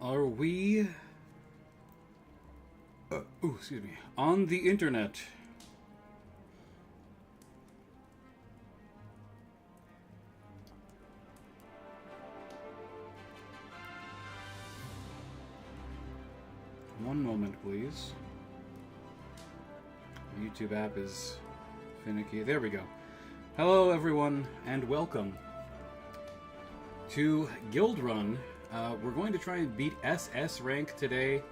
Are we... excuse me. On the internet. One moment, please. The YouTube app is finicky. There we go. Hello, everyone, and welcome to Guildrun. We're going to try and beat SS rank today.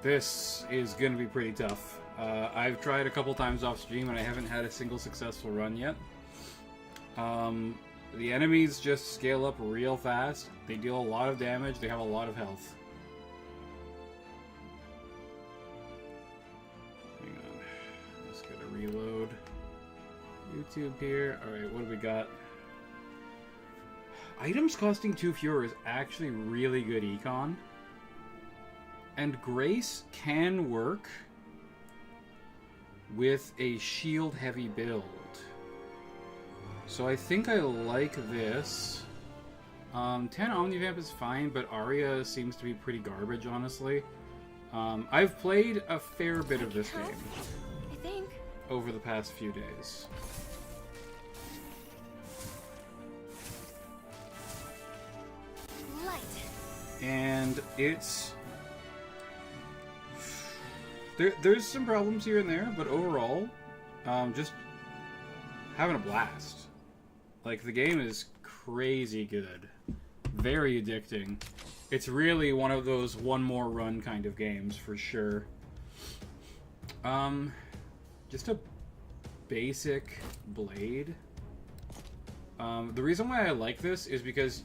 This is going to be pretty tough. I've tried a couple times off stream and I haven't had a single successful run yet. The enemies just scale up real fast. They deal a lot of damage. They have a lot of health. Hang on. Just gotta reload YouTube here. Alright, what do we got? Items costing 2 fewer is actually really good econ. And Grace can work with a shield-heavy build. So I think I like this. 10 Omnivamp is fine, but Arya seems to be pretty garbage, honestly. I've played a fair bit of this game over the past few days. And it's... There's some problems here and there, but overall, just having a blast. Like, the game is crazy good. Very addicting. It's really one of those one more run kind of games, for sure. Just a basic blade. The reason why I like this is because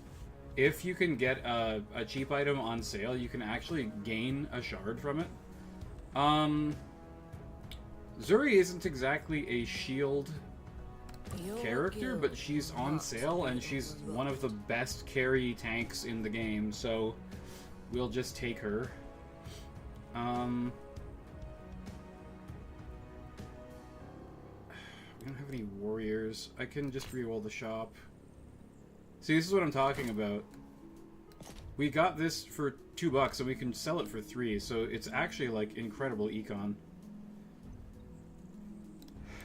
if you can get a cheap item on sale, you can actually gain a shard from it. Zuri isn't exactly a shield character, but she's on sale, and she's one of the best carry tanks in the game, so we'll just take her. We don't have any warriors. I can just reroll the shop. See, this is what I'm talking about. We got this for $2 and we can sell it for $3, so it's actually like incredible econ.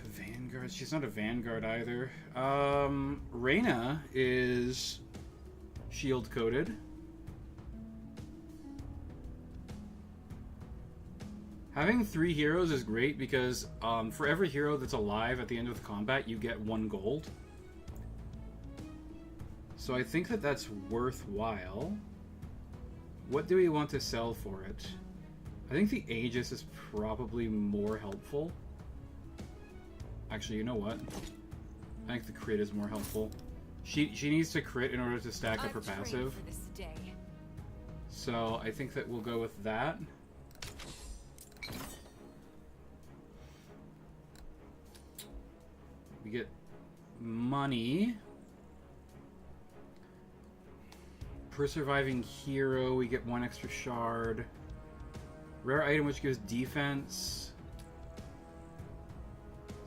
Vanguard, she's not a Vanguard either. Reyna is shield coated. Having 3 heroes is great because for every hero that's alive at the end of the combat, you get 1 gold. So I think that that's worthwhile. What do we want to sell for it? I think the Aegis is probably more helpful. Actually, you know what? I think the crit is more helpful. She needs to crit in order to stack up her passive. So I think that we'll go with that. We get money. Per surviving hero, we get 1 extra shard. Rare item which gives defense.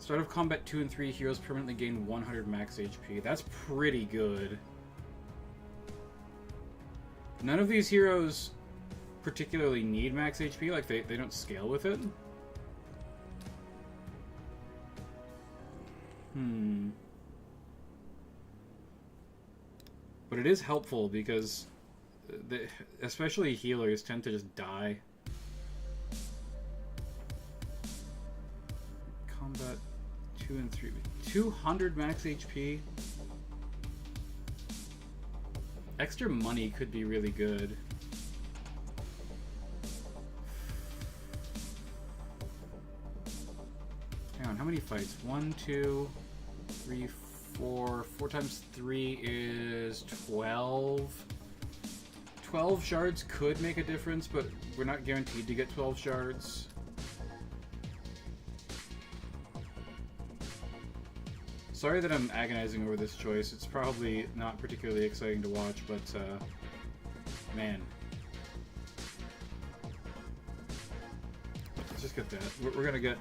Start of combat 2 and 3 heroes permanently gain 100 max HP. That's pretty good. None of these heroes particularly need max HP, like they don't scale with it. But it is helpful because especially healers tend to just die. Combat 2 and 3. 200 max HP. Extra money could be really good. Hang on, how many fights? 1, 2, 3, 4. 4 times 3 is 12. 12 shards could make a difference, but we're not guaranteed to get 12 shards. Sorry that I'm agonizing over this choice. It's probably not particularly exciting to watch, but man. Let's just get that. We're gonna get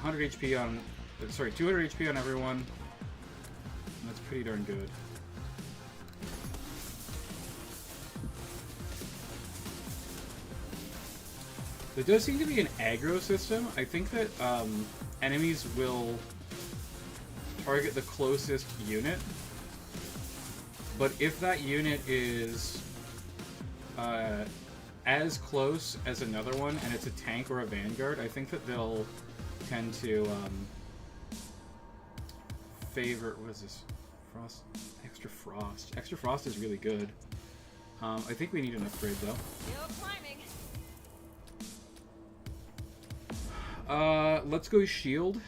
100 HP on... Sorry, 200 HP on everyone. That's pretty darn good. There does seem to be an aggro system. I think that enemies will target the closest unit, but if that unit is as close as another one and it's a tank or a vanguard, I think that they'll tend to favor... What is this? Frost? Extra Frost. Extra Frost is really good. I think we need an upgrade, though. Let's go shield.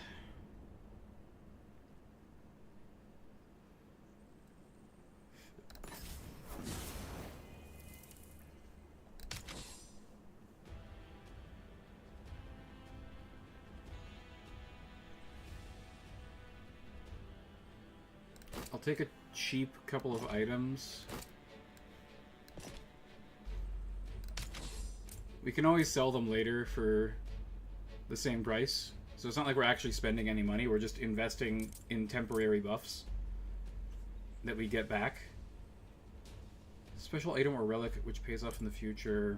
I'll take a cheap couple of items. We can always sell them later for the same price. So it's not like we're actually spending any money, we're just investing in temporary buffs that we get back. Special item or relic which pays off in the future.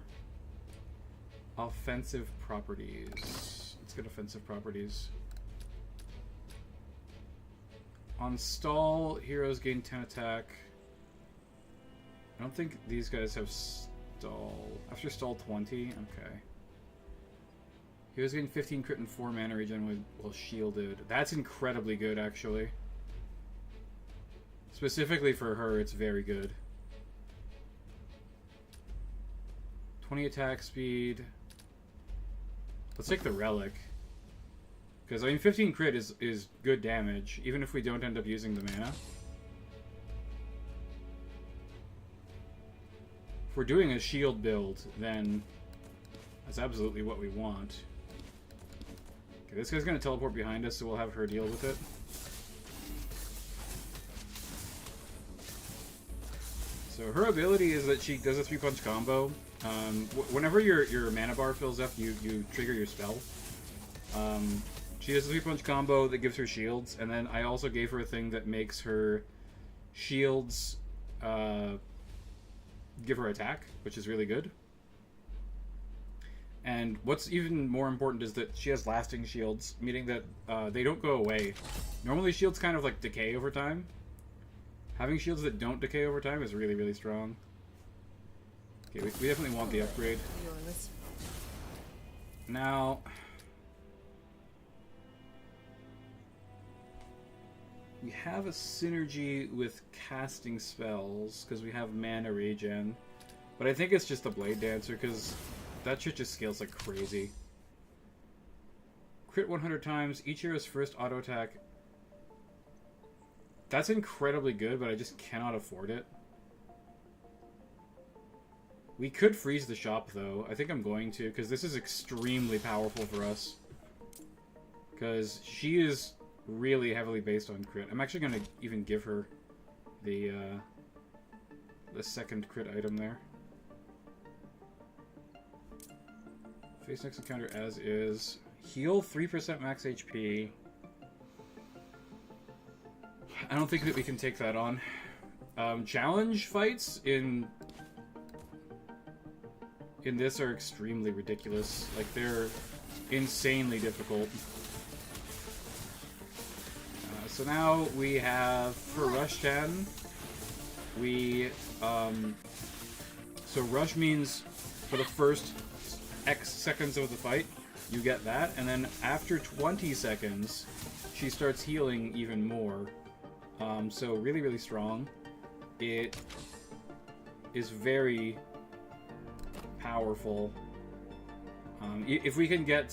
Offensive properties. Let's get offensive properties. On stall, heroes gain 10 attack. I don't think these guys have stall. After stall 20, okay. Heroes gain 15 crit and 4 mana regen while shielded. That's incredibly good, actually. Specifically for her, it's very good. 20 attack speed. Let's take the relic. Because, I mean, 15 crit is good damage, even if we don't end up using the mana. If we're doing a shield build, then that's absolutely what we want. Okay, this guy's going to teleport behind us, so we'll have her deal with it. So her ability is that she does a 3-punch combo. Whenever your mana bar fills up, you trigger your spell. She does a 3-punch combo that gives her shields, and then I also gave her a thing that makes her shields give her attack, which is really good. And what's even more important is that she has lasting shields, meaning that they don't go away. Normally shields kind of like decay over time. Having shields that don't decay over time is really, really strong. Okay, we definitely want the upgrade. Now... we have a synergy with casting spells, because we have mana regen. But I think it's just a Blade Dancer, because that shit just scales like crazy. Crit 100 times, each hero's first auto attack. That's incredibly good, but I just cannot afford it. We could freeze the shop, though. I think I'm going to, because this is extremely powerful for us. Because she is really heavily based on crit. I'm actually going to even give her the second crit item there. Face next encounter as is. Heal 3% max HP. I don't think that we can take that on. Challenge fights in this are extremely ridiculous. Like, they're insanely difficult. So now we have, for Rush 10, we, so Rush means for the first X seconds of the fight, you get that, and then after 20 seconds, she starts healing even more. So really, really strong. It is very powerful. If we can get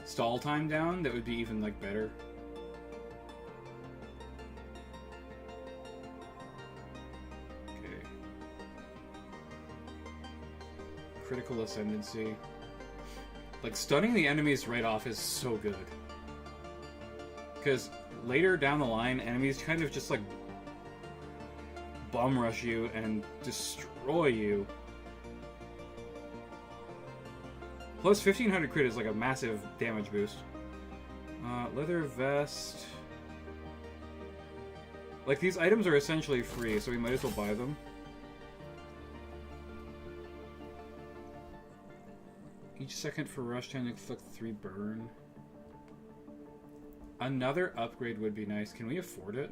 stall time down, that would be even, like, better. Critical Ascendancy. Like, stunning the enemies right off is so good. Because later down the line, enemies kind of just, like, bum rush you and destroy you. Plus 1500 crit is, like, a massive damage boost. Leather vest. Like, these items are essentially free, so we might as well buy them. Each second for rush time, inflict 3 burn. Another upgrade would be nice. Can we afford it?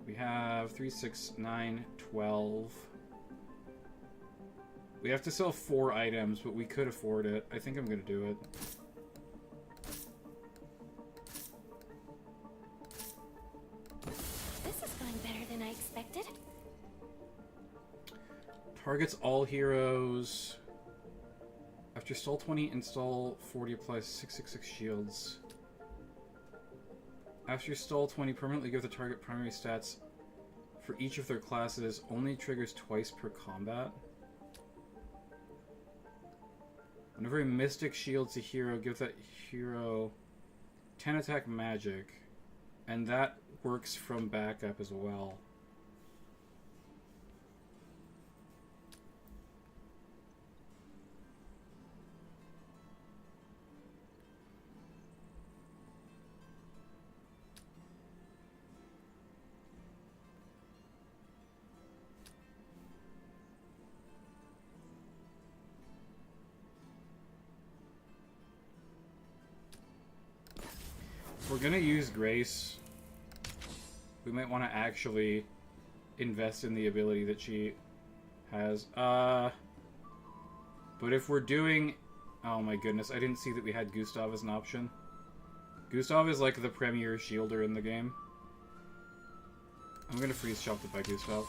We have 3, 6, 9, 12. We have to sell 4 items, but we could afford it. I think I'm gonna do it. This is going better than I expected. Targets all heroes. After stall 20, install 40, applies 666 shields. After stall 20, permanently give the target primary stats for each of their classes. Only triggers twice per combat. Whenever a mystic shields a hero, give that hero 10 attack magic. And that works from backup as well. If we're gonna use Grace, we might want to actually invest in the ability that she has. But if we're doing... Oh my goodness, I didn't see that we had Gustav as an option. Gustav is like the premier shielder in the game. I'm gonna freeze shop to buy Gustav.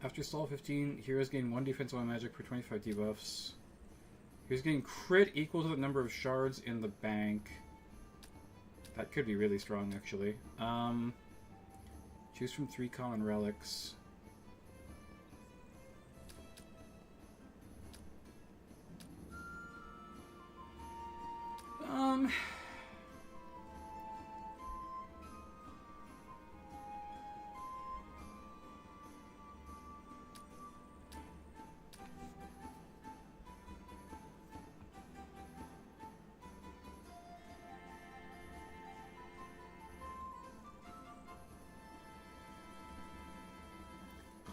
After stall 15, heroes gain 1 defense 1 magic per 25 debuffs. Heroes gain crit equal to the number of shards in the bank. That could be really strong, actually. Choose from 3 common relics.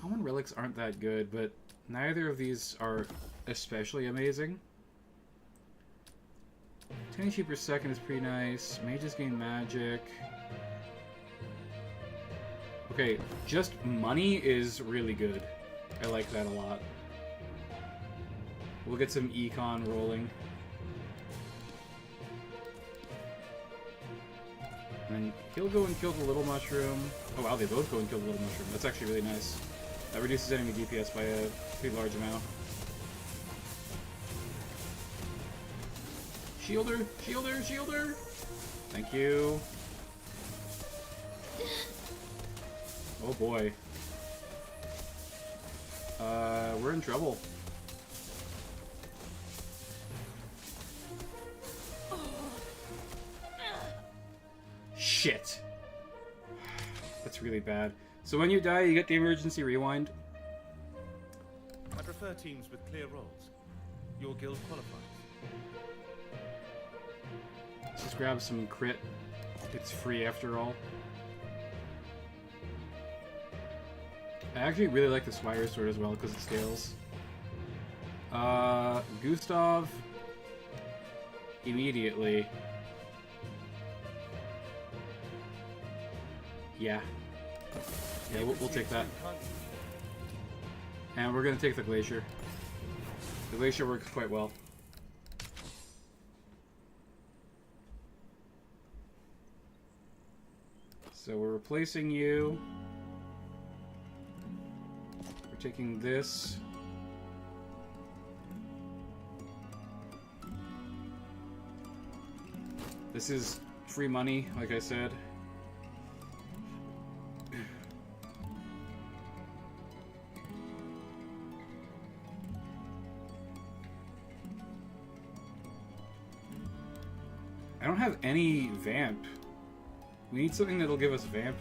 Common relics aren't that good, but neither of these are especially amazing. 10 HP per second is pretty nice. Mages gain magic. Okay, just money is really good. I like that a lot. We'll get some econ rolling. And he'll go and kill the little mushroom. Oh wow, they both go and kill the little mushroom. That's actually really nice. That reduces enemy DPS by a pretty large amount. Shielder! Shielder! Shielder! Thank you. Oh boy. We're in trouble. Shit. That's really bad. So when you die, you get the emergency rewind. I prefer teams with clear roles. Your guild qualifies. Let's just grab some crit. It's free after all. I actually really like the Spire Sword as well because it scales. Gustav. Immediately. Yeah. Yeah, we'll take that. And we're gonna take the Glacier. The Glacier works quite well. So we're replacing you. We're taking this. This is free money, like I said. I don't have any Vamp. We need something that'll give us Vamp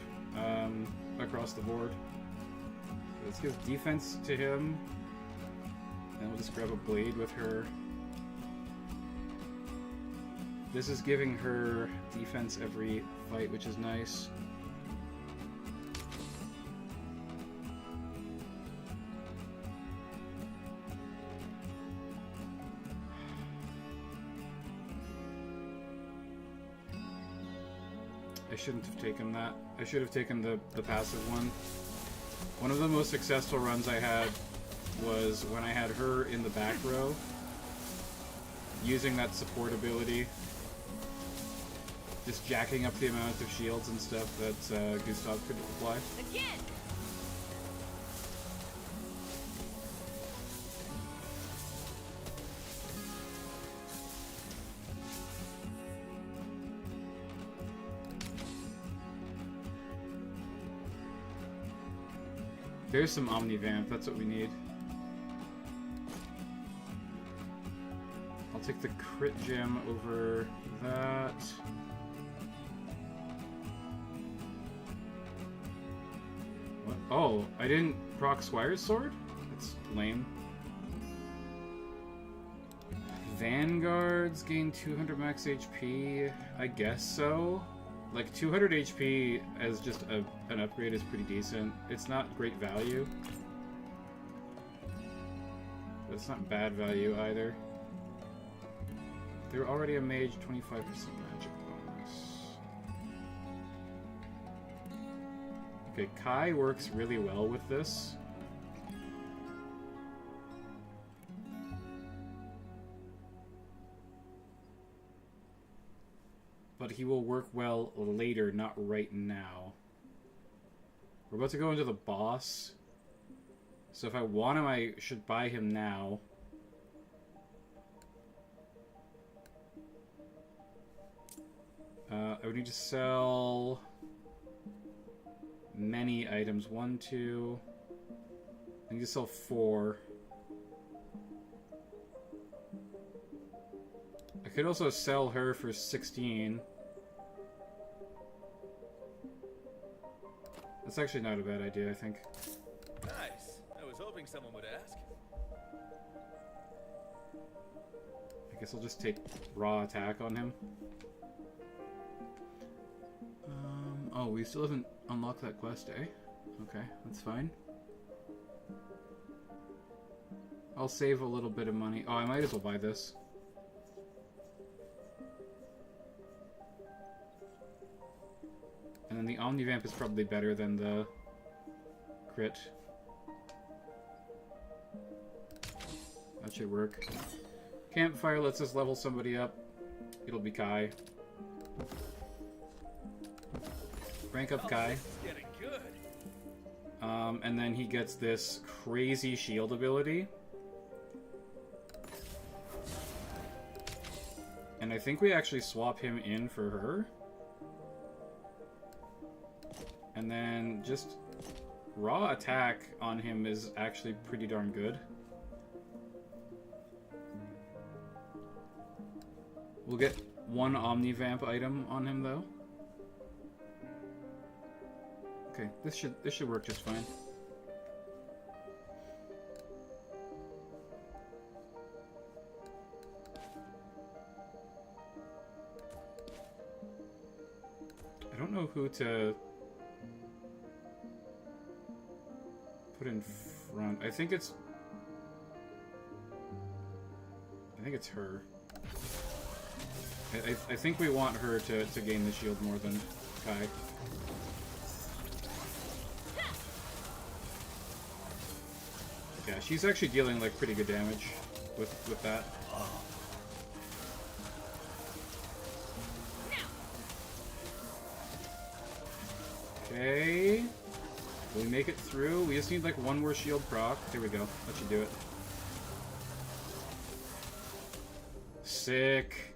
across the board. Let's give defense to him. And we'll just grab a blade with her. This is giving her defense every fight, which is nice. I shouldn't have taken that. I should have taken the passive one. One of the most successful runs I had was when I had her in the back row, using that support ability, just jacking up the amount of shields and stuff that Gustav could apply. Again. There's some Omnivamp, that's what we need. I'll take the crit gem over that. What? Oh, I didn't proc Squire's Sword? That's lame. Vanguards gain 200 max HP? I guess so. Like, 200 HP as just an upgrade is pretty decent. It's not great value. But it's not bad value either. They're already a mage, 25% magic bonus. Okay, Kai works really well with this. But he will work well later, not right now. We're about to go into the boss. So if I want him, I should buy him now. I would need to sell many items. 1, 2... I need to sell 4. I could also sell her for 16. That's actually not a bad idea, I think. Nice. I was hoping someone would ask. I guess I'll just take raw attack on him. Oh, we still haven't unlocked that quest, eh? Okay, that's fine. I'll save a little bit of money. Oh, I might as well buy this. And then the Omnivamp is probably better than the crit. That should work. Campfire lets us level somebody up. It'll be Kai. Rank up Kai. This is getting good. And then he gets this crazy shield ability. And I think we actually swap him in for her. And then just raw attack on him is actually pretty darn good. We'll get one Omnivamp item on him though. Okay, this should work just fine. I don't know who to put in front. I think it's her. I think we want her to gain the shield more than Kai. Yeah, she's actually dealing like pretty good damage with that. Okay. Will we make it through? We just need like one more shield proc. There we go. That should do it. Sick.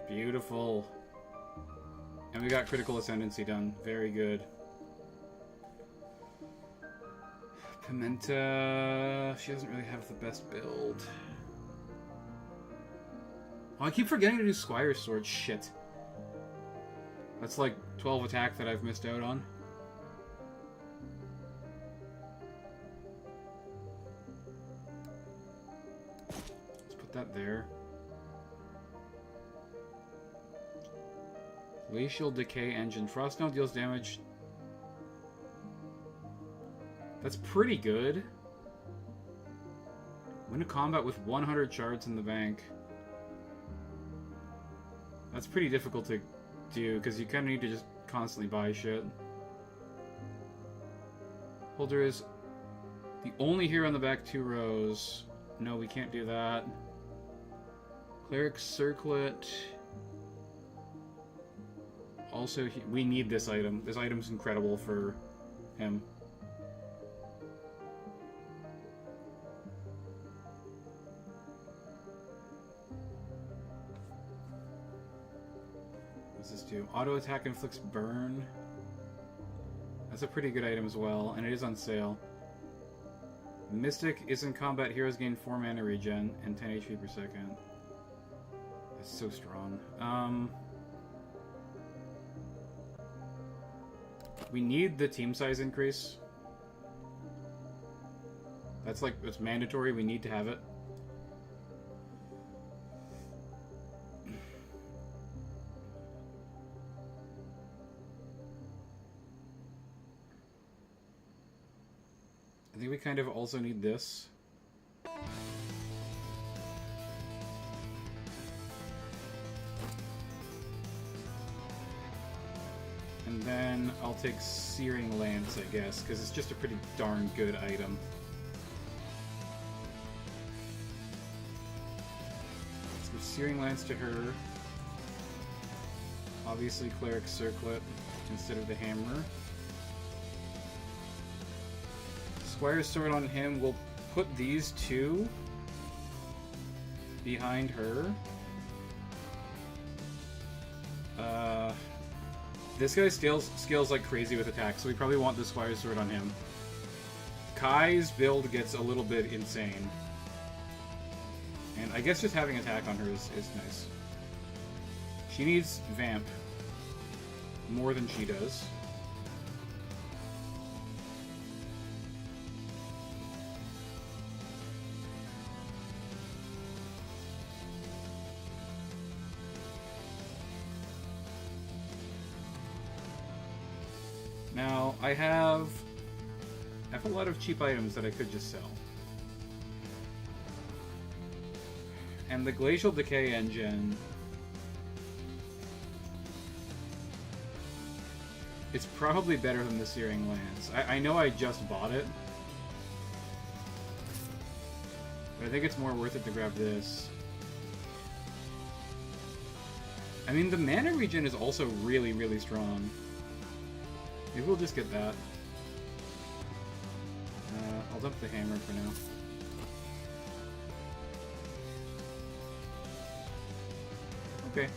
Beautiful. And we got critical ascendancy done. Very good. Pimenta... She doesn't really have the best build. Oh, I keep forgetting to do Squire's Sword. Shit. That's like 12 attack that I've missed out on. Let's put that there. Glacial Decay Engine. Frost now deals damage. That's pretty good. Win a combat with 100 shards in the bank. That's pretty difficult to do, because you kind of need to just constantly buy shit. Holder is the only hero on the back 2 rows. No, we can't do that. Cleric Circlet. Also, we need this item. This item's incredible for him. What's this do? Auto attack inflicts burn. That's a pretty good item as well, and it is on sale. Mystic is in combat. Heroes gain 4 mana regen and 10 HP per second. That's so strong. We need the team size increase. That's like, it's mandatory. We need to have it. I think we kind of also need this. And then I'll take Searing Lance, I guess, because it's just a pretty darn good item. Let's give Searing Lance to her. Obviously Cleric Circlet instead of the hammer. Squire's Sword on him. We'll put these 2 behind her. This guy scales like crazy with attacks, so we probably want the Squire's Sword on him. Kai's build gets a little bit insane. And I guess just having attack on her is nice. She needs Vamp more than she does. Now, I have a lot of cheap items that I could just sell. And the Glacial Decay Engine... it's probably better than the Searing Lance. I know I just bought it. But I think it's more worth it to grab this. I mean, the mana regen is also really, really strong. Maybe we'll just get that. I'll dump the hammer for now. Okay.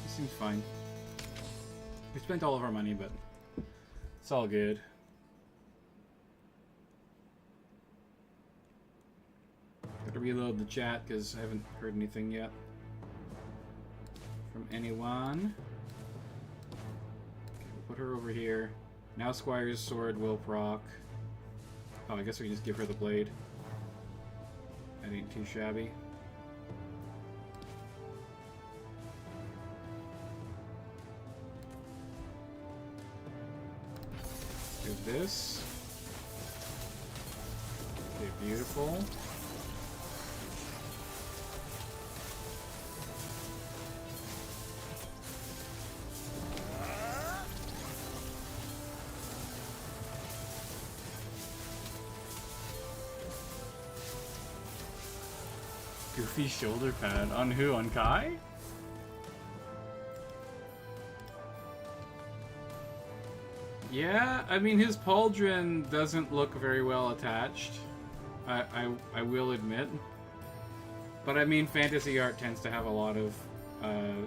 This seems fine. We spent all of our money, but it's all good. Gotta reload the chat because I haven't heard anything yet from anyone. Put her over here. Now Squire's Sword will proc. Oh, I guess we can just give her the blade. That ain't too shabby. Do this. Okay, beautiful. Goofy shoulder pad. On who? On Kai? Yeah, I mean, his pauldron doesn't look very well attached. I will admit. But I mean, fantasy art tends to have a lot of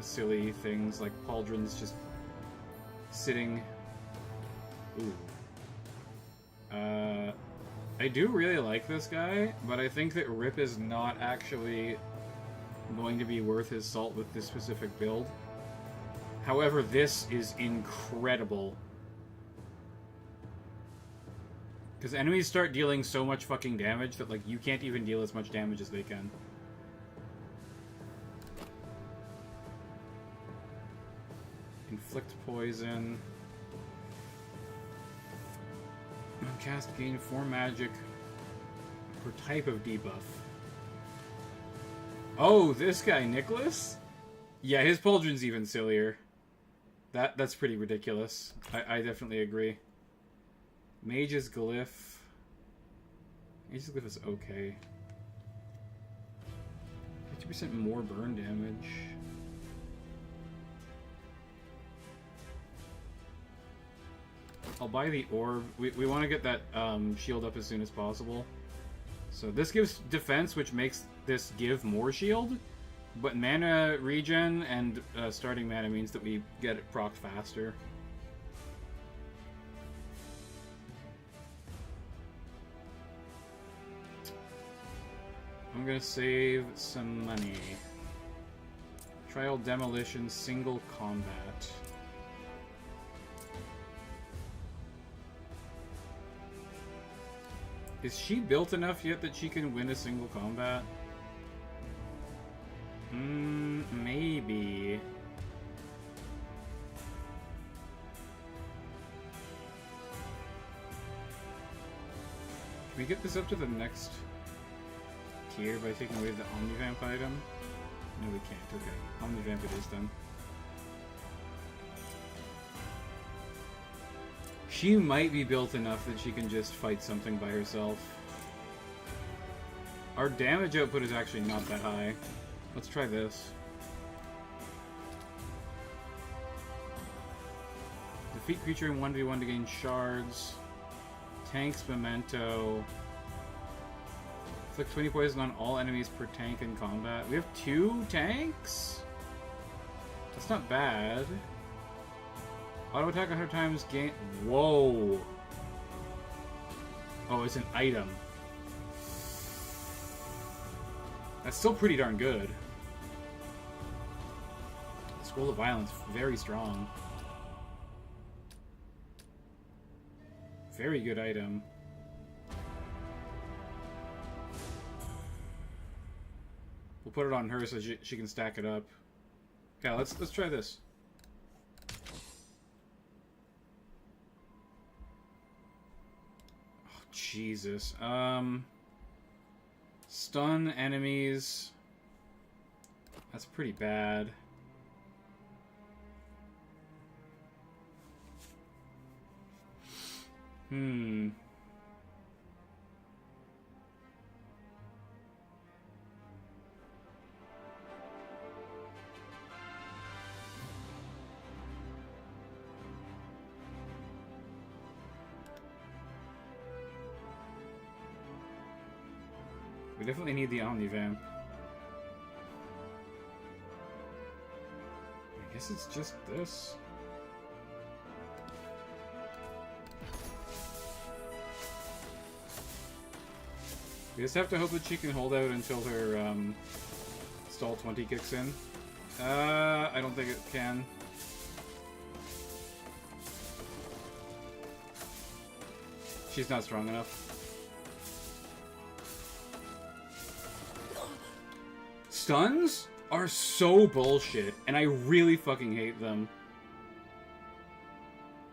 silly things, like pauldrons just sitting... Ooh. I do really like this guy, but I think that Rip is not actually going to be worth his salt with this specific build. However, this is incredible. Because enemies start dealing so much fucking damage that, like, you can't even deal as much damage as they can. Inflict poison. Cast gain 4 magic per type of debuff. Oh, this guy, Nicholas? Yeah, his pauldron's even sillier. That's pretty ridiculous. I definitely agree. Mage's Glyph. Mage's Glyph is okay. 50% more burn damage. I'll buy the orb. We want to get that shield up as soon as possible. So this gives defense, which makes this give more shield. But mana regen and starting mana means that we get it procced faster. I'm gonna save some money. Trial Demolition, single combat. Is she built enough yet that she can win a single combat? Maybe. Can we get this up to the next tier by taking away the Omnivamp item? No, we can't. Okay. Omnivamp it is then. She might be built enough that she can just fight something by herself. Our damage output is actually not that high. Let's try this. Defeat creature in 1v1 to gain shards. Tank's Memento. Inflict 20 poison on all enemies per tank in combat. We have 2 tanks? That's not bad. Auto attack 100 times, gain. Whoa! Oh, it's an item. That's still pretty darn good. Scroll of Violence, very strong. Very good item. We'll put it on her so she can stack it up. Yeah, let's try this. Oh, Jesus. Stun enemies. That's pretty bad. We definitely need the Omnivamp. I guess it's just this. We just have to hope that she can hold out until her stall 20 kicks in. I don't think it can. She's not strong enough. Stuns are so bullshit, and I really fucking hate them.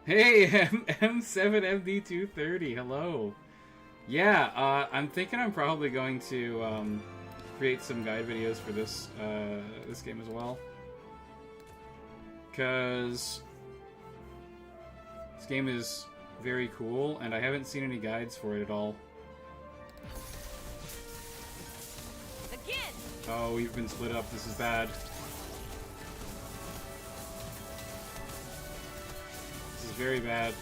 Hey, M7MD230, hello. Yeah, I'm thinking I'm probably going to create some guide videos for this this game as well, because this game is very cool, and I haven't seen any guides for it at all. Again. Oh, we've been split up. This is bad. This is very bad.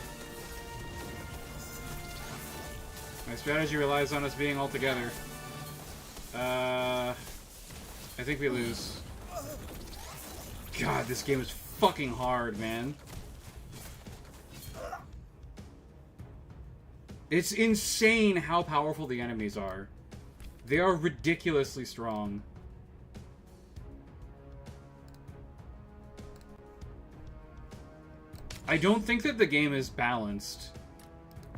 My strategy relies on us being all together. I think we lose. God, this game is fucking hard, man. It's insane how powerful the enemies are. They are ridiculously strong. I don't think that the game is balanced.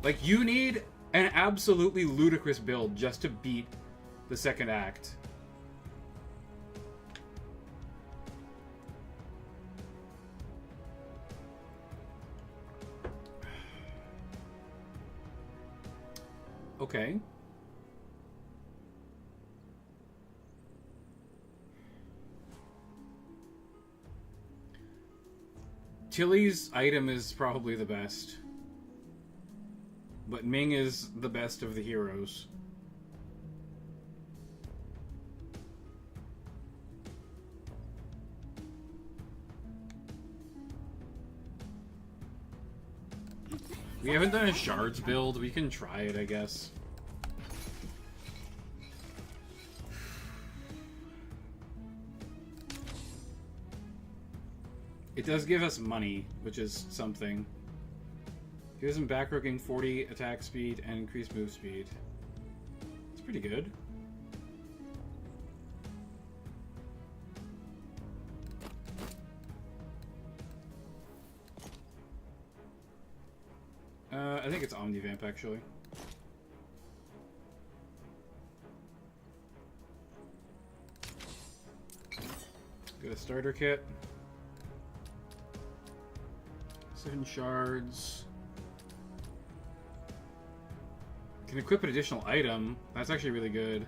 Like, you need an absolutely ludicrous build just to beat the second act. Okay. Tilly's item is probably the best. But Ming is the best of the heroes. We haven't done a shards build. We can try it, I guess. It does give us money, which is something. Gives him backrooking 40 attack speed and increased move speed. It's pretty good. I think it's Omnivamp, actually. Get a starter kit. 7 shards. Can equip an additional item. That's actually really good.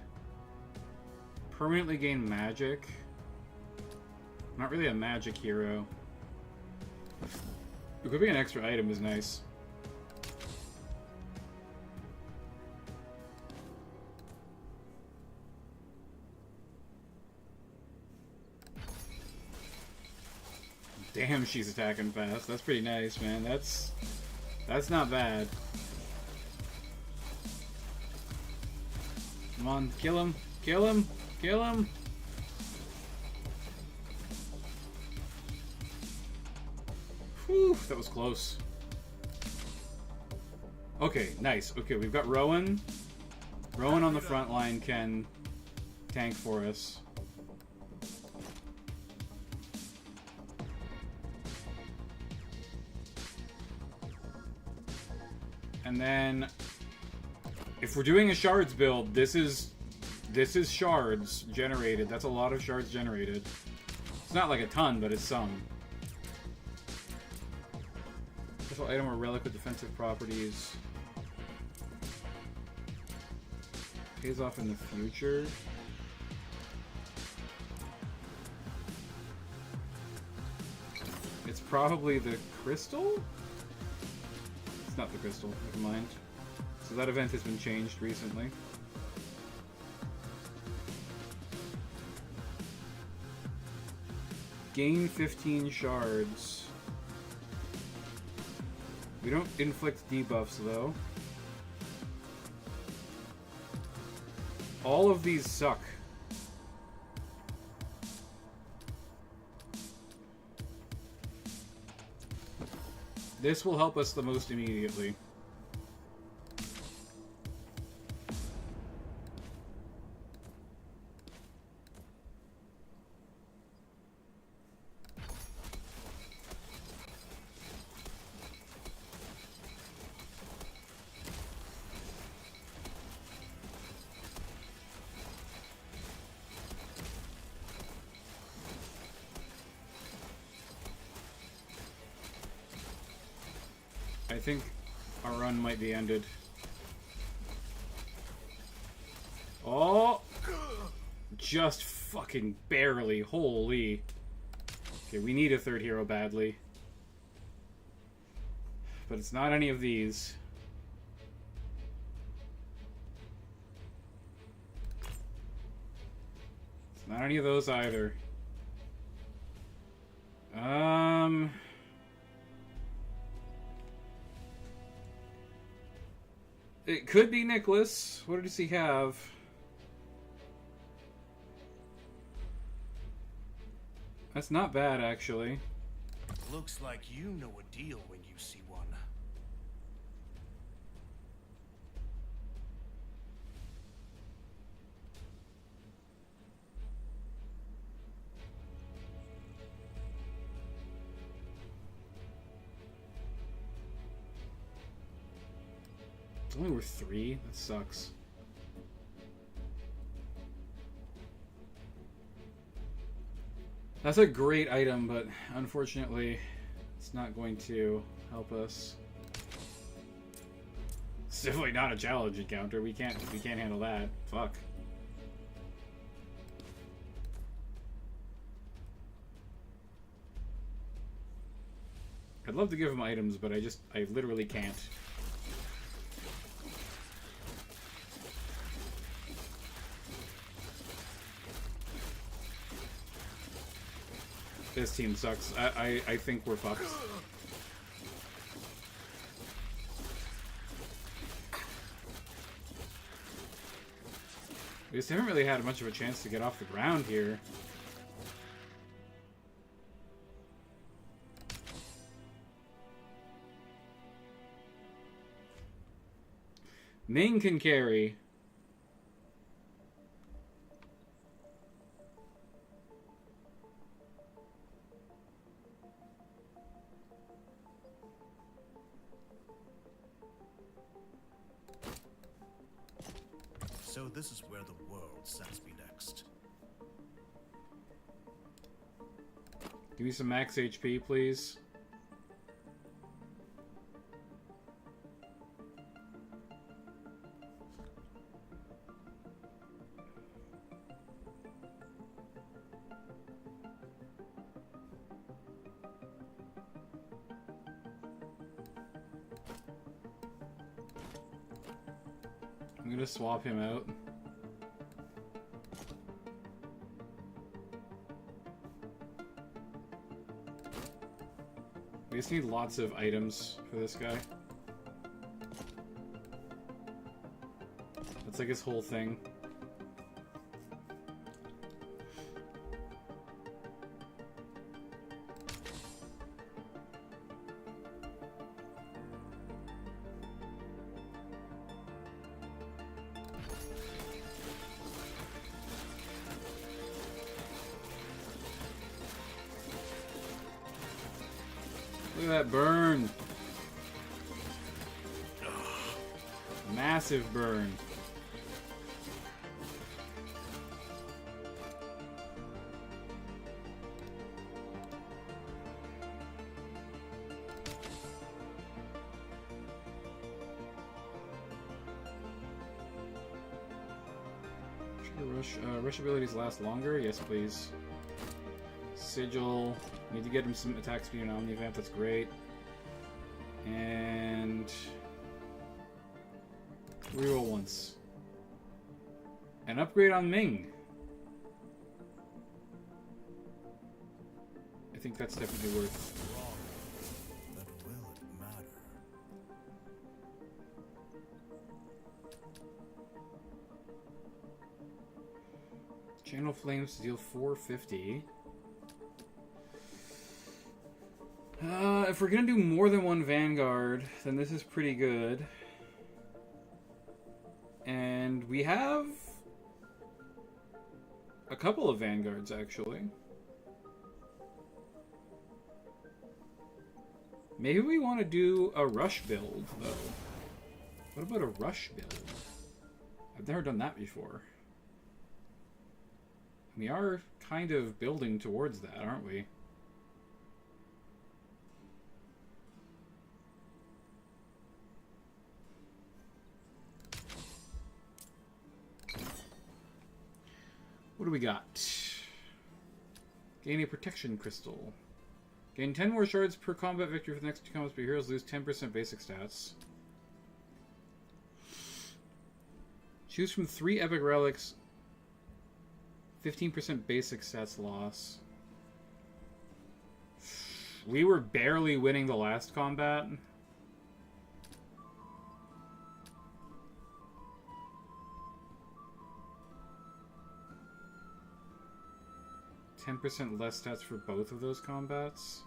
Permanently gain magic. Not really a magic hero. Equipping an extra item is nice. Damn, she's attacking fast. That's pretty nice, man. That's not bad. Come on, kill him. Kill him. Kill him. Whew, that was close. Okay, nice. Okay, we've got Rowan. Rowan on the front line can tank for us. And then, if we're doing a shards build, this is shards generated. That's a lot of shards generated. It's not like a ton, but it's some. Special item or relic with defensive properties. Pays off in the future. It's probably the crystal? It's not the crystal, never mind. So that event has been changed recently. Gain 15 shards. We don't inflict debuffs though. All of these suck. This will help us the most immediately. I think our run might be ended. Oh! Just fucking barely. Holy. Okay, we need a third hero badly. But it's not any of these. It's not any of those either. It could be Nicholas. What does he have? That's not bad, actually. Looks like you know a deal when you see one. It's only worth 3? That sucks. That's a great item, but unfortunately, it's not going to help us. It's definitely not a challenge encounter. We can't handle that. Fuck. I'd love to give him items, but I literally can't. This team sucks. I think we're fucked. We just haven't really had much of a chance to get off the ground here. Ming can carry. So this is where the world sends me next. Give me some max HP, please. I'm gonna swap him out. We just need lots of items for this guy. That's like his whole thing. Look at that burn. Massive burn. Rush abilities last longer? Yes, please. Sigil. Need to get him some attack speed in Omni event. That's great. And reroll once. An upgrade on Ming. I think that's definitely worth. But will it matter? Channel Flames to deal 450. If we're gonna do more than one Vanguard, then this is pretty good. And we have a couple of Vanguards, actually. Maybe we want to do a rush build, though. What about a rush build? I've never done that before. We are kind of building towards that, aren't we? What do we got? Gain a protection crystal. Gain 10 more shards per combat victory for the next 2 combats, but your heroes lose 10% basic stats. Choose from 3 epic relics. 15% basic stats loss. We were barely winning the last combat. 10% less stats for both of those combats.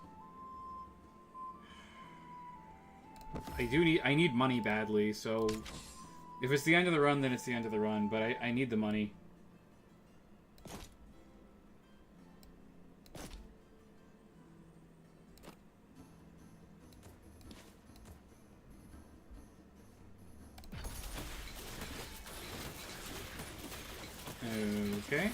I need money badly, so if it's the end of the run, then it's the end of the run, but I need the money. Okay.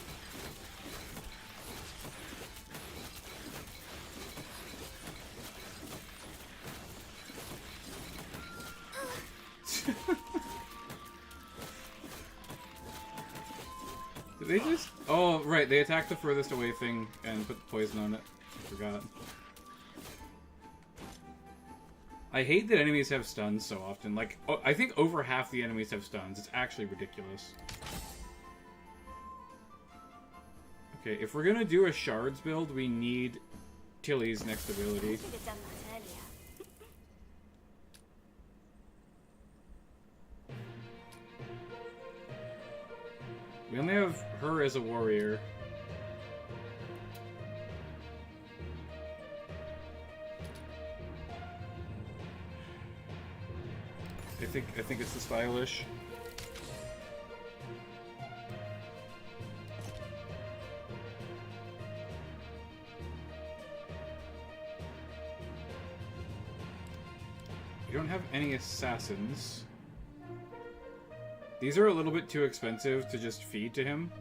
Did they just... Oh, right. They attacked the furthest away thing and put the poison on it. I forgot. I hate that enemies have stuns so often. Like, I think over half the enemies have stuns. It's actually ridiculous. Okay, if we're gonna do a shards build, we need Tilly's next ability. Should have done that earlier. We only have her as a warrior. I think it's the stylish. We don't have any assassins. These are a little bit too expensive to just feed to him.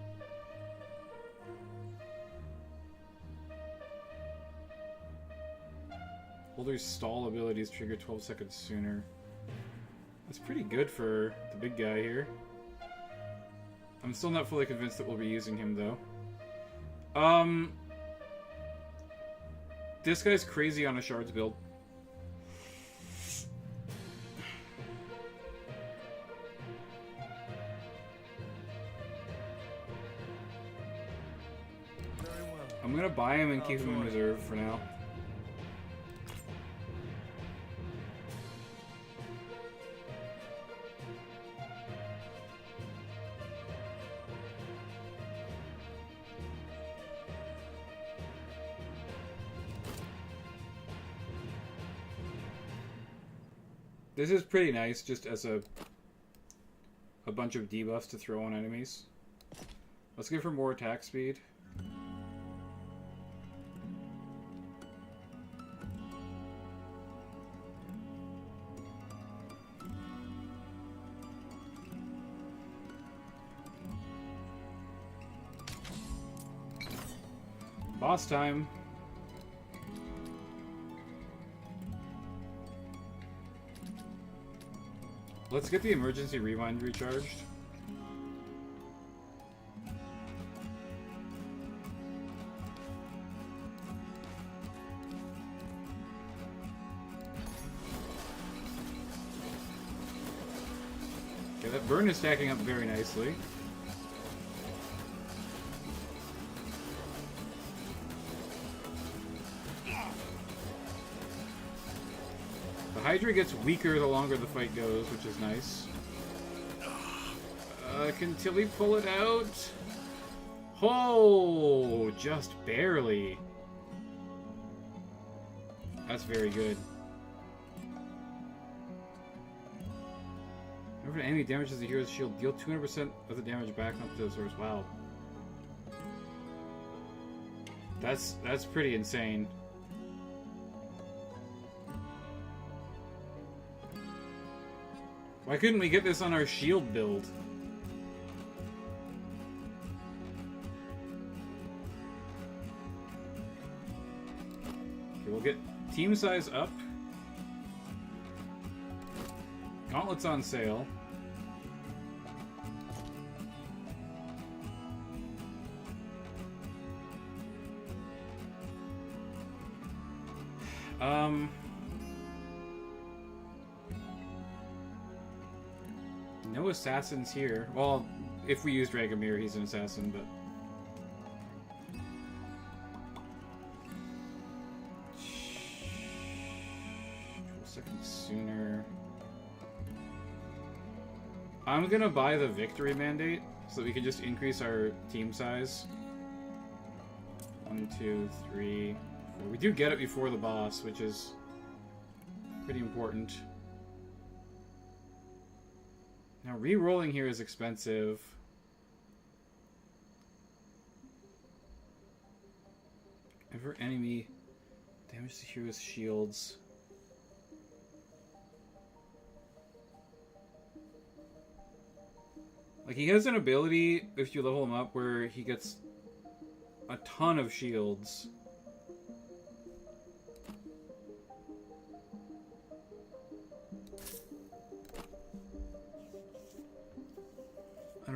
Holder's stall abilities trigger 12 seconds sooner. That's pretty good for the big guy here. I'm still not fully convinced that we'll be using him, though. This guy's crazy on a shards build. Very well. I'm gonna buy him and keep him in reserve for now. This is pretty nice, just as a bunch of debuffs to throw on enemies. Let's give her more attack speed. Boss time. Let's get the emergency rewind recharged. Okay, that burn is stacking up very nicely. Hydra gets weaker the longer the fight goes, which is nice. Can Tilly pull it out? Oh, just barely. That's very good. Whenever an enemy damages the hero's shield, deal 200% of the damage back up to the source. Wow. That's pretty insane. Why couldn't we get this on our shield build? Okay, we'll get team size up. Gauntlets on sale. No assassins here. Well, if we use Dragomir, he's an assassin, but... 12 seconds sooner. I'm gonna buy the victory mandate so that we can just increase our team size. 1, 2, 3, 4. We do get it before the boss, which is pretty important. Now, re-rolling here is expensive. Ever enemy damage the hero's shields. Like, he has an ability, if you level him up, where he gets a ton of shields.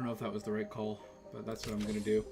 know if that was the right call, but that's what I'm gonna do.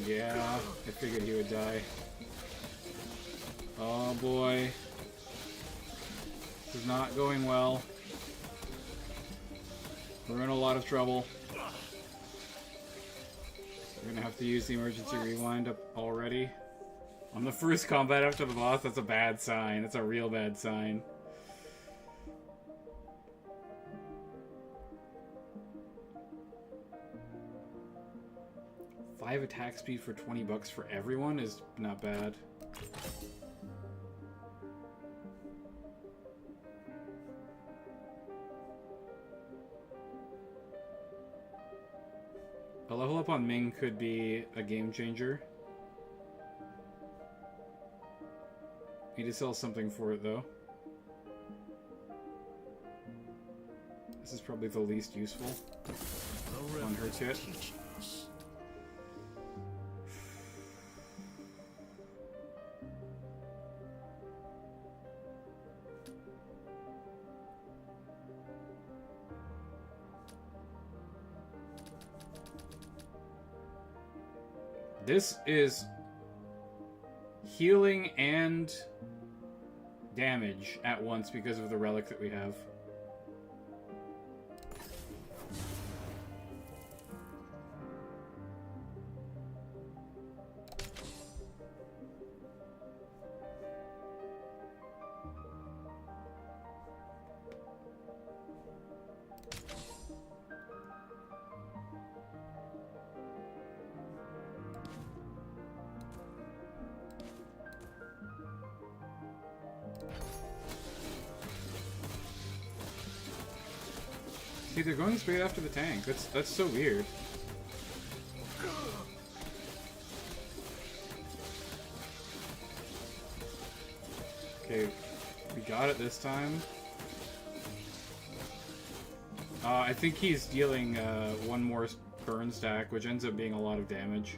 Yeah, I figured he would die. Oh boy. This is not going well. We're in a lot of trouble. We're gonna have to use the emergency rewind up already. On the first combat after the boss, that's a bad sign. That's a real bad sign. $5 attack speed for $20 for everyone is not bad. A level up on Ming could be a game changer. Need to sell something for it though. This is probably the least useful on her kit. This is healing and damage at once because of the relic that we have. See, they're going straight after the tank. That's so weird. Okay, we got it this time. I think he's dealing one more burn stack, which ends up being a lot of damage.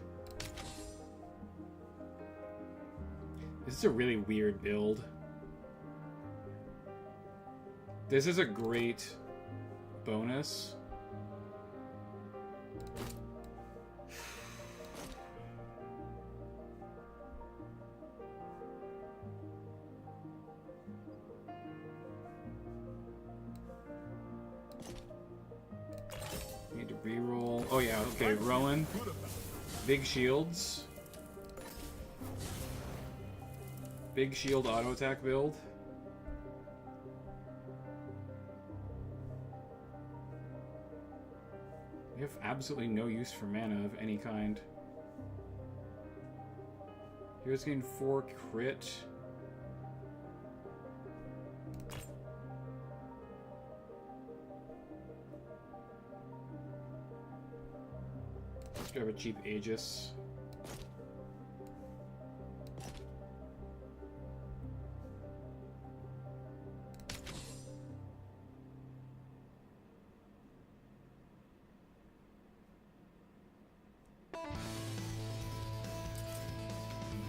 This is a really weird build. This is a great bonus. Need to reroll. Oh yeah, okay, Rowan. Big shields. Big shield auto attack build. We have absolutely no use for mana of any kind. Here's getting 4 crit. Let's grab a cheap Aegis.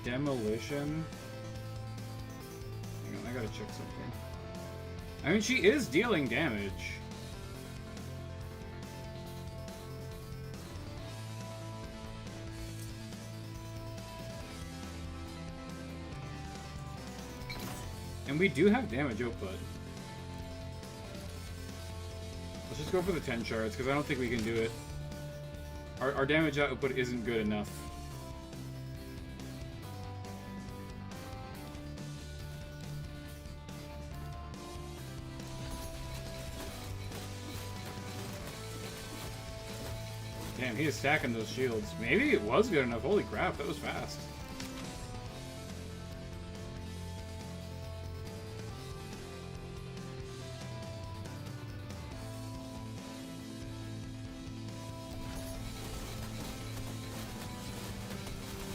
Demolition. Hang on, I gotta check something. I mean, she is dealing damage. And we do have damage output. Let's just go for the 10 shards, because I don't think we can do it. Our damage output isn't good enough. Damn, he is stacking those shields. Maybe it was good enough. Holy crap, that was fast.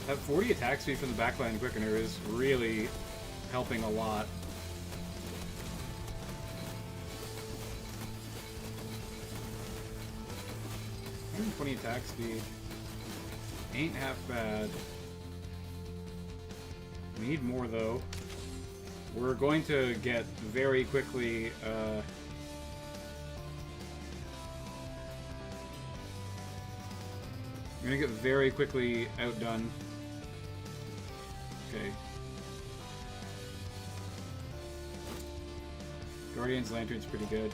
That 40 attack speed from the backline quickener is really helping a lot. $120 attack speed ain't half bad. We need more though. We're going to get very quickly we're gonna get very quickly outdone. Okay. Guardian's Lantern's pretty good.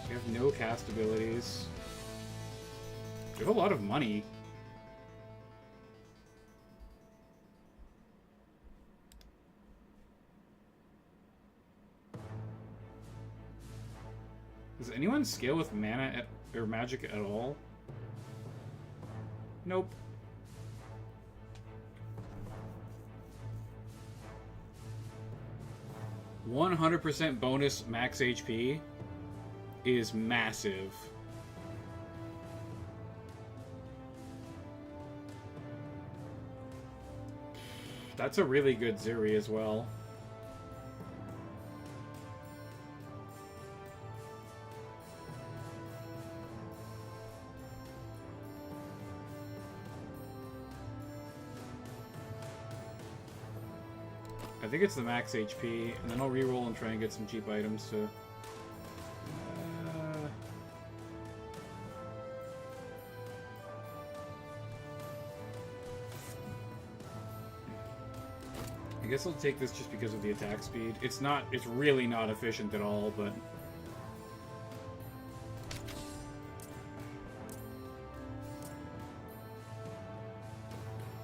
We have no cast abilities. We have a lot of money. Does anyone scale with mana or magic at all? Nope. %100% bonus max HP is massive. That's a really good Zuri as well. I think it's the max HP, and then I'll reroll and try and get some cheap items to... I guess I'll take this just because of the attack speed. It's really not efficient at all, but...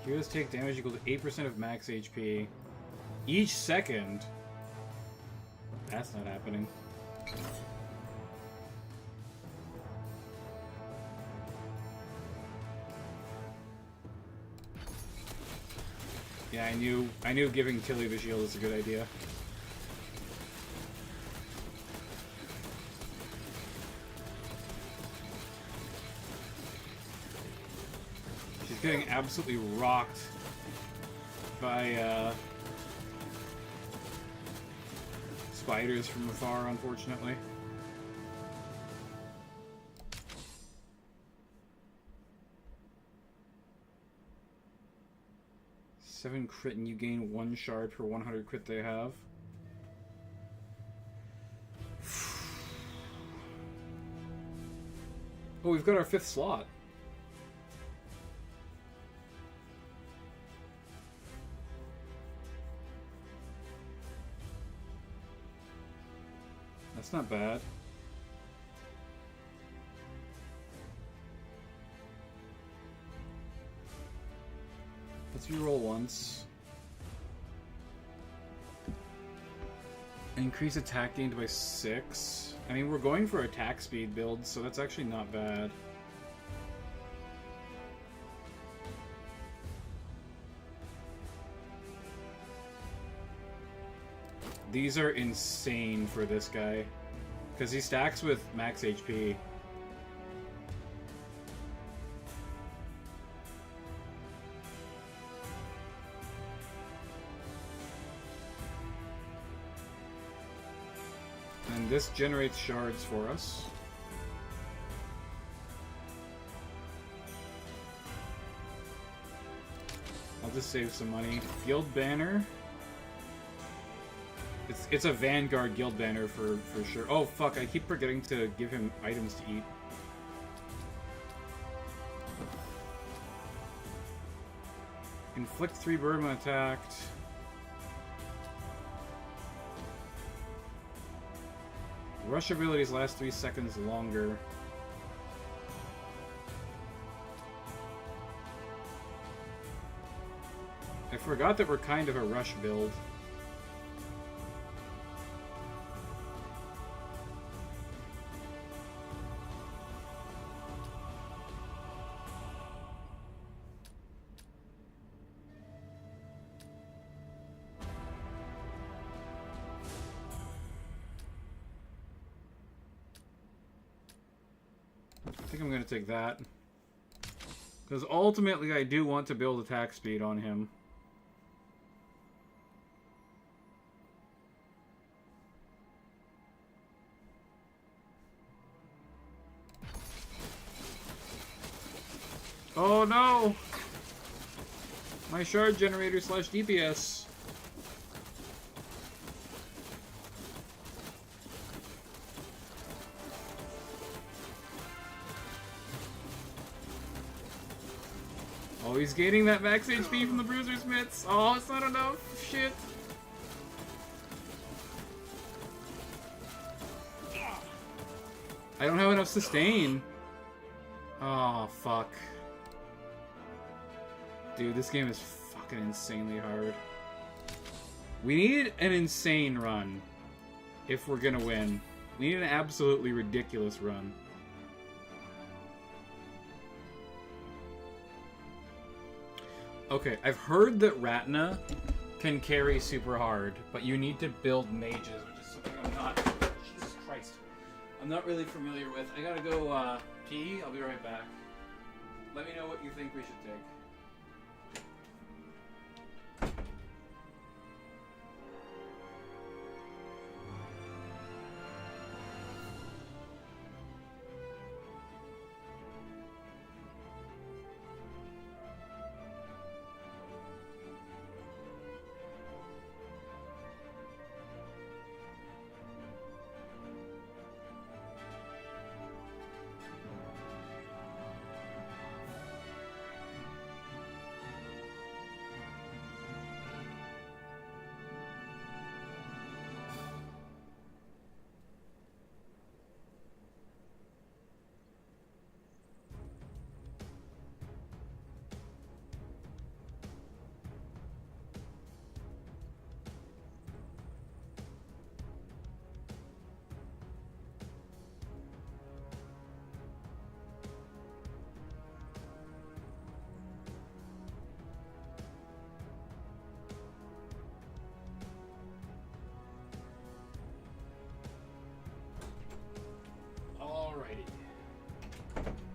Heroes take damage equal to 8% of max HP. Each second? That's not happening. Yeah, I knew giving Tilly the shield is a good idea. She's getting absolutely rocked by spiders from afar, unfortunately. Seven crit and you gain 1 shard per 100 crit they have. Oh, we've got our 5th slot. That's not bad. Let's reroll once. Increase attack gained by 6. I mean, we're going for attack speed builds, so that's actually not bad. These are insane for this guy, because he stacks with max HP. And this generates shards for us. I'll just save some money. Guild banner. It's a Vanguard guild banner for sure. Oh fuck, I keep forgetting to give him items to eat. Inflict 3 burn when attacked. Rush abilities last 3 seconds longer. I forgot that we're kind of a rush build. think I'm going to take that. Because ultimately I do want to build attack speed on him. Oh no! My shard generator / DPS. Oh, he's gaining that max HP from the Bruiser's Mitts. Oh, it's not enough. Shit. I don't have enough sustain. Oh, fuck. Dude, this game is fucking insanely hard. We need an insane run if we're gonna win. We need an absolutely ridiculous run. Okay, I've heard that Ratna can carry super hard, but you need to build mages, which is something I'm not... Jesus Christ. I'm not really familiar with. I gotta go pee. I'll be right back. Let me know what you think we should take.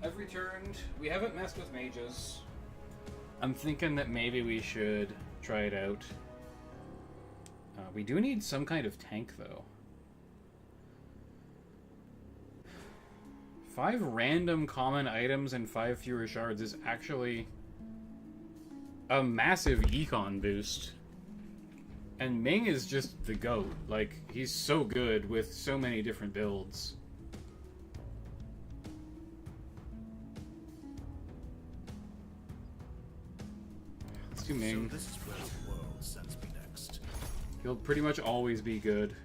I've returned. We haven't messed with mages. I'm thinking that maybe we should try it out. We do need some kind of tank, though. 5 random common items and 5 fewer shards is actually a massive econ boost. And Ming is just the GOAT. Like, he's so good with so many different builds. To Ming. So this is where the world sends me next. He'll pretty much always be good.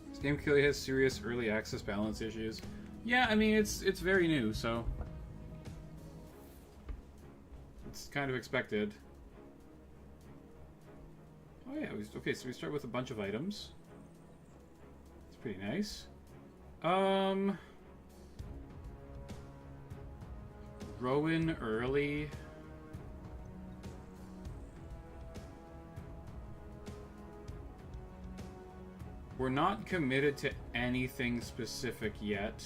This game clearly has serious early access balance issues. Yeah, I mean it's very new, so it's kind of expected. Oh yeah, okay, so we start with a bunch of items. It's pretty nice. Rowan early. We're not committed to anything specific yet.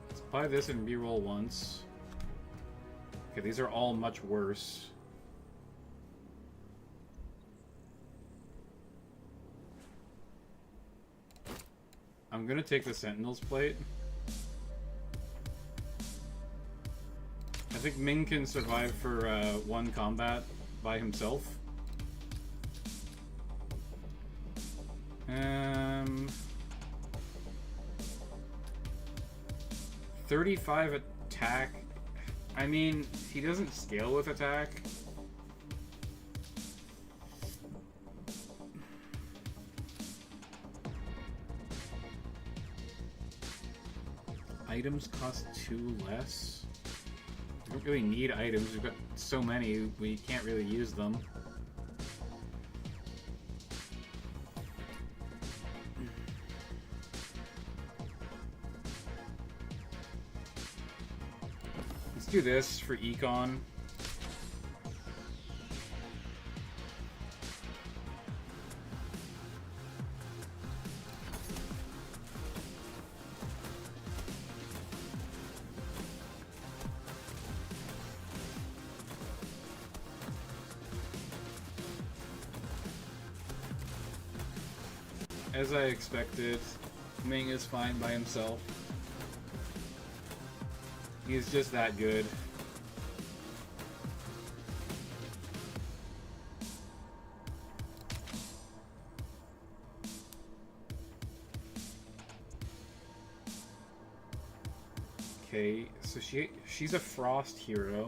Let's buy this and reroll once. Okay, these are all much worse. I'm gonna take the Sentinel's plate. I think Ming can survive for one combat by himself. 35 attack. I mean, he doesn't scale with attack. Items cost 2 less. We don't really need items. We've got so many, we can't really use them. do this for econ. As I expected, Ming is fine by himself. He's just that good. Okay, so she's a frost hero.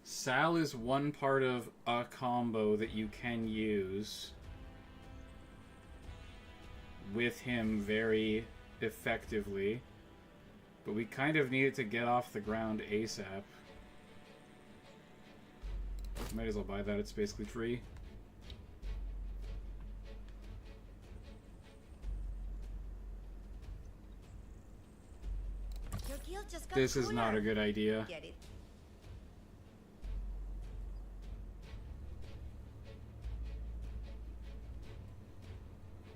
Sal is one part of a combo that you can use with him very effectively, but we kind of need it to get off the ground ASAP. Might as well buy that, it's basically free. Your guild just got This is not cooler. a good idea. Get it?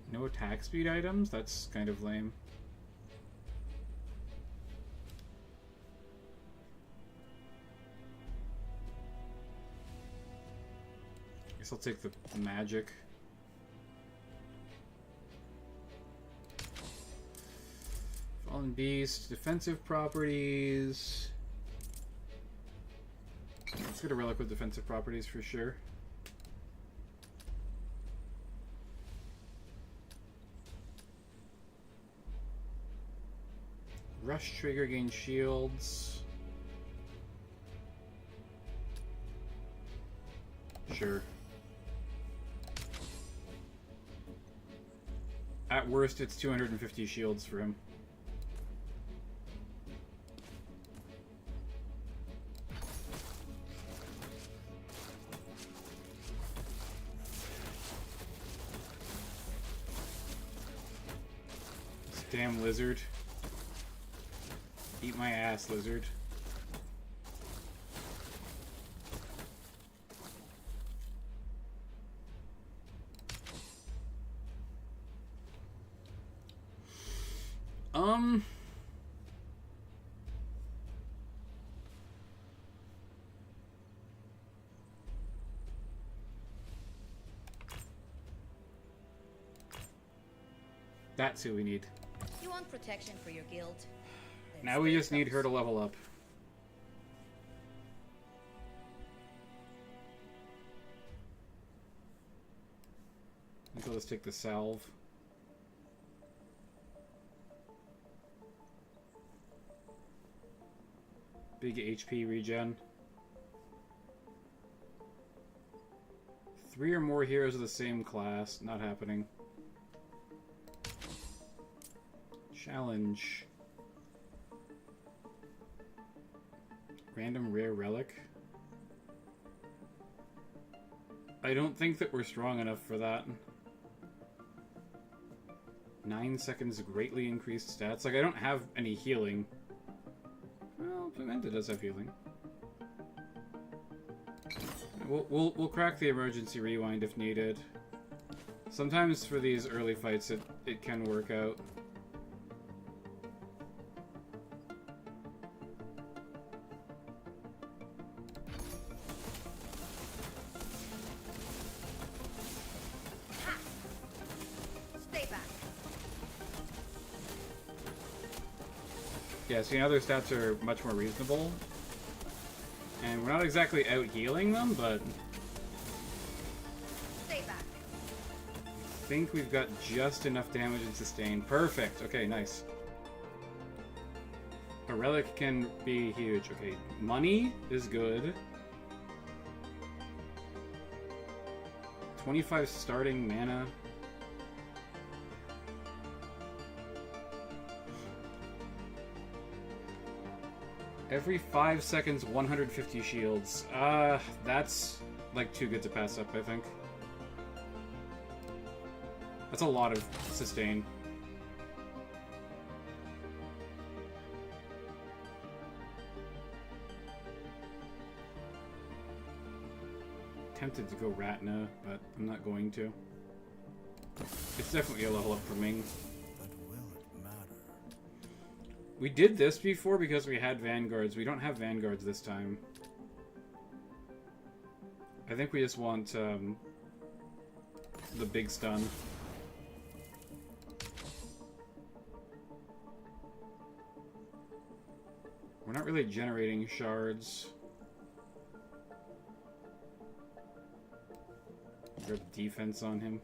No attack speed items? That's kind of lame. Guess I'll take the magic. Fallen Beast, defensive properties. Let's get a relic with defensive properties for sure. Rush trigger, gain shields. Sure. At worst, it's 250 shields for him. This damn lizard. Eat my ass, lizard. That's who we need. You want protection for your guild? Then Now we stay just need her to close. level up. So let's take the salve. Big HP regen. 3 or more heroes of the same class. Not happening. Challenge. Random rare relic. I don't think that we're strong enough for that. 9 seconds greatly increased stats. Like, I don't have any healing. Well, Pimenta does have healing. We'll crack the emergency rewind if needed. Sometimes for these early fights it can work out. Yeah, see, now their stats are much more reasonable. And we're not exactly out healing them, but Stay back. I think we've got just enough damage and sustain. Perfect. Okay, nice. A relic can be huge. Okay, money is good. 25 starting mana. Every 5 seconds, 150 shields. That's like too good to pass up, I think. That's a lot of sustain. Tempted to go Ratna, but I'm not going to. It's definitely a level up for Ming. But will it matter? We did this before because we had Vanguards. We don't have Vanguards this time. I think we just want the big stun. We're not really generating shards. Grab defense on him.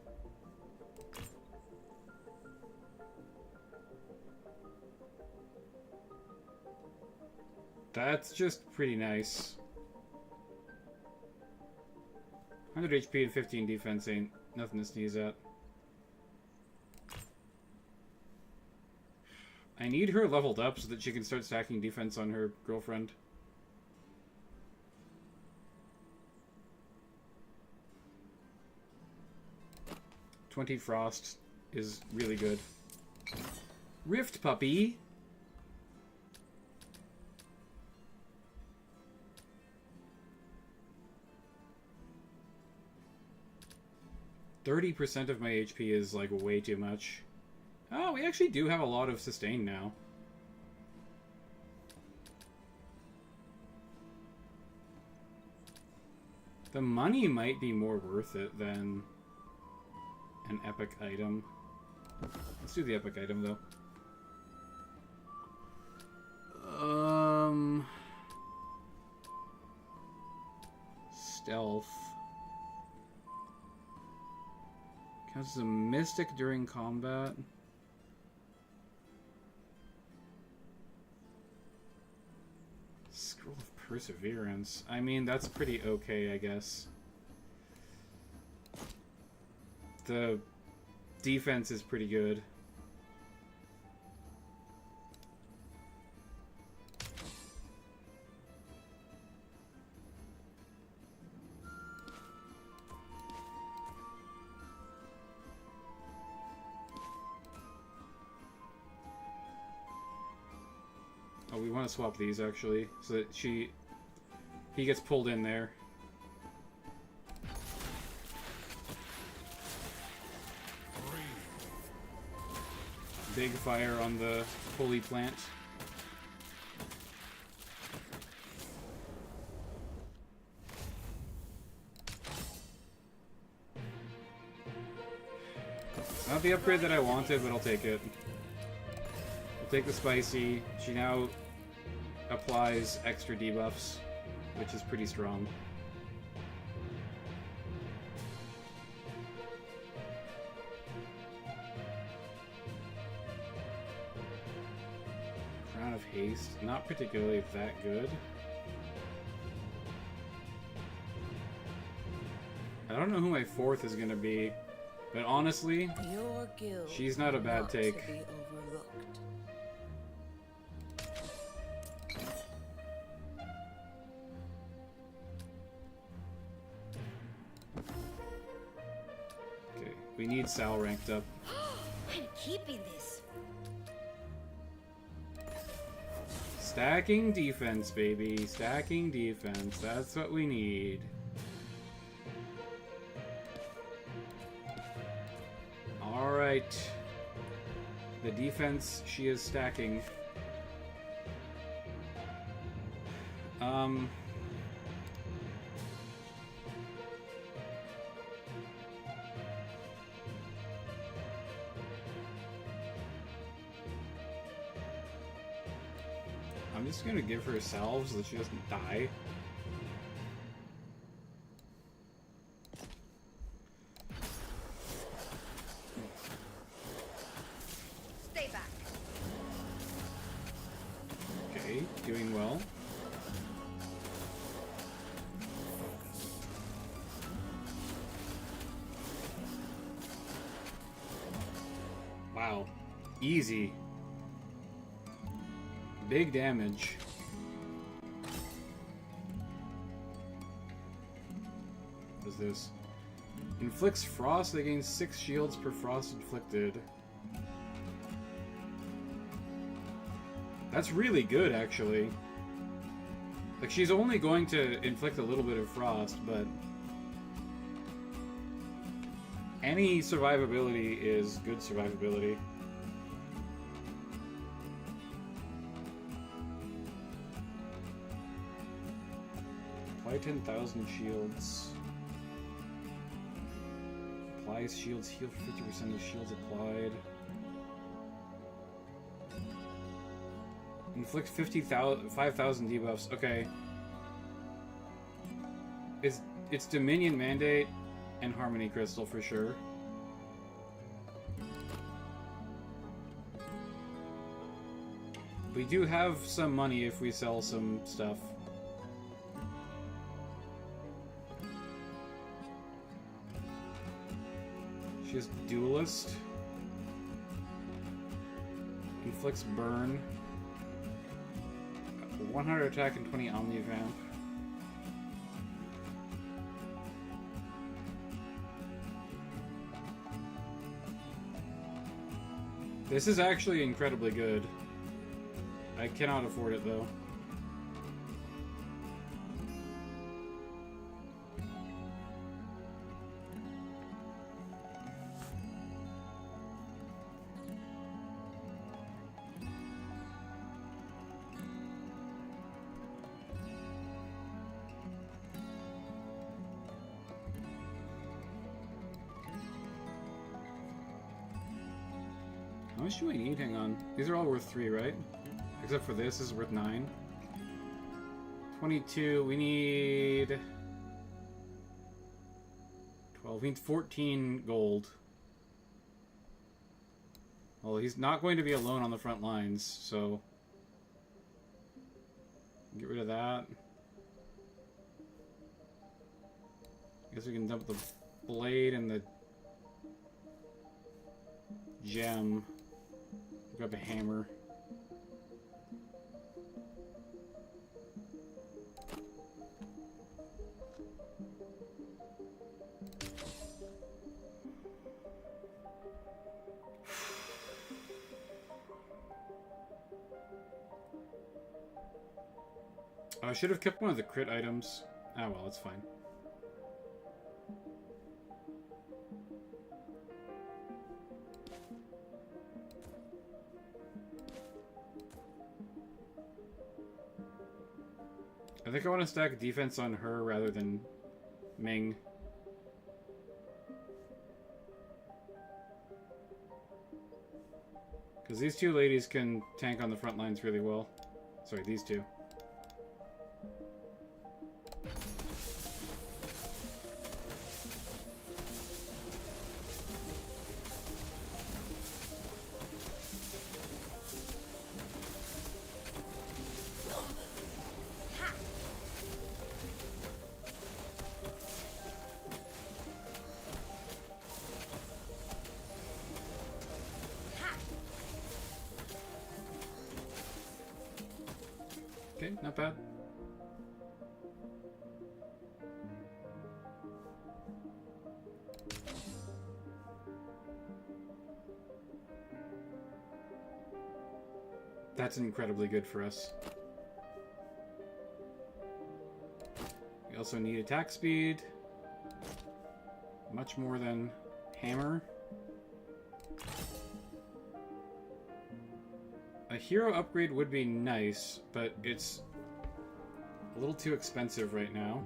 That's just pretty nice. 100 HP and 15 defense ain't nothing to sneeze at. I need her leveled up so that she can start stacking defense on her girlfriend. "20 Frost is really good. Rift Puppy! "30% of my HP is, like, way too much. Oh, we actually do have a lot of sustain now. The money might be more worth it than an epic item. Let's do the epic item, though. Stealth. Counts as a mystic during combat. Scroll of Perseverance. I mean, that's pretty okay, I guess. The defense is pretty good. Oh, we want to swap these, actually, so that he gets pulled in there. Big fire on the holy plant. Not the upgrade that I wanted, but I'll take it. I'll take the spicy. She now applies extra debuffs, which is pretty strong. Crown of Haste, not particularly that good. I don't know who my fourth is gonna be, but honestly, Your guild she's not a bad not take. to be overlooked. Okay, we need Sal ranked up. I'm keeping this. Stacking defense, baby. Stacking defense. That's what we need. Alright. The defense she is stacking. I'm just gonna give her salve so that she doesn't die. Stay back. Okay, doing well. Wow. Easy. Big damage. What is this? Inflicts frost, they gain 6 shields per frost inflicted. That's really good, actually. Like, she's only going to inflict a little bit of frost, but any survivability is good survivability. Apply 10,000 shields. Applies shields, heal 50% of shields applied. Inflict 5,000 debuffs. Okay. It's Dominion Mandate and Harmony Crystal for sure. We do have some money if we sell some stuff. She has Duelist. Inflicts Burn. 100 attack and 20 Omnivamp. This is actually incredibly good. I cannot afford it though. How much do we need? Hang on. These are all worth 3, right? Except for this is worth 9. 22. We need 12. We need 14 gold. Well, he's not going to be alone on the front lines, so get rid of that. I guess we can dump the blade and the gem. Grab a hammer. I should have kept one of the crit items. Ah, well, it's fine. I think I want to stack defense on her rather than Ming. Because these two ladies can tank on the front lines really well. Sorry, these two. Okay, not bad. That's incredibly good for us. We also need attack speed. Much more than hammer. A hero upgrade would be nice, but it's a little too expensive right now.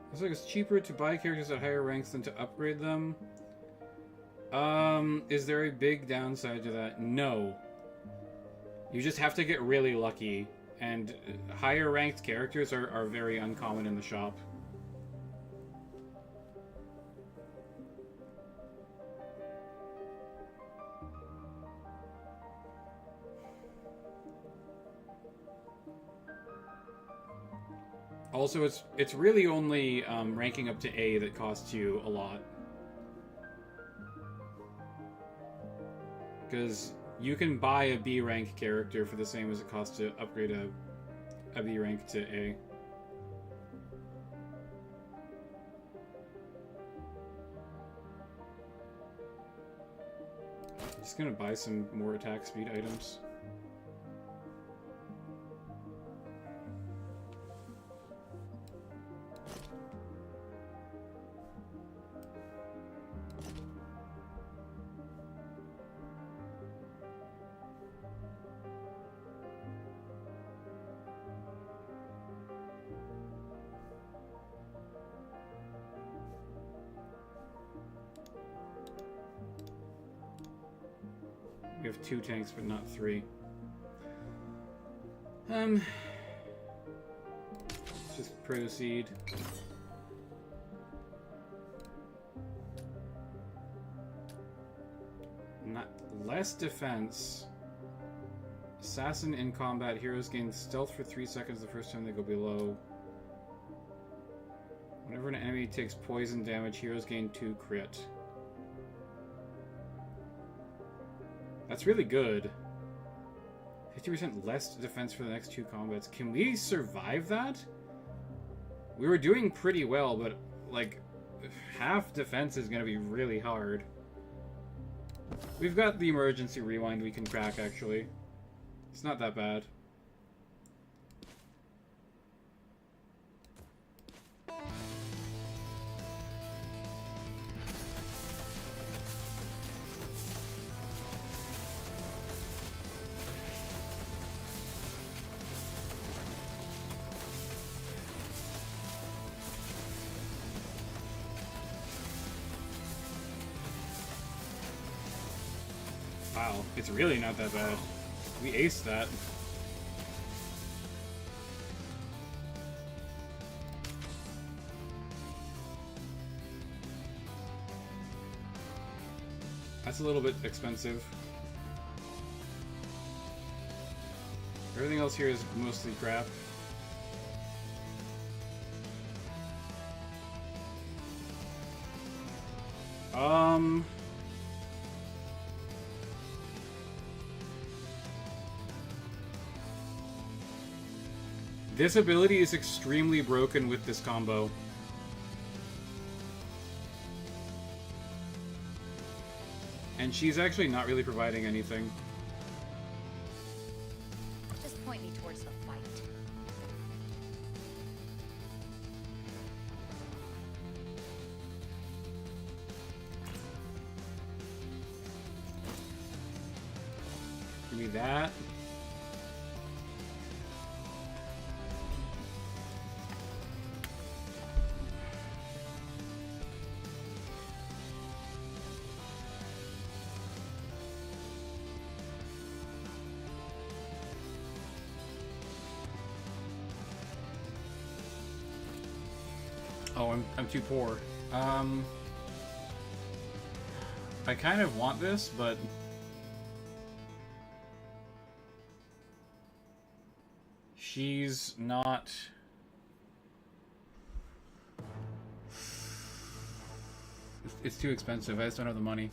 Looks like it's cheaper to buy characters at higher ranks than to upgrade them. Is there a big downside to that? No. You just have to get really lucky, and higher ranked characters are very uncommon in the shop. Also, it's really only ranking up to A that costs you a lot. Because you can buy a B rank character for the same as it costs to upgrade a B rank to A. Just gonna buy some more attack speed items. We have 2 tanks, but not 3. Let's just proceed. Not less defense. Assassin in combat. Heroes gain stealth for 3 seconds the first time they go below. Whenever an enemy takes poison damage, heroes gain 2 crit. That's really good. 50% less defense for the next 2 combats. Can we survive that? We were doing pretty well, but like half defense is going to be really hard. We've got the emergency rewind we can crack, actually. It's not that bad. Wow, it's really not that bad. We aced that. That's a little bit expensive. Everything else here is mostly crap. This ability is extremely broken with this combo. And she's actually not really providing anything. Just point me towards the fight. Give me that. Oh, I'm too poor. I kind of want this, but she's not. It's too expensive. I just don't have the money.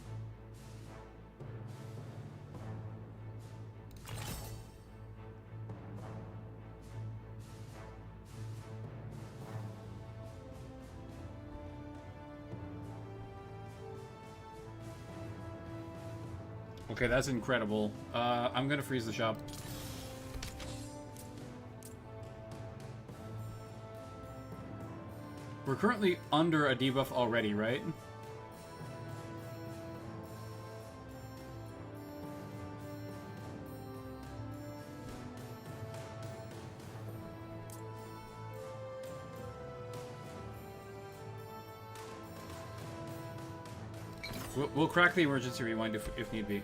Okay, that's incredible. I'm gonna freeze the shop. We're currently under a debuff already, right? We'll crack the emergency rewind if need be.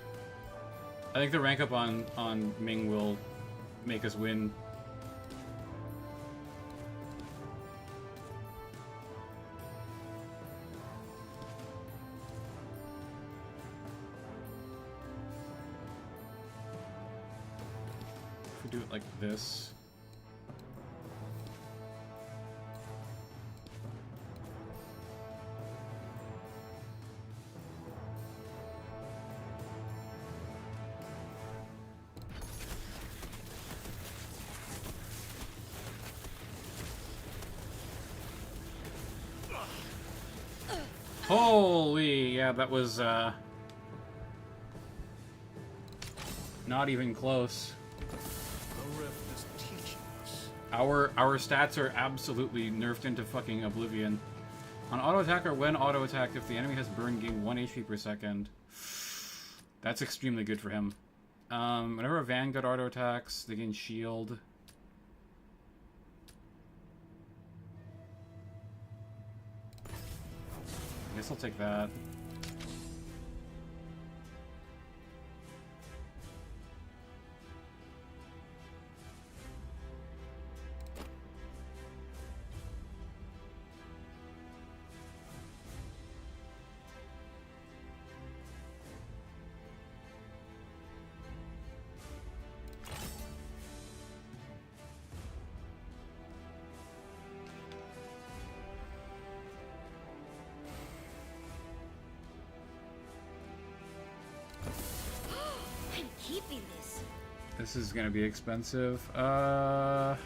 I think the rank up on Ming will make us win. If we do it like this. Holy, yeah, that was not even close. The rift is teaching us. Our stats are absolutely nerfed into fucking oblivion. On auto attack or when auto attacked, if the enemy has burn, gain 1 HP per second. That's extremely good for him. Whenever a Vanguard auto attacks, they gain shield. I guess I'll take that. I'm keeping this. This is gonna be expensive. I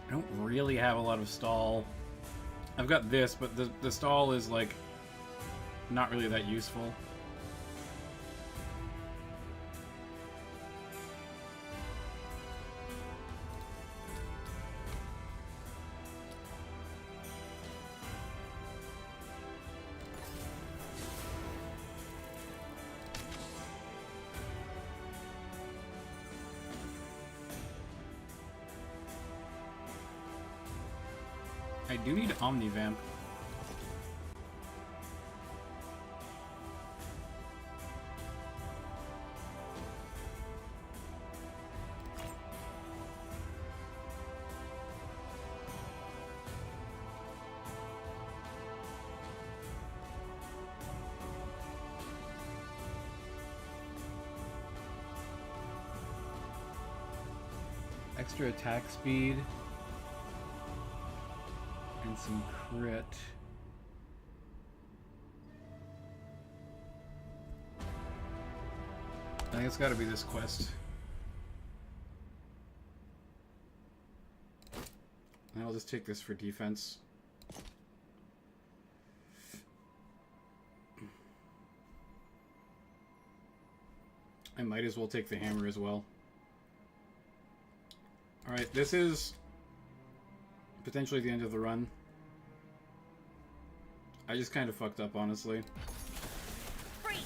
don't really have a lot of stall. I've got this, but the stall is like not really that useful. I do need Omnivamp. Extra attack speed. And some crit. I think it's got to be this quest. And I'll just take this for defense. I might as well take the hammer as well. Alright, this is potentially the end of the run. I just kind of fucked up, honestly. Freeze.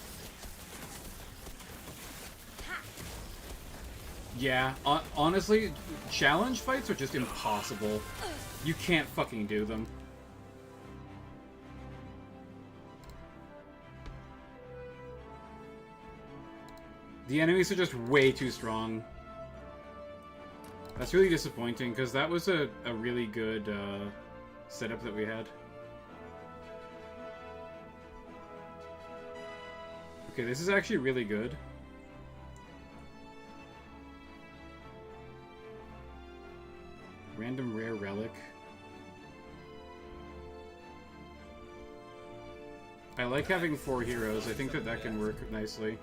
Yeah, honestly, challenge fights are just impossible. You can't fucking do them. The enemies are just way too strong. That's really disappointing, because that was a really good setup that we had. Okay, this is actually really good. Random rare relic. I like having 4 heroes. I think that can work nicely.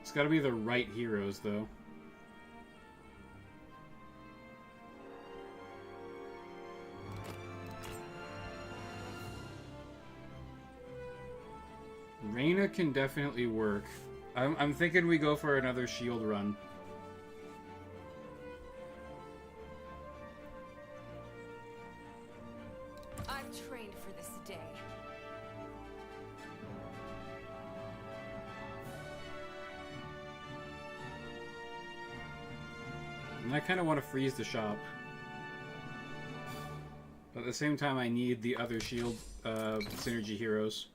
It's gotta be the right heroes, though. Reyna can definitely work. I'm thinking we go for another shield run. I've trained for this day. And I kind of want to freeze the shop. But at the same time, I need the other shield synergy heroes.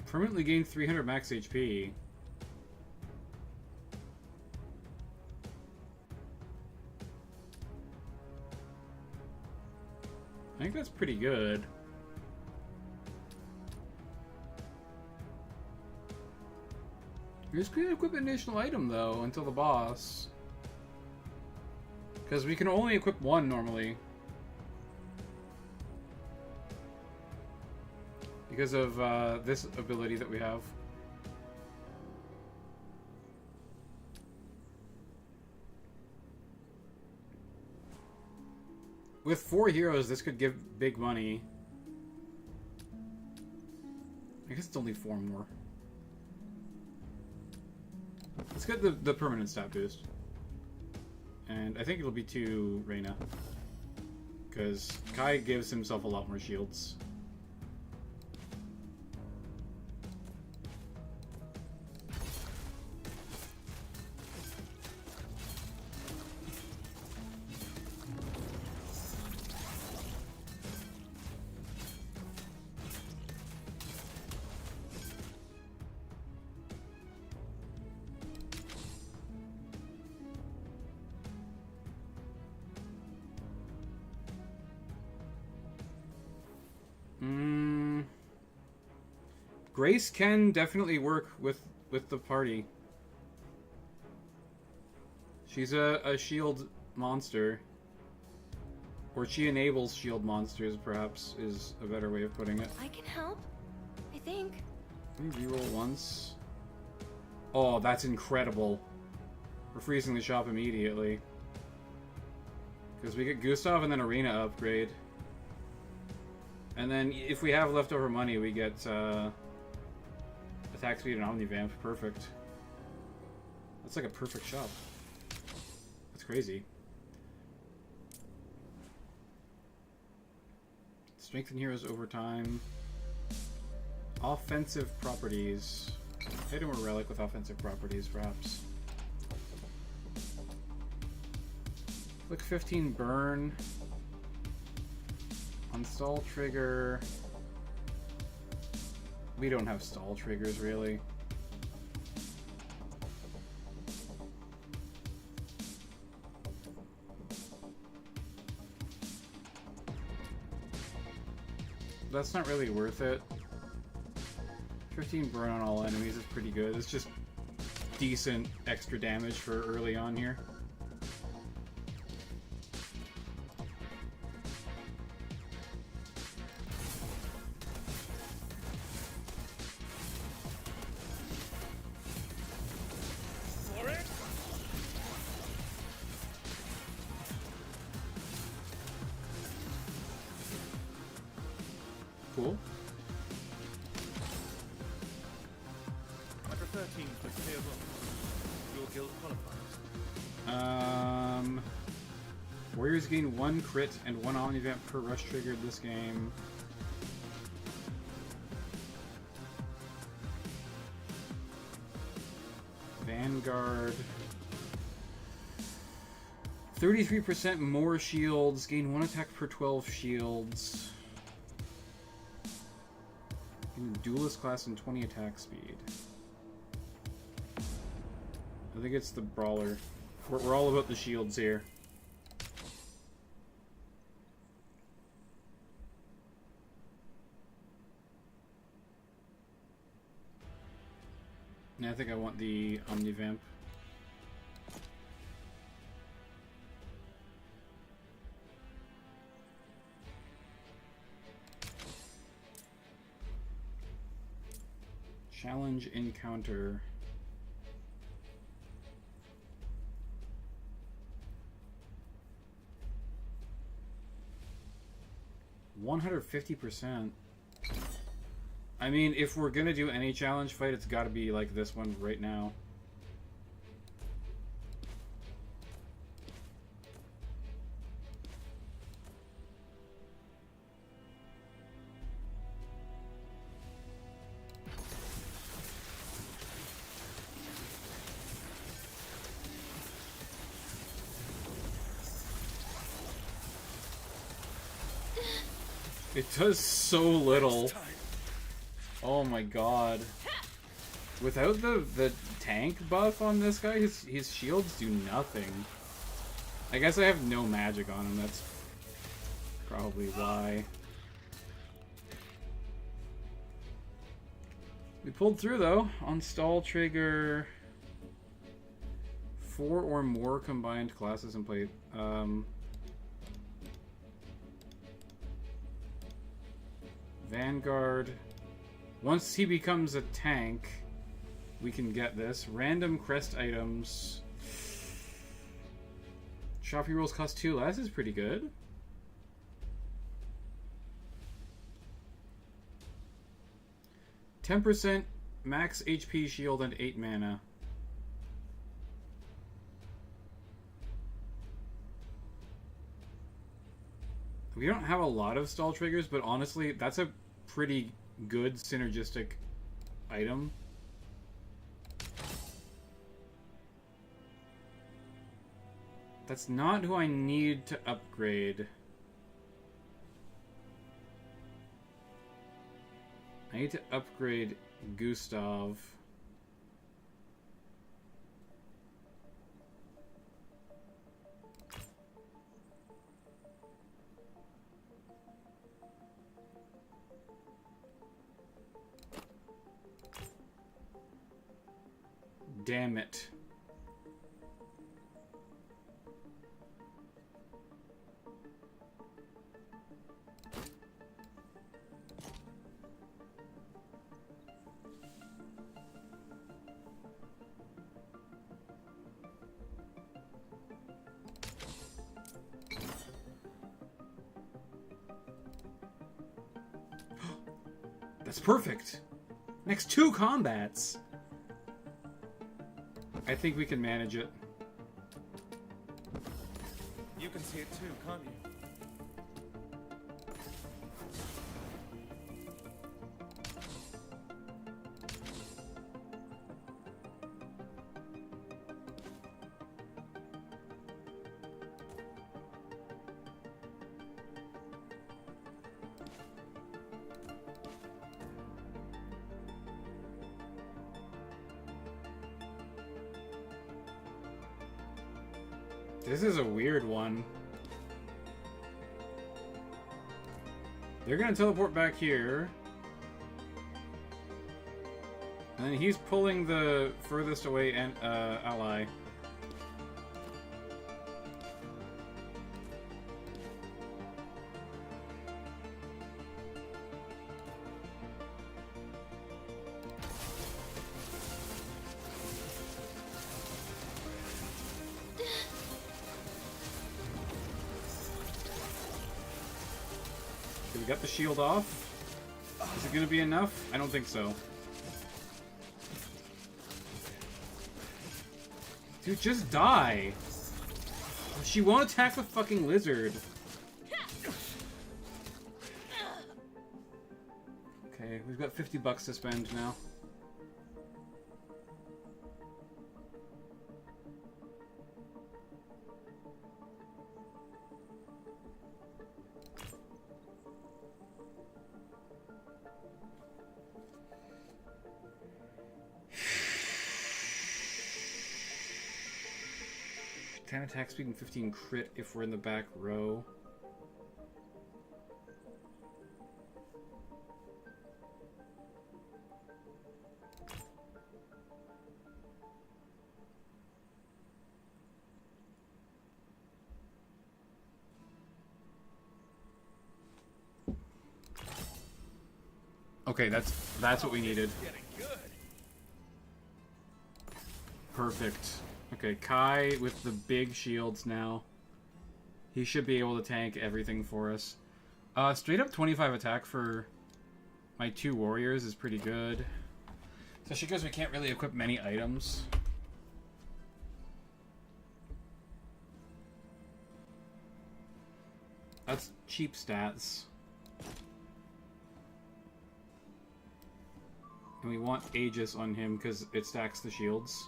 Permanently gain 300 max HP. I think that's pretty good. Just gonna equip an additional item though until the boss. Because we can only equip one normally. Because of this ability that we have. With 4 heroes, this could give big money. I guess it's only 4 more. Let's get the permanent stat boost. And I think it'll be to Reyna. Because Kai gives himself a lot more shields. Grace can definitely work with the party. She's a shield monster. Or she enables shield monsters, perhaps, is a better way of putting it. I can help, I think. Let me reroll once. Oh, that's incredible. We're freezing the shop immediately. Because we get Gustav and then Arena upgrade. And then if we have leftover money, we get attack speed and Omnivamp. Perfect. That's like a perfect shop. That's crazy. Strengthen heroes over time. Offensive properties. Item or relic with offensive properties, perhaps. Click 15 burn. On stall trigger. We don't have stall triggers, really. That's not really worth it. 15 burn on all enemies is pretty good. It's just decent extra damage for early on here. Cool. I prefer teams with clear roles. Your guild qualifies. Warriors gain 1 crit and 1 Omnivamp per rush triggered this game. Vanguard. 33% more shields. Gain 1 attack per 12 shields. Duelist class and 20 attack speed. I think it's the brawler. We're all about the shields here. And I think I want the Omnivamp. Challenge encounter. $150%. I mean, if we're gonna do any challenge fight, it's gotta be like this one right now. It does so little. Oh my god. Without the tank buff on this guy, his shields do nothing. I guess I have no magic on him, that's probably why. We pulled through though, on stall trigger. 4 or more combined classes and play. Vanguard. Once he becomes a tank, we can get this. Random crest items. Shop rolls cost 2 less is pretty good. %, max HP shield, and 8 mana. We don't have a lot of stall triggers, but honestly, that's a pretty good synergistic item. That's not who I need to upgrade. I need to upgrade Gustav. Damn it. That's perfect. Next 2 combats. I think we can manage it. You can see it too, can't you? This is a weird one. They're gonna teleport back here. And then he's pulling the furthest away ally. We got the shield off. Is it going to be enough? I don't think so. Dude, just die. She won't attack the fucking lizard. Okay, we've got $50 to spend now. Attack speed and 15 crit if we're in the back row. Okay, that's what we needed. Perfect. Okay, Kai with the big shields now. He should be able to tank everything for us. Straight up 25 attack for my 2 warriors is pretty good. Especially because we can't really equip many items. That's cheap stats. And we want Aegis on him because it stacks the shields.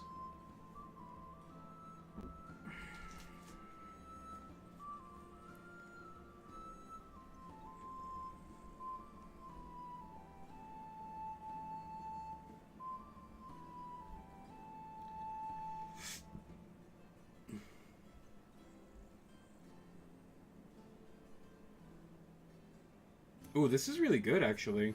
Ooh, this is really good, actually.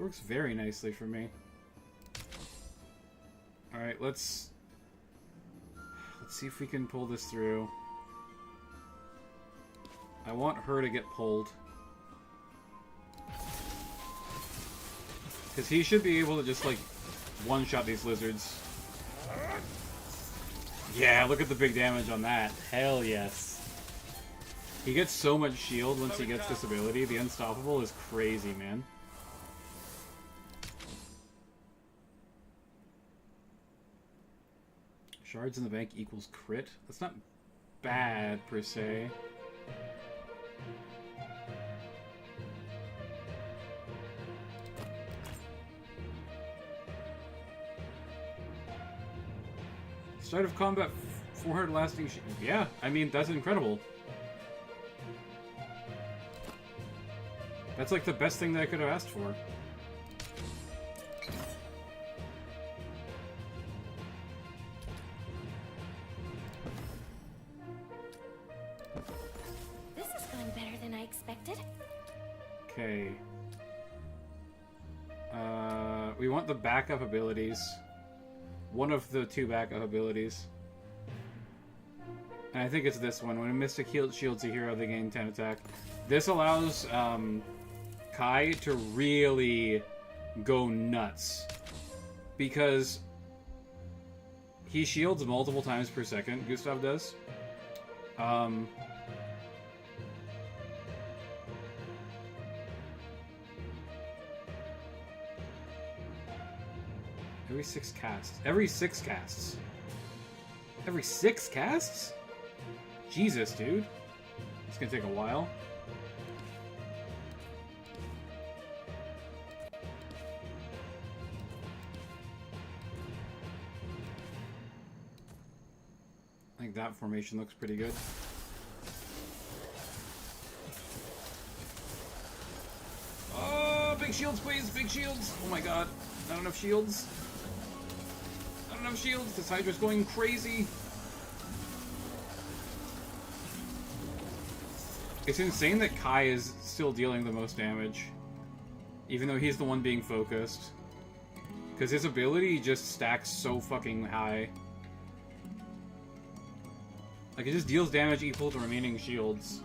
works very nicely for me. Alright, let's see if we can pull this through. I want her to get pulled. Because he should be able to just, like, one-shot these lizards. Yeah, look at the big damage on that. Hell yes. He gets so much shield once he gets this ability. The Unstoppable is crazy, man. Shards in the bank equals crit. That's not bad, per se. Start of combat, 400 lasting yeah, I mean, that's incredible. That's like the best thing that I could have asked for. This is going better than I expected. Okay. We want the backup abilities. One of the two backup abilities. And I think it's this one. When a Mystic shields a hero, they gain 10 attack. This allows Kai to really go nuts. Because he shields multiple times per second, Gustav does. Every 6 casts. Every 6 casts. Every 6 casts? Jesus, dude. It's gonna take a while. I think that formation looks pretty good. Oh, big shields, please! Big shields! Oh my god. Not enough shields. Not enough shields. This Hydra's going crazy. It's insane that Kai is still dealing the most damage. Even though he's the one being focused. Because his ability just stacks so fucking high. Like, it just deals damage equal to remaining shields.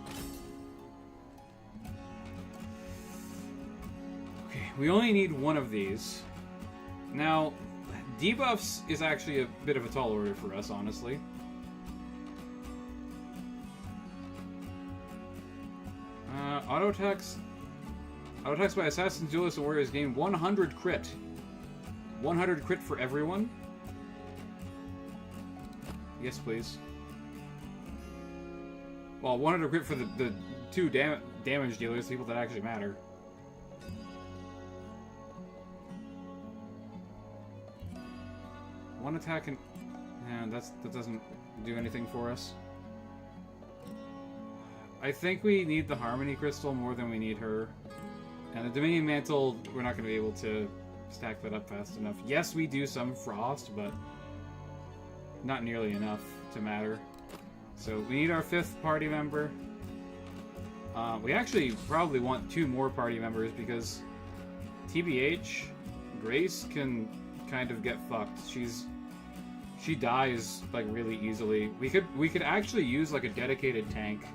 Okay, we only need one of these. Now, debuffs is actually a bit of a tall order for us, honestly. Auto attacks by assassins, duelists, and warriors gain 100 crit. 100 crit for everyone. Yes, please. Well, 100 crit for the two damage dealers, people that actually matter. One attack and that doesn't do anything for us. I think we need the Harmony Crystal more than we need her. And the Dominion Mantle, we're not going to be able to stack that up fast enough. Yes, we do some Frost, but not nearly enough to matter. So we need our 5th party member. We actually probably want 2 more party members because TBH, Grace can kind of get fucked. She dies like really easily. We could actually use like a dedicated tank.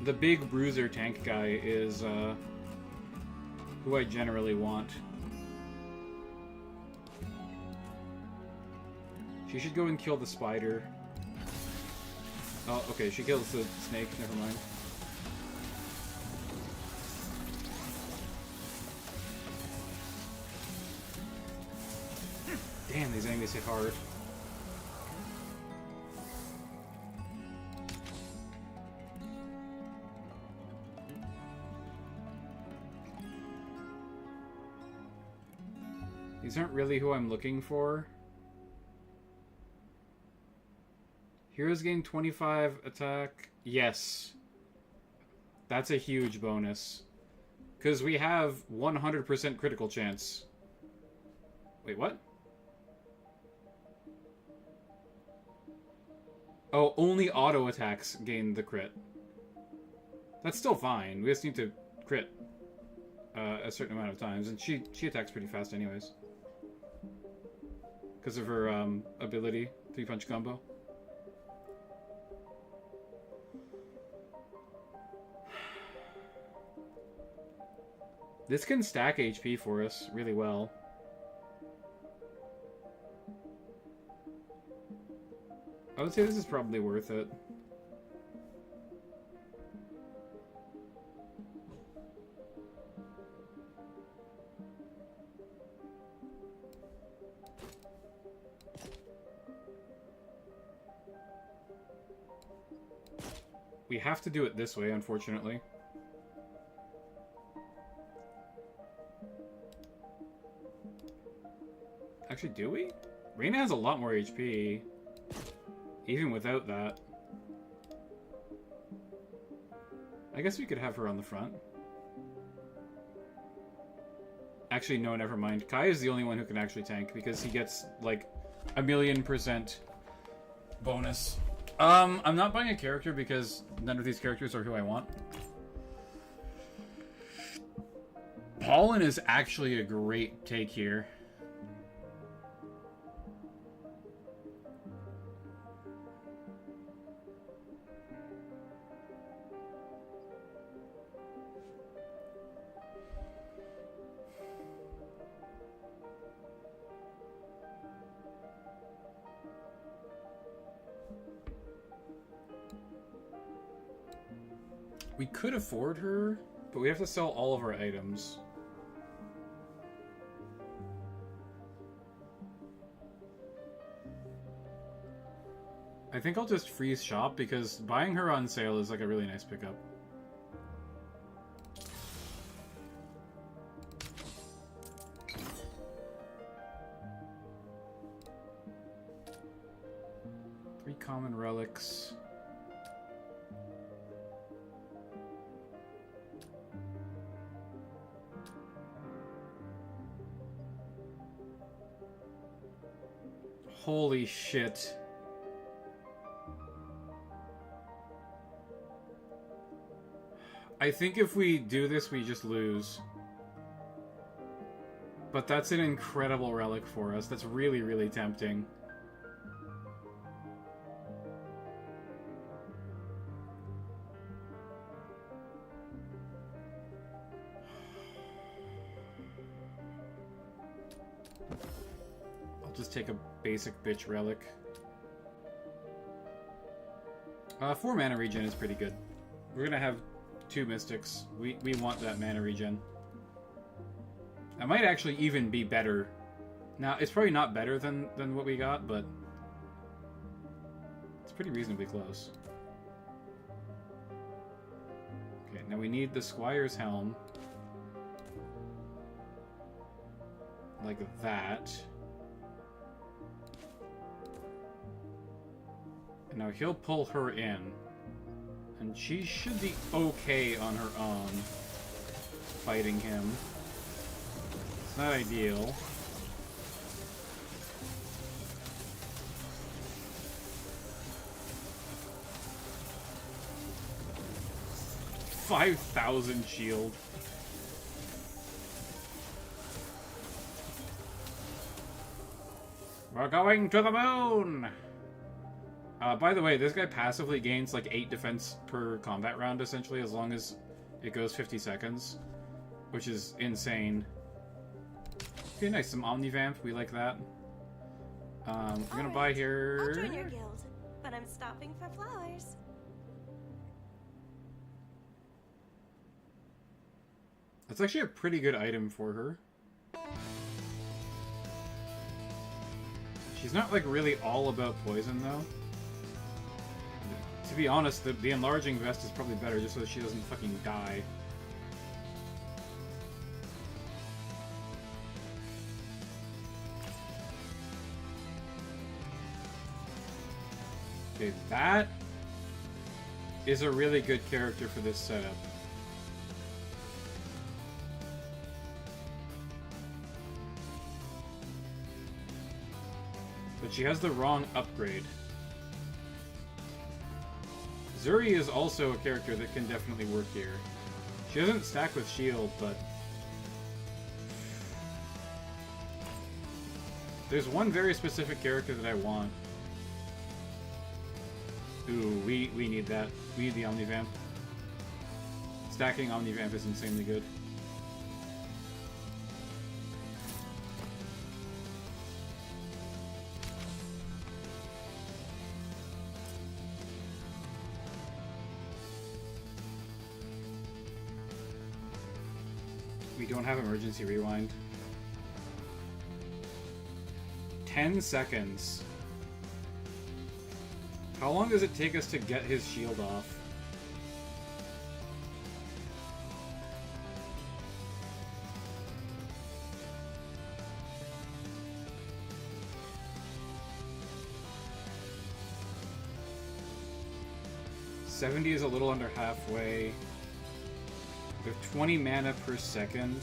The big bruiser tank guy is who I generally want. She should go and kill the spider. Oh, okay, she kills the snake, never mind. Damn, these enemies hit hard. These aren't really who I'm looking for. Heroes gain 25 attack. Yes. That's a huge bonus. Because we have 100% critical chance. Wait, what? Oh, only auto attacks gain the crit. That's still fine. We just need to crit a certain amount of times, and she attacks pretty fast anyways. Because of her ability, 3-punch combo. This can stack HP for us really well. I would say this is probably worth it. We have to do it this way, unfortunately. Actually, do we? Reyna has a lot more HP, even without that. I guess we could have her on the front. Actually, no, never mind. Kai is the only one who can actually tank, because he gets, like, 1,000,000% bonus. I'm not buying a character because none of these characters are who I want. Pollen is actually a great take here. We could afford her, but we have to sell all of our items. I think I'll just freeze shop because buying her on sale is like a really nice pickup. Three common relics. Holy shit. I think if we do this, we just lose. But that's an incredible relic for us. That's really, really tempting. I'll just take a basic bitch relic. 4 mana regen is pretty good. We're gonna have 2 mystics. We want that mana regen. That might actually even be better. Now, it's probably not better than what we got, but it's pretty reasonably close. Okay, now we need the Squire's Helm. Like that. And now he'll pull her in. And she should be okay on her own, fighting him. It's not ideal. $5,000 shield. We're going to the moon! By the way, this guy passively gains like 8 defense per combat round, essentially, as long as it goes 50 seconds. Which is insane. Okay, nice. Some Omnivamp. We like that. We're gonna buy here... I'll join your guild, but I'm stopping for flowers. That's actually a pretty good item for her. She's not like really all about poison, though. To be honest, the enlarging vest is probably better just so that she doesn't fucking die. Okay, that is a really good character for this setup. But she has the wrong upgrade. Zuri is also a character that can definitely work here. She doesn't stack with shield, but there's one very specific character that I want. Ooh, we need that. We need the Omnivamp. Stacking Omnivamp is insanely good. We don't have emergency rewind. 10 seconds. How long does it take us to get his shield off? $70 is a little under halfway. We have 20 mana per second.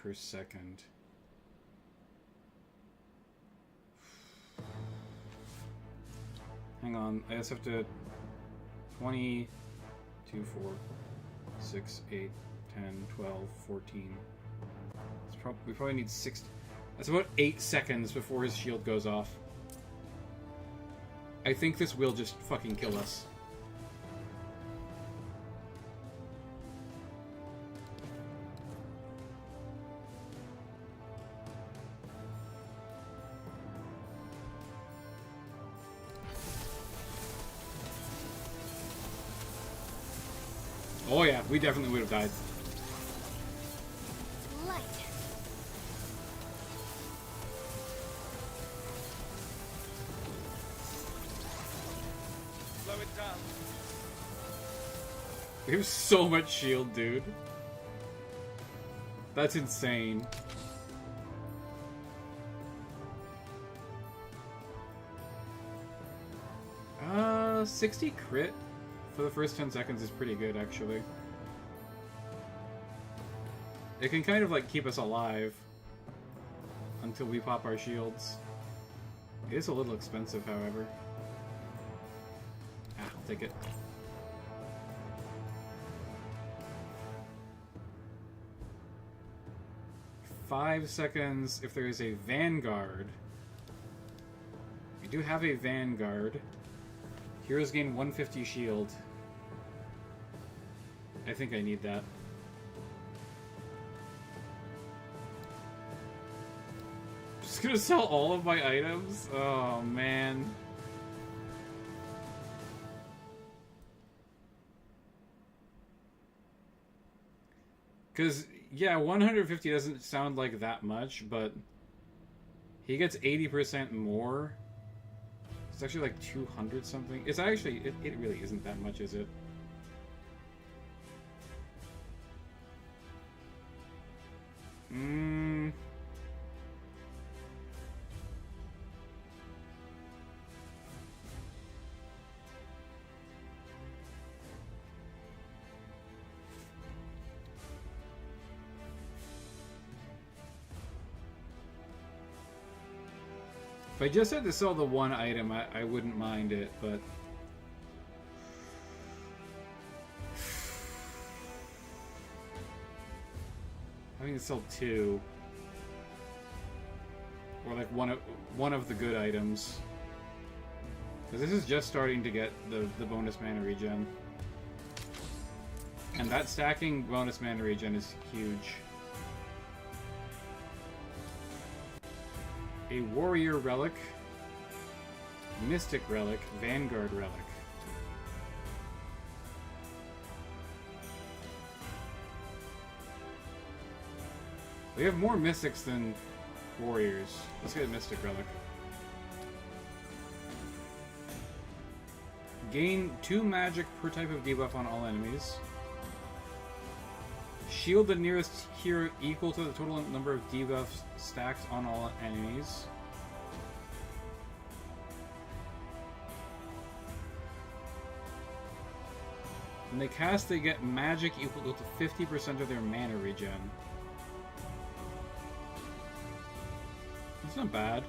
Per second. Hang on, I just have to 20, 2, 4, 6, 8, 10, 12, 14. We probably need 6. That's about 8 seconds before his shield goes off. I think this will just fucking kill us. Oh yeah, we definitely would have died. Light. Slow it down. We have so much shield, dude. That's insane. Uh, 60 crit for the first 10 seconds is pretty good, actually. It can kind of, like, keep us alive until we pop our shields. It is a little expensive, however. Ah, I'll take it. Five seconds if there is a Vanguard. We do have a Vanguard. Heroes gain 150 shield. I think I need that. Just gonna sell all of my items? Oh, man. Because, yeah, 150 doesn't sound like that much, but he gets 80% more. It's actually like 200 something. It's actually, it really isn't that much, is it? If I just had to sell the one item, I wouldn't mind it, but having to sell two, or like one of the good items, because this is just starting to get the bonus mana regen, and that stacking bonus mana regen is huge. A Warrior Relic, Mystic Relic, Vanguard Relic. We have more Mystics than Warriors. Let's get a Mystic Relic. Gain 2 magic per type of debuff on all enemies. Shield the nearest hero equal to the total number of debuffs stacked on all enemies. When they cast, they get magic equal to 50% of their mana regen. That's not bad.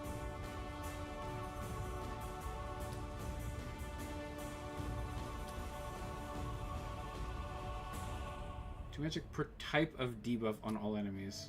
Two magic per type of debuff on all enemies.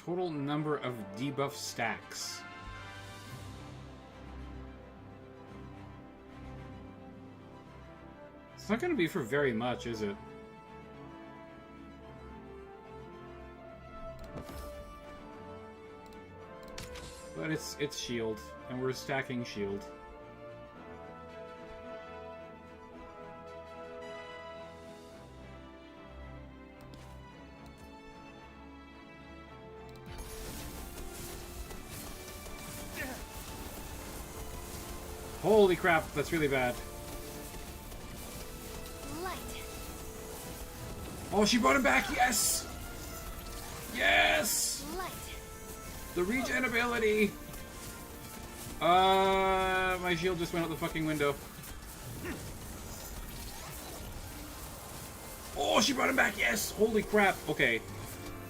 Total number of debuff stacks. It's not going to be for very much, is it? But it's shield, and we're stacking shield. Holy crap, that's really bad. Light. Oh, she brought him back, yes! Yes! Light. The regen ability! My shield just went out the fucking window. Oh, she brought him back, yes! Holy crap, okay.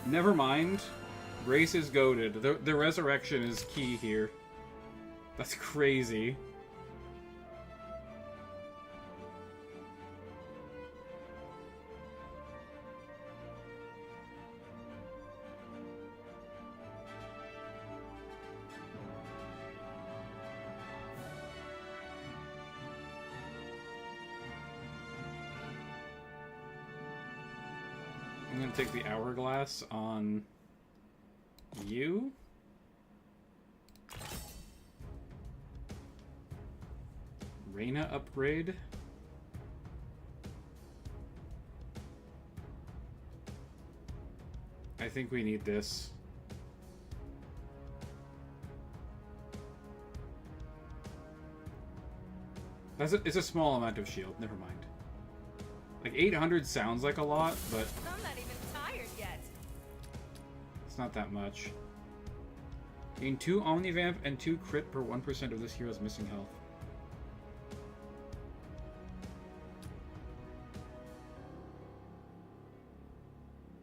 Never mind. Grace is goated. The resurrection is key here. That's crazy. I'm gonna take the hourglass on you. Reyna upgrade. I think we need this. It's a small amount of shield, never mind. Like 800 sounds like a lot, but I'm not even tired yet. it's not that much. Gain 2 Omnivamp and 2 crit per 1% of this hero's missing health.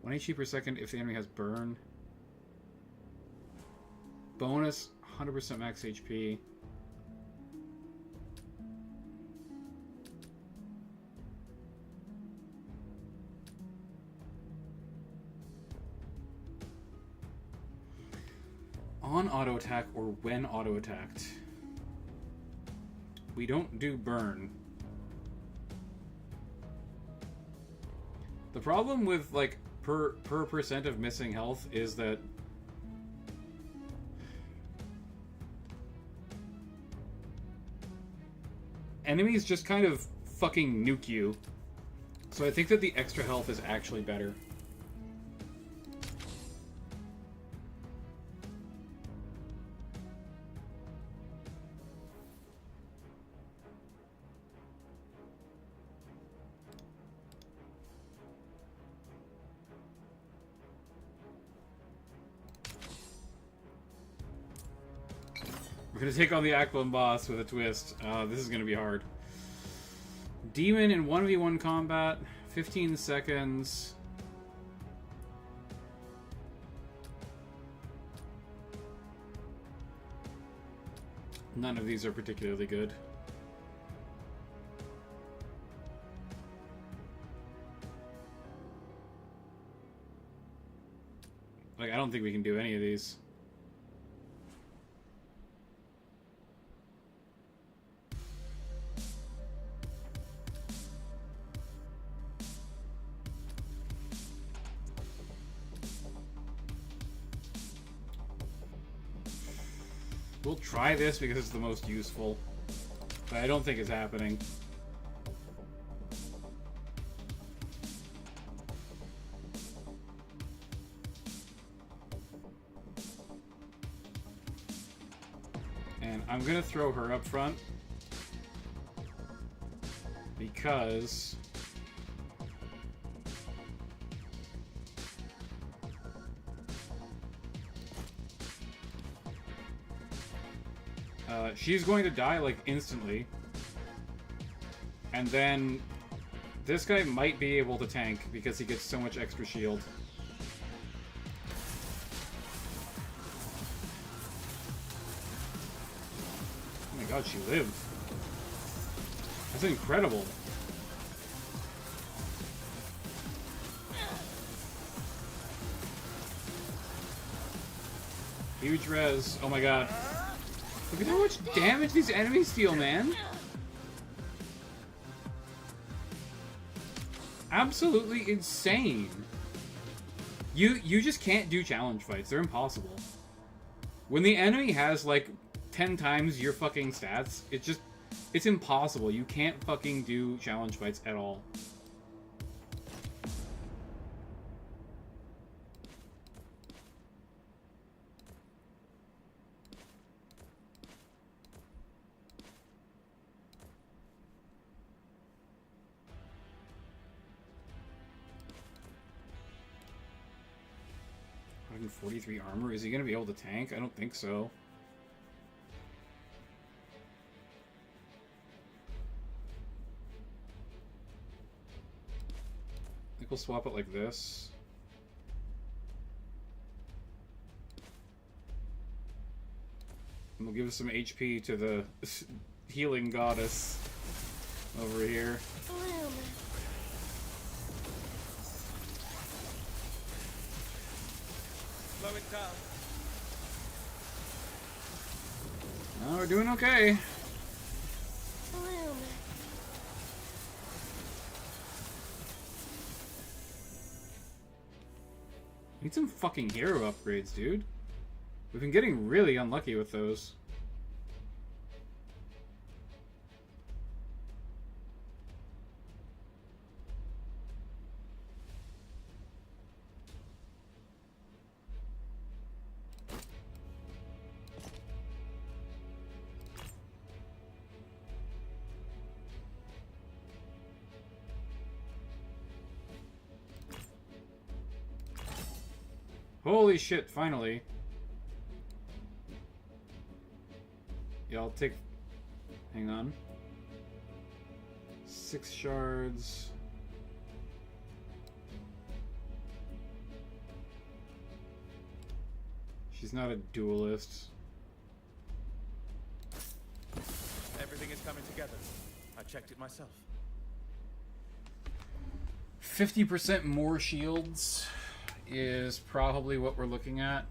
One HP per second if the enemy has burn. Bonus 100% max HP. On auto attack or when auto attacked. We don't do burn. The problem with like per percent of missing health is that enemies just kind of fucking nuke you. So I think that the extra health is actually better. We're gonna take on the Aquilum boss with a twist. This is gonna be hard. Demon in 1v1 combat, 15 seconds. None of these are particularly good. Like, I don't think we can do any of these. We'll try this because it's the most useful. But I don't think it's happening. And I'm gonna throw her up front. Because... she's going to die, like, instantly. And then this guy might be able to tank because he gets so much extra shield. Oh my god, she lived. That's incredible. Huge res. Oh my god. Look at how much damage these enemies deal, man. Absolutely insane. You just can't do challenge fights. They're impossible. When the enemy has like 10 times your fucking stats, it's impossible. You can't fucking do challenge fights at all. .43 armor. Is he going to be able to tank? I don't think so. I think we'll swap it like this. And we'll give some HP to the healing goddess over here. Slow it down. No, we're doing okay. Need some fucking hero upgrades, dude. We've been getting really unlucky with those. Holy shit, finally. Yeah, I'll take... Hang on. 6 shards. She's not a duelist. Everything is coming together. I checked it myself. 50% more shields is probably what we're looking at.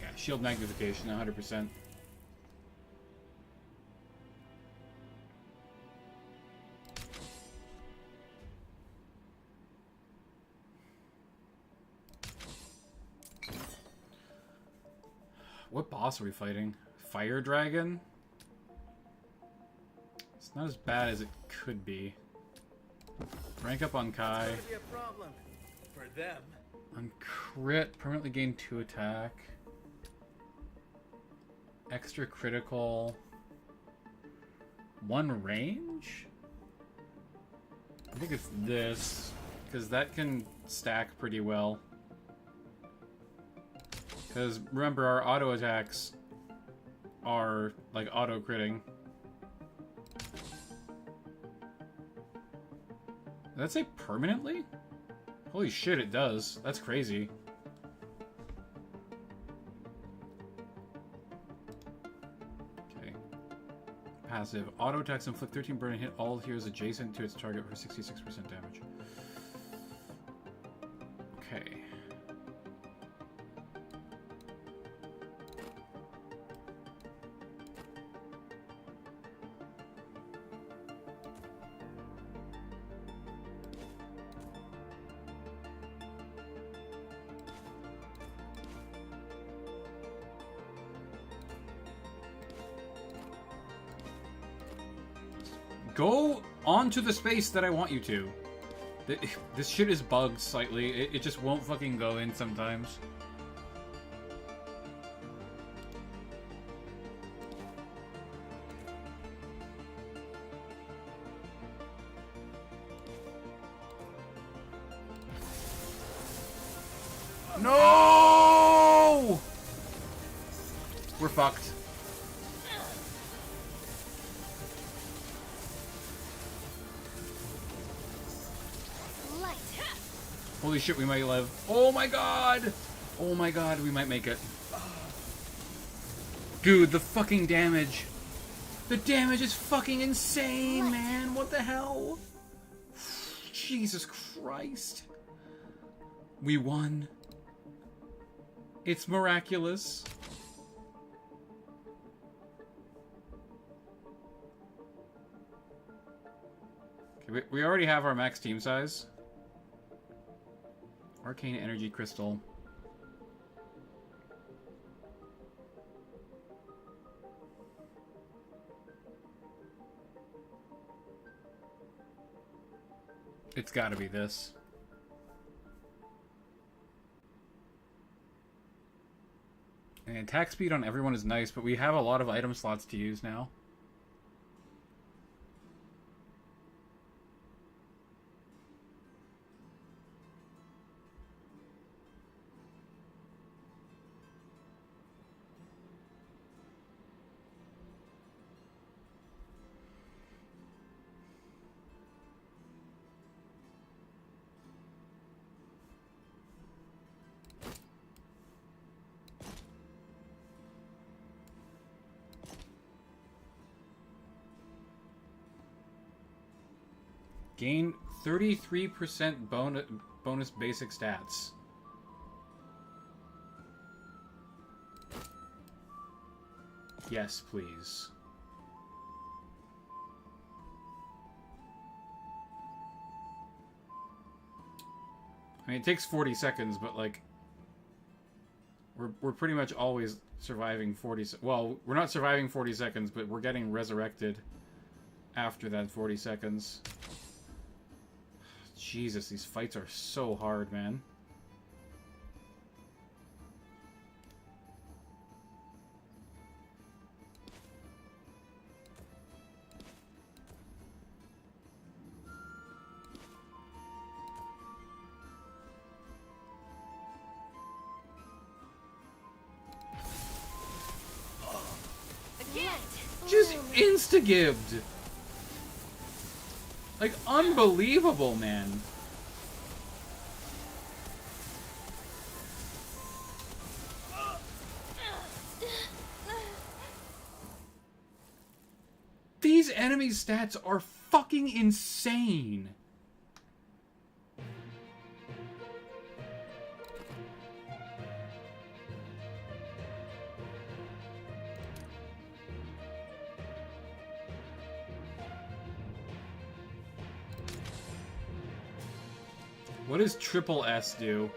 Yeah, shield magnification, 100%. What boss are we fighting? Fire Dragon? It's not as bad as it could be. Rank up on Kai. It's gonna be a problem for them. On crit, permanently gain 2 attack. Extra critical. 1 range? I think it's this, because that can stack pretty well. Because remember, our auto attacks are like auto critting. Did that say permanently? Holy shit, it does. That's crazy. Okay. Passive. Auto attacks inflict 13 burn and hit all heroes adjacent to its target for 66% damage. Okay. Go onto the space that I want you to. This shit is bugged slightly. It just won't fucking go in sometimes. No! We're fucked. Holy shit, we might live. Oh my god! Oh my god, we might make it. Dude, the fucking damage. The damage is fucking insane, man. What the hell? Jesus Christ. We won. It's miraculous. Okay, we already have our max team size. Arcane Energy Crystal. It's gotta be this. And attack speed on everyone is nice, but we have a lot of item slots to use now. Gain 33% bonus basic stats. Yes, please. I mean, it takes 40 seconds, but like, we're pretty much always surviving 40. Well, we're not surviving 40 seconds, but we're getting resurrected after that 40 seconds. Jesus, these fights are so hard, man. Again. Just insta-gibbed! Like, unbelievable, man. These enemy stats are fucking insane. What does triple S do?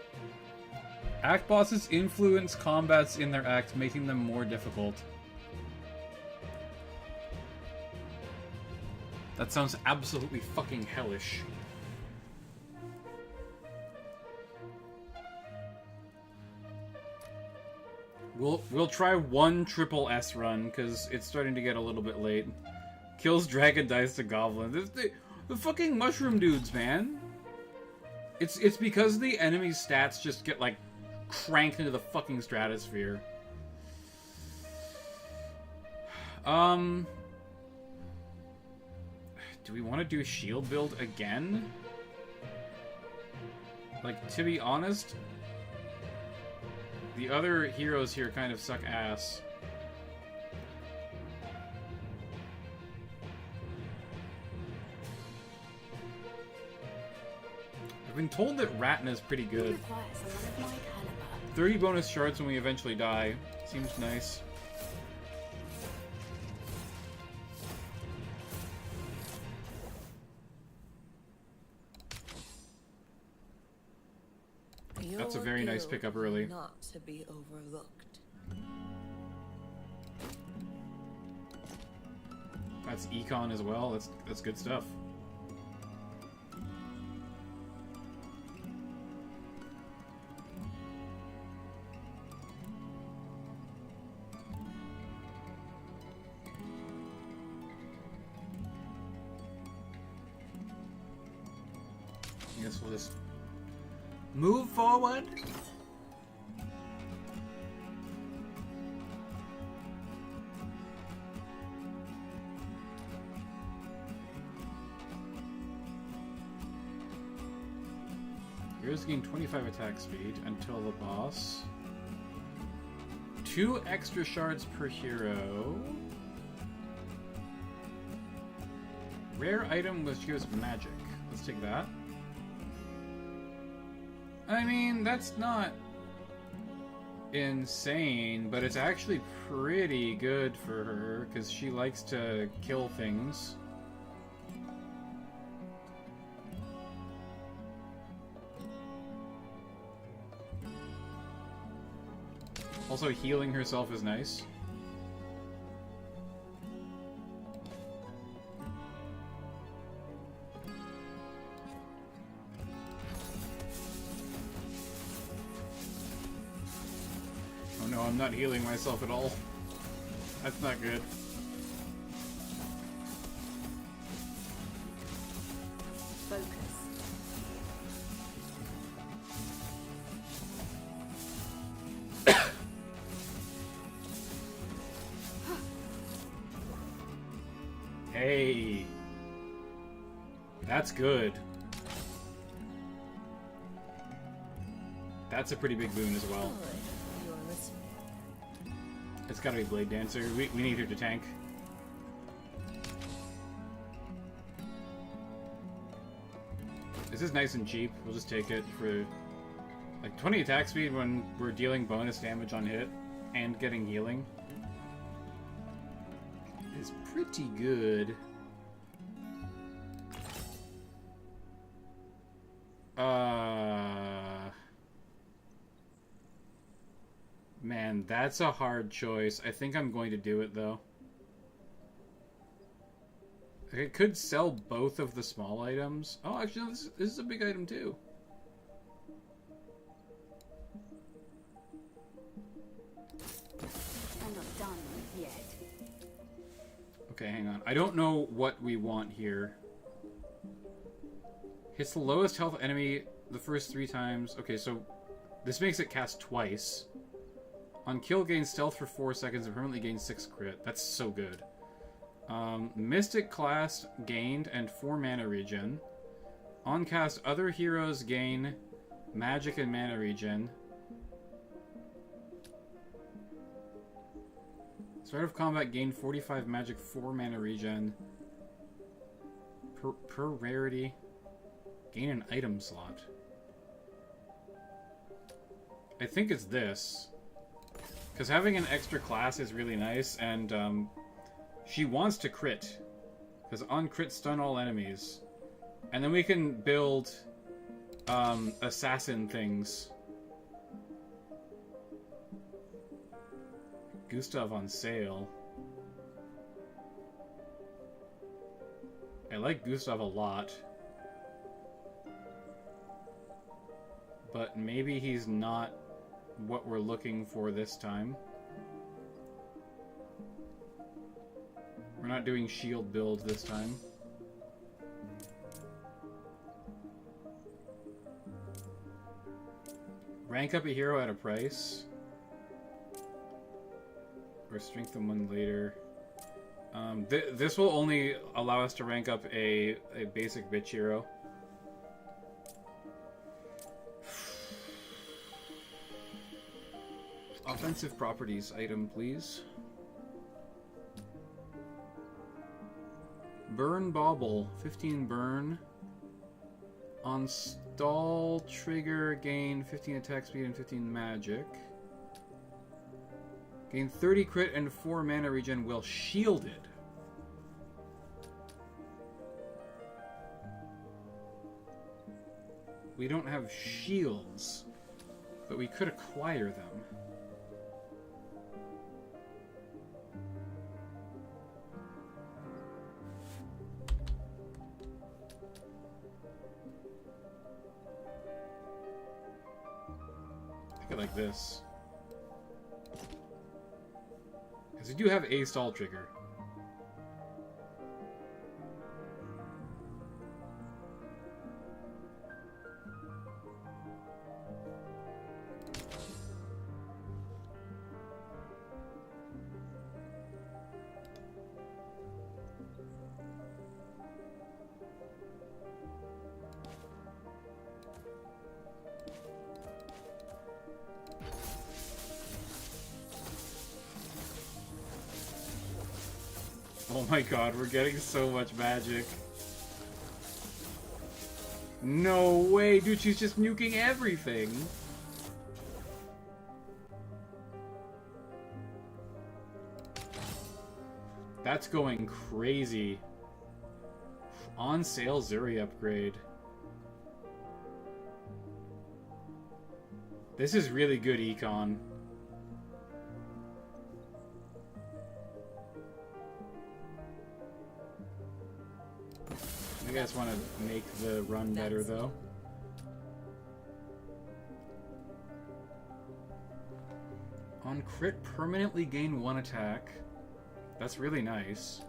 Act bosses influence combats in their act, making them more difficult. That sounds absolutely fucking hellish. We'll try one triple S run, because it's starting to get a little bit late. Kills dragon, dies to goblin. The fucking mushroom dudes, man. It's because the enemy's stats just get, like, cranked into the fucking stratosphere. Do we want to do a shield build again? Like, to be honest, the other heroes here kind of suck ass. I've been told that Ratna's pretty good. 30 bonus shards when we eventually die. Seems nice. That's a very nice pickup early. Not to be overlooked. That's econ as well. That's good stuff. I guess we'll just move forward. Heroes gain 25 attack speed until the boss. 2 extra shards per hero. Rare item was hero's magic. Let's take that. I mean, that's not insane, but it's actually pretty good for her because she likes to kill things. Also, healing herself is nice. Oh no, I'm not healing myself at all. That's not good. Focus. Hey, that's good. That's a pretty big boon as well. You're listening. It's gotta be Blade Dancer. We need her to tank. This is nice and cheap. We'll just take it for like 20 attack speed when we're dealing bonus damage on hit and getting healing. Is pretty good. Man, that's a hard choice. I think I'm going to do it though. I could sell both of the small items. Oh, actually, no, this is a big item too. I'm not done yet. Okay, hang on. I don't know what we want here. Hits the lowest health enemy the first 3 times. Okay, so this makes it cast twice. On kill, gains stealth for 4 seconds and permanently gains 6 crit. That's so good. Mystic class gained and 4 mana regen. On cast, other heroes gain magic and mana regen. Start of combat, gain 45 magic, 4 mana regen. Per rarity. Gain an item slot. I think it's this. Because having an extra class is really nice, and she wants to crit. Because on crit, stun all enemies. And then we can build assassin things. Gustav on sale. I like Gustav a lot. But maybe he's not what we're looking for this time. We're not doing shield build this time. Rank up a hero at a price. Or strengthen one later. This will only allow us to rank up a basic bitch hero. Offensive properties item, please. Burn Bauble, 15 burn. On stall trigger, gain 15 attack speed and 15 magic. Gain 30 crit and 4 mana regen while shielded. We don't have shields, but we could acquire them. like this. Because we do have a stall trigger. Oh my god, we're getting so much magic. No way, dude, she's just nuking everything. That's going crazy. On sale Zuri upgrade. This is really good econ. You guys want to make the run better, though. On crit, permanently gain 1 attack. That's really nice.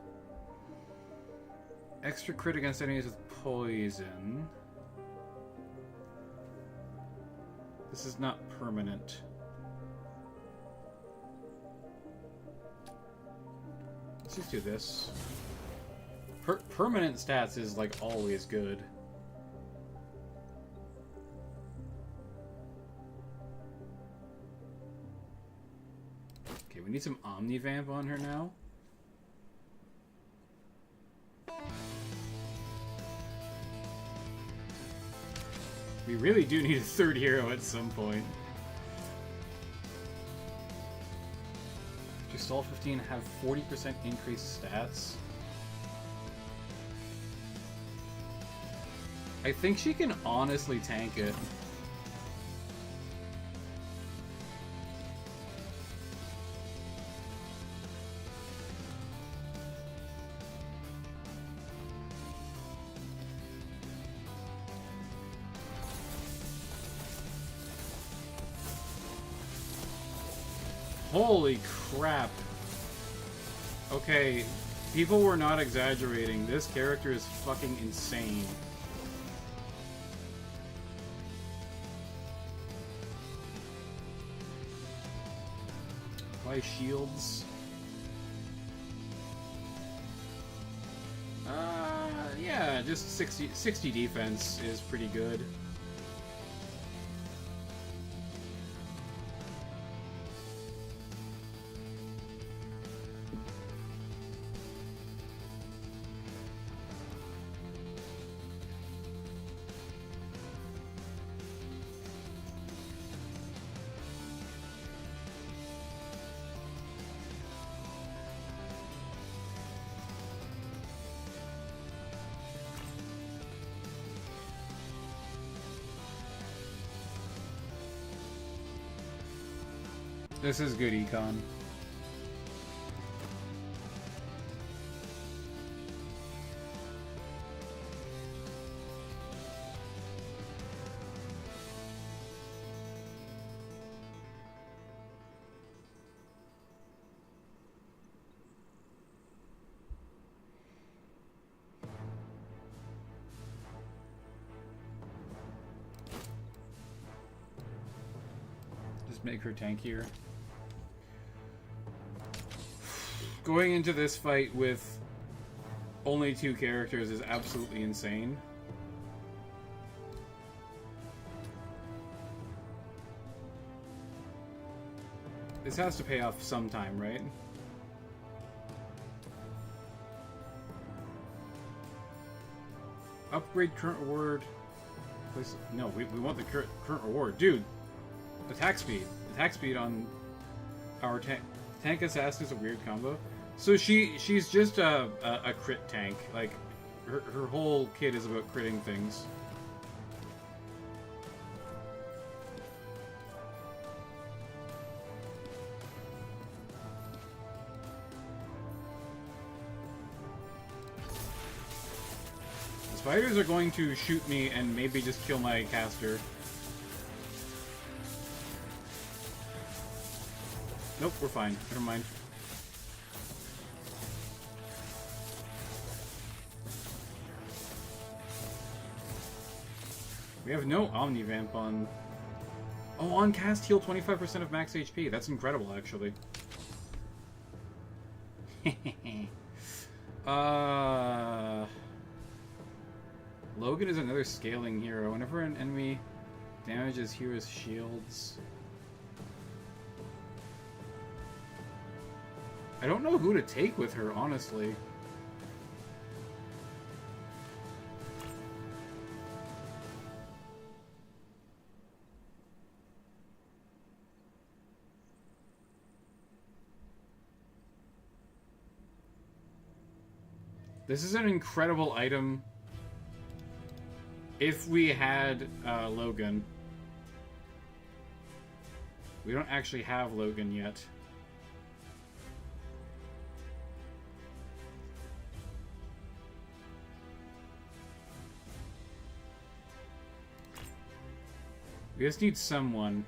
Extra crit against enemies with poison. This is not permanent. Let's just do this. Permanent stats is, like, always good. Okay, we need some Omnivamp on her now. We really do need a third hero at some point. Just all 15 have 40% increased stats. I think she can honestly tank it. Holy crap. Okay, people were not exaggerating. This character is fucking insane. Shields. Yeah, just 60 defense is pretty good. This is good econ. Just make her tankier. Going into this fight with only 2 characters is absolutely insane. This has to pay off sometime, right? Upgrade current reward. No, we want the current reward. Dude, attack speed. Attack speed on our tank assassin is a weird combo. So she's just a crit tank. Like, her whole kit is about critting things. The spiders are going to shoot me and maybe just kill my caster. Nope, we're fine. Never mind. We have no Omnivamp on... Oh, on cast heal 25% of max HP. That's incredible, actually. Logan is another scaling hero. Whenever an enemy damages hero's shields... I don't know who to take with her, honestly. This is an incredible item if we had Logan. We don't actually have Logan yet. We just need someone.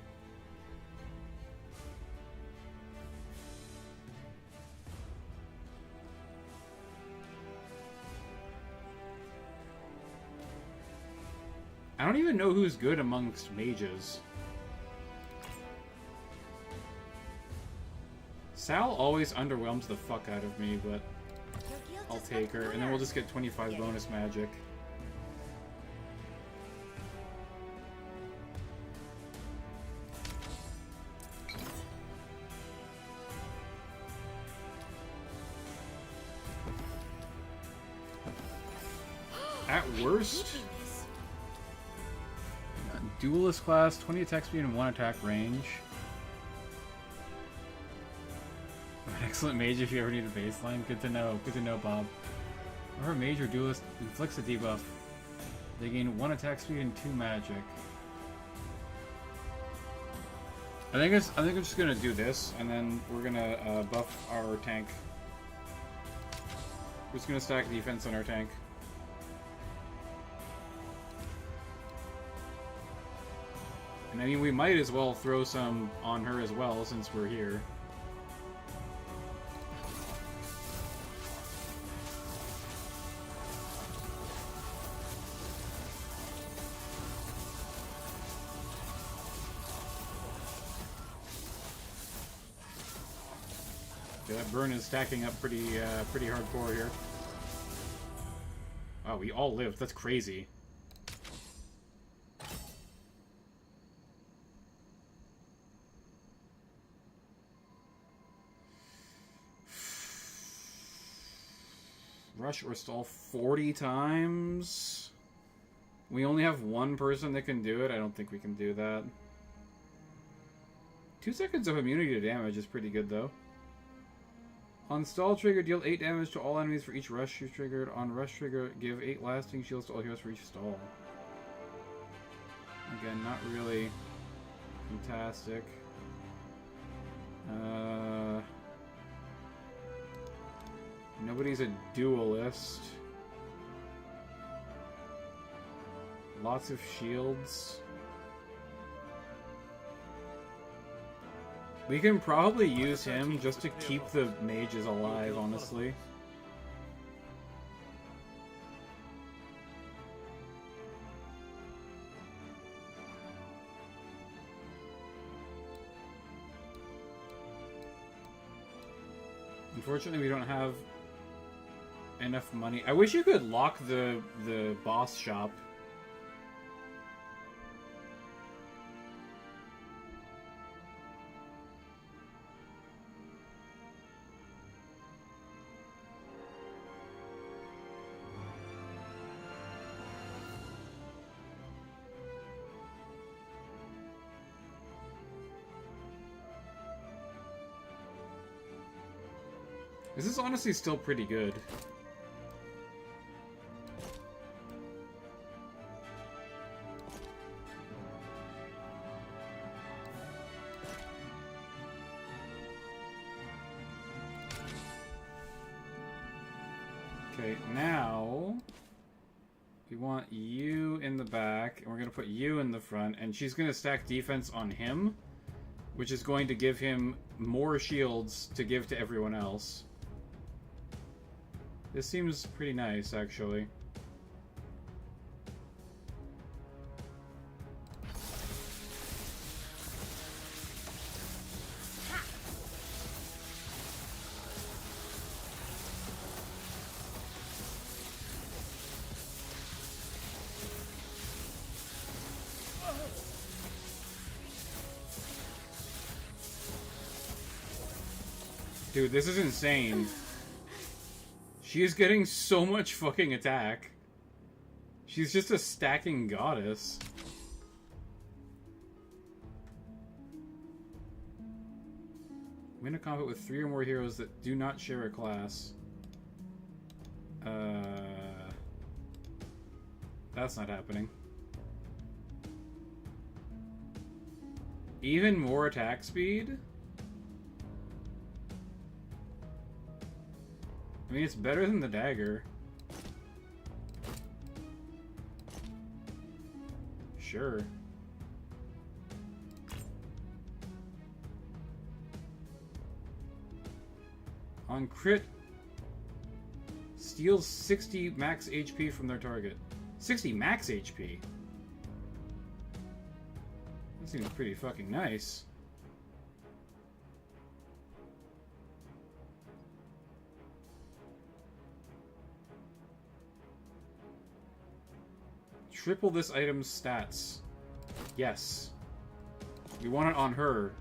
I don't even know who's good amongst mages. Sal always underwhelms the fuck out of me, but I'll take her. And then we'll just get 25 bonus magic. At worst, duelist class, 20 attack speed and 1 attack range. Excellent mage if you ever need a baseline. Good to know. Good to know, Bob. Or a mage or duelist inflicts a debuff. They gain 1 attack speed and 2 magic. I think I'm just gonna do this, and then we're gonna buff our tank. We're just gonna stack defense on our tank. And I mean, we might as well throw some on her as well, since we're here. Yeah, that burn is stacking up pretty hardcore here. Wow, we all lived. That's crazy. Rush or stall 40 times? We only have one person that can do it. I don't think we can do that. 2 seconds of immunity to damage is pretty good, though. On stall trigger, deal 8 damage to all enemies for each rush you triggered. On rush trigger, give 8 lasting shields to all heroes for each stall. Again, not really fantastic. Nobody's a duelist. Lots of shields. We can probably use him just to keep the mages alive, honestly. Unfortunately, we don't have enough money. I wish you could lock the boss shop. This is honestly still pretty good. Okay, now we want you in the back, and we're gonna put you in the front, and she's gonna stack defense on him. which is going to give him more shields to give to everyone else. This seems pretty nice, actually. Dude, this is insane. She is getting so much fucking attack. She's just a stacking goddess. Win a combat with 3 or more heroes that do not share a class. That's not happening. Even more attack speed? I mean, it's better than the dagger. Sure. On crit, steals 60 max HP from their target. 60 max HP? That seems pretty fucking nice. Triple this item's stats. Yes. We want it on her,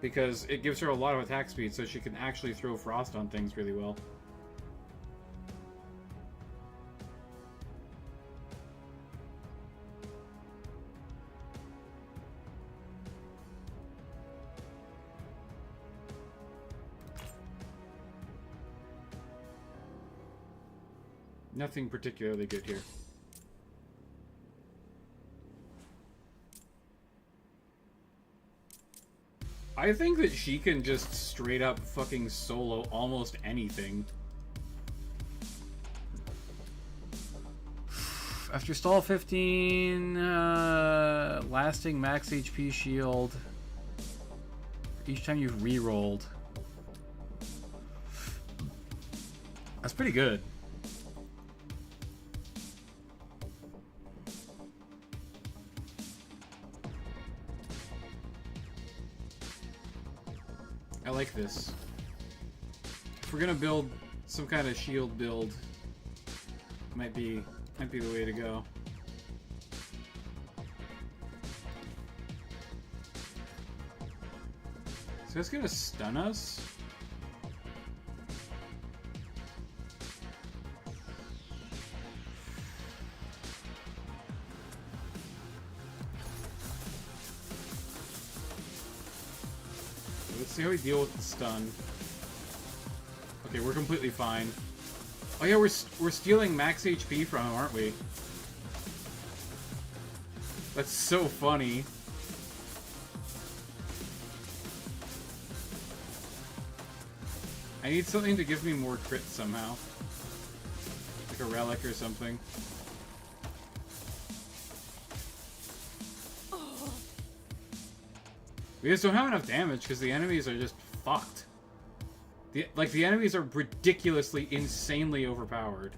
because it gives her a lot of attack speed, so she can actually throw frost on things really well. Nothing particularly good here. I think that she can just straight up fucking solo almost anything. After stall 15, lasting max HP shield each time you've re-rolled. That's pretty good. I like this. If we're gonna build some kind of shield build, might be the way to go. So that's gonna stun us? Let's see how we deal with the stun. Okay, we're completely fine. Oh yeah, we're stealing max HP from him, aren't we? That's so funny. I need something to give me more crit somehow. Like a relic or something. We just don't have enough damage because the enemies are just fucked. The enemies are ridiculously, insanely overpowered.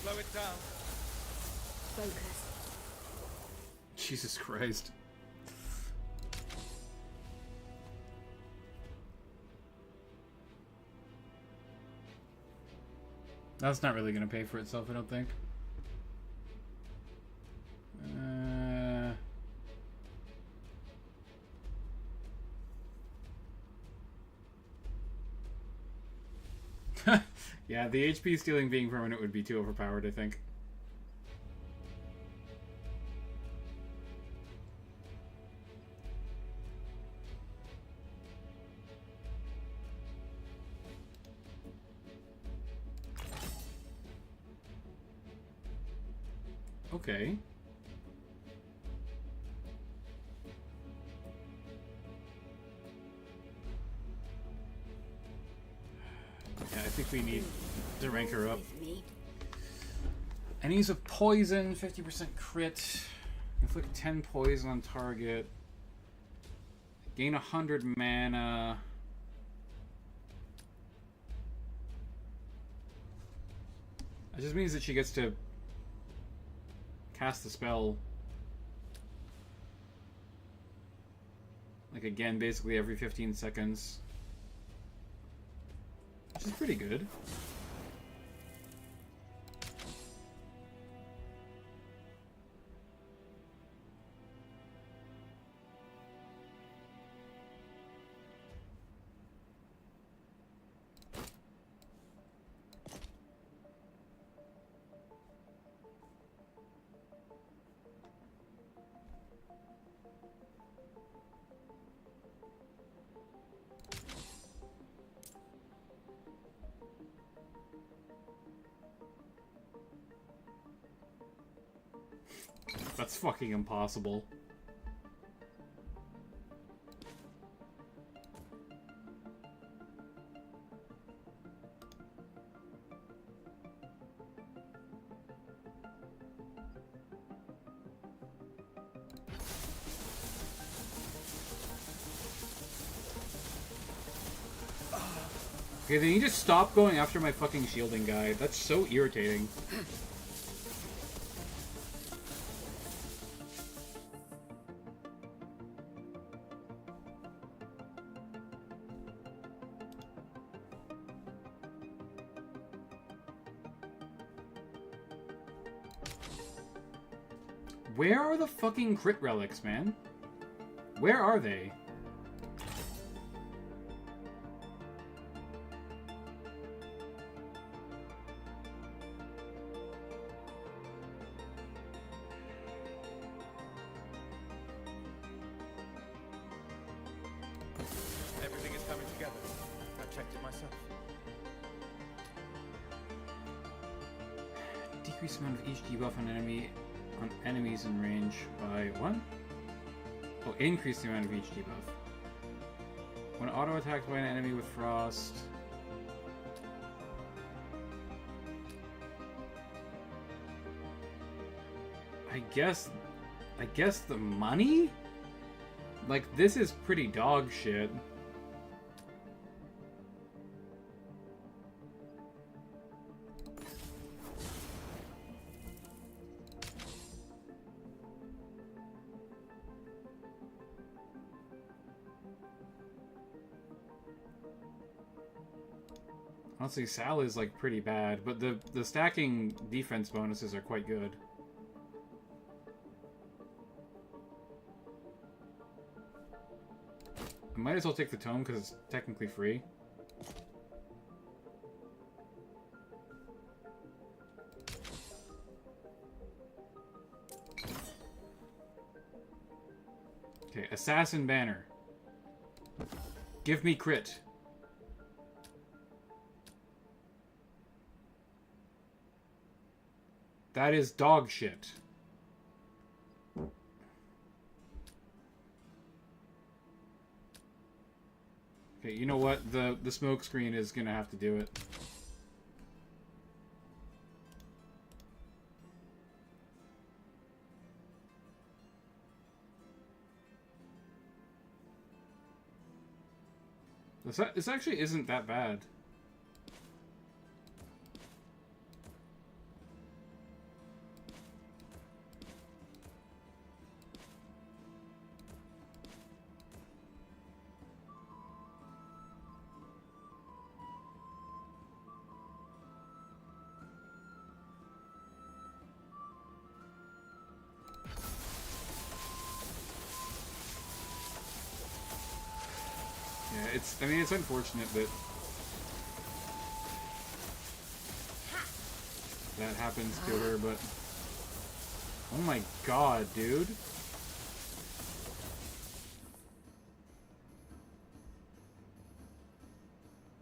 Slow it down. Focus. Jesus Christ. That's not really going to pay for itself, I don't think. Yeah, the HP stealing being permanent would be too overpowered, I think. Okay. Yeah, I think we need to rank her up. With me. Enemies of poison, 50% crit. Inflict 10 poison on target. Gain 100 mana. That just means that she gets to cast the spell. Like again, basically every 15 seconds. Which is pretty good. That's fucking impossible. Okay, then you just stop going after my fucking shielding guy. That's so irritating. Where are the fucking crit relics, man? Where are they? Everything is coming together. I checked it myself. Decrease amount of each debuff on enemies in range by 1? Oh, increase the amount of each debuff. When auto attacked by an enemy with frost. I guess the money? Like, this is pretty dog shit. Honestly, Sal is like pretty bad, but the stacking defense bonuses are quite good. I might as well take the tome because it's technically free. Okay, Assassin Banner. Give me crit. That is dog shit. Okay, you know what? The smoke screen is gonna have to do it. This actually isn't that bad. I mean, it's unfortunate that that happens to her, but... Oh my god, dude.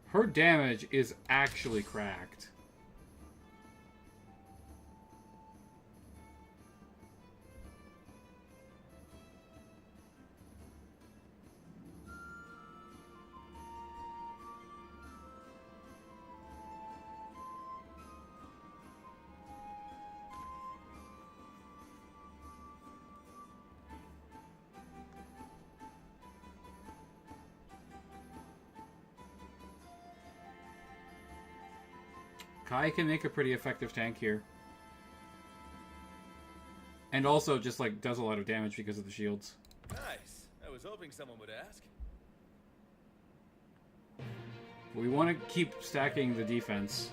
Her damage is actually cracked. Kai can make a pretty effective tank here. And also just, like, does a lot of damage because of the shields. Nice. I was hoping someone would ask. We want to keep stacking the defense.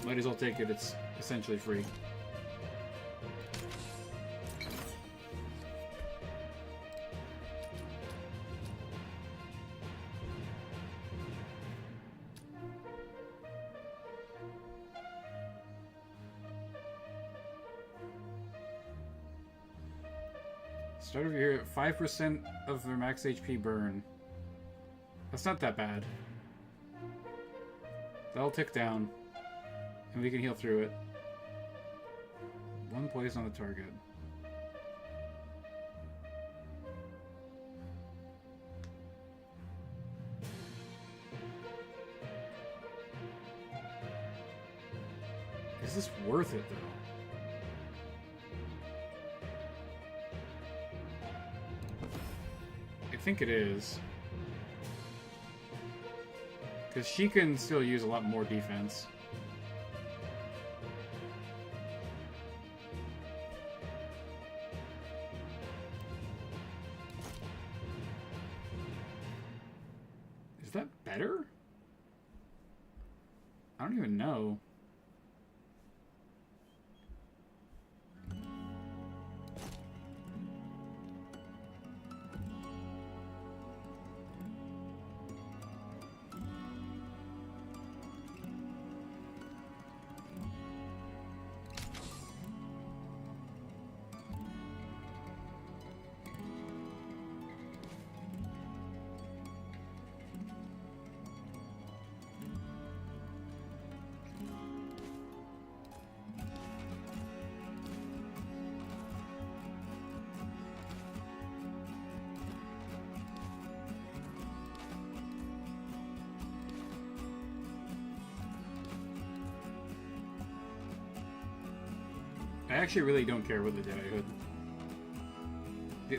Might as well take it, it's essentially free. Start over here at 5% of their max HP burn. That's not that bad. That'll tick down. And we can heal through it. One poison on the target. Is this worth it, though? I think it is. Because she can still use a lot more defense. Is that better? I don't even know. I actually really don't care what the Jedi Hood.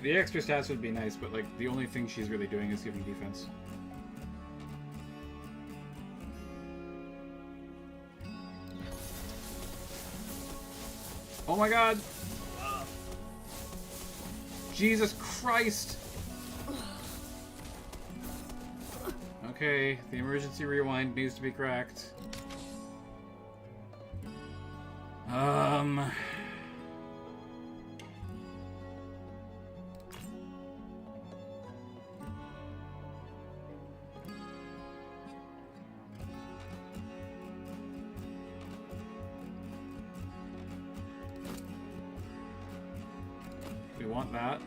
The extra stats would be nice, but like the only thing she's really doing is giving defense. Oh my god! Jesus Christ! Okay, the emergency rewind needs to be cracked. We want that.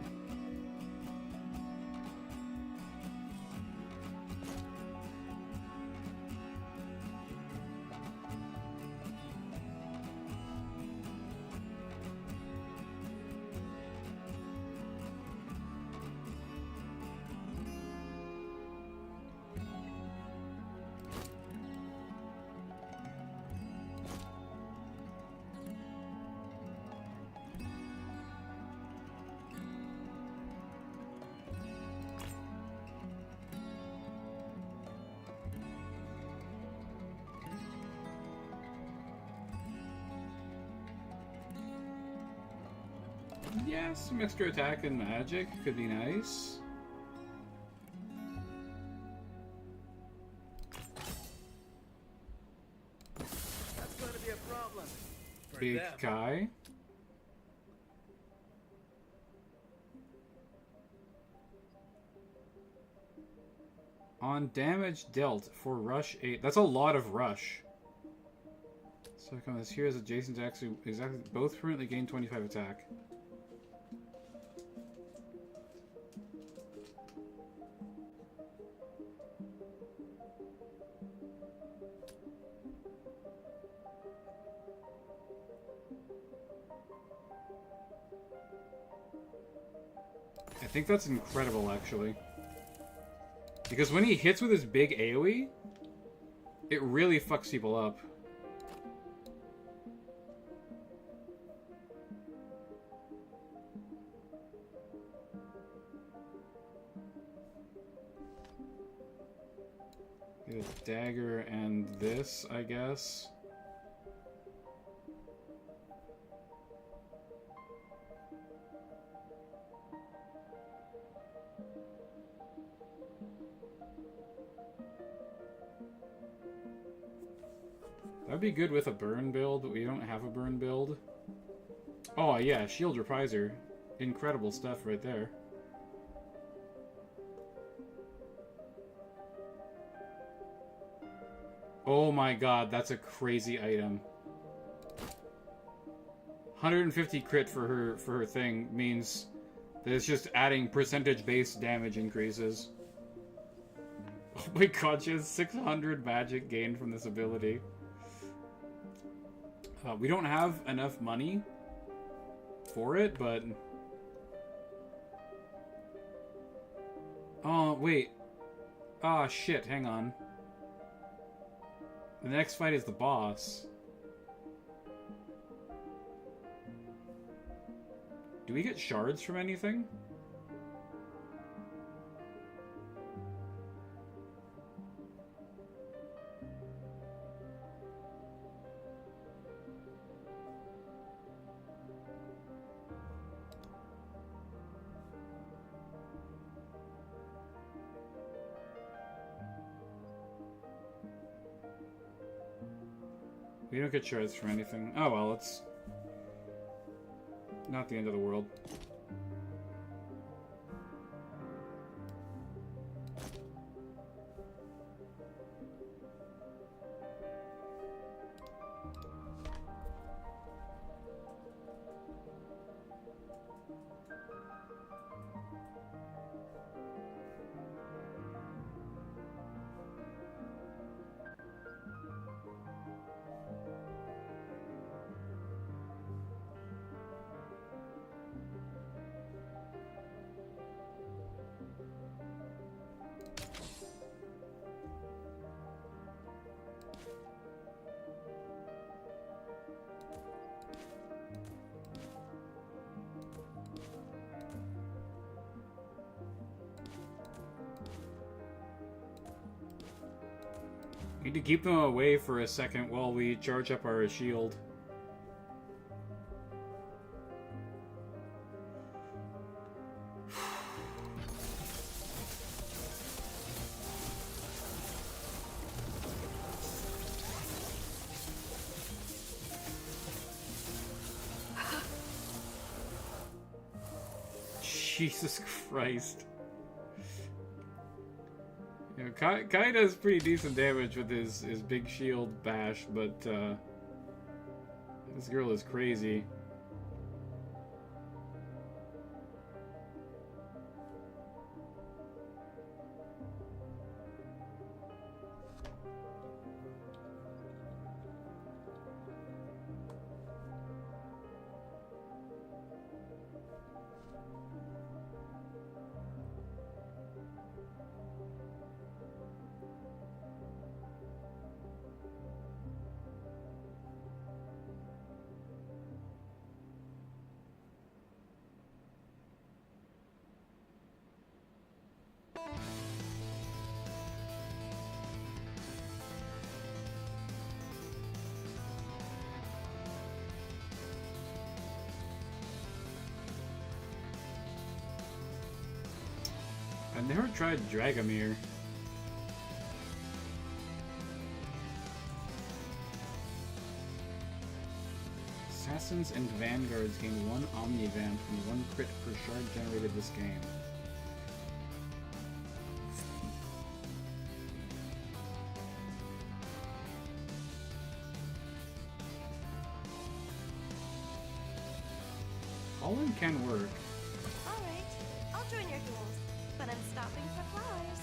Yeah, some extra attack and magic could be nice. That's going to be a problem. For Big them. Kai. On damage dealt for rush 8. That's a lot of rush. So come this here is adjacent to actually exactly both permanently gain 25 attack. I think that's incredible, actually. Because when he hits with his big AoE, it really fucks people up. Get a dagger and this, I guess. That'd be good with a burn build, but we don't have a burn build. Oh yeah, shield repriser. Incredible stuff right there. Oh my god, that's a crazy item. 150 crit for her thing means that it's just adding percentage-based damage increases. Oh my god, she has 600 magic gained from this ability. We don't have enough money for it, but... Oh, wait. Ah, shit, hang on. The next fight is the boss. Do we get shards from anything? We don't get shards from anything. Oh well, it's not the end of the world. Need to keep them away for a second while we charge up our shield. Jesus Christ. You know, Kai does pretty decent damage with his big shield bash, but this girl is crazy. I've never tried Dragomir. Assassins and Vanguards gain 1 Omnivamp and 1 crit per shard generated this game. All-in can work. Alright, I'll join your duels, but I'm stopping for flowers.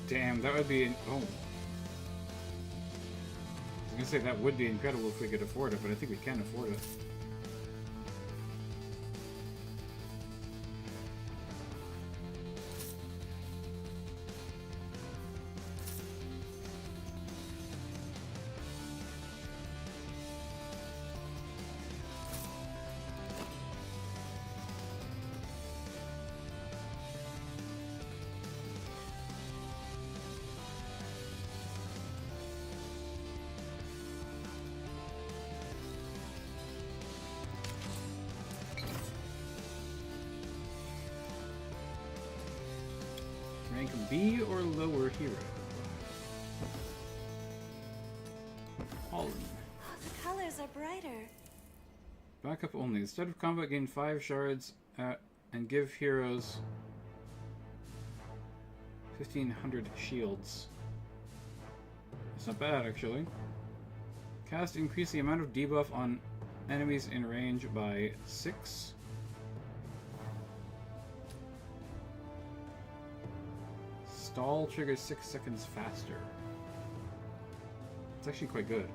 Damn, that would be... Oh. I was gonna say that would be incredible if we could afford it, but I think we can afford it. Rank B or lower hero. All in. Oh, the colors are brighter. Backup only. Instead of combat, gain 5 shards and give heroes 1,500 shields. That's not bad, actually. Cast increase the amount of debuff on enemies in range by 6. Stall triggers 6 seconds faster. It's actually quite good.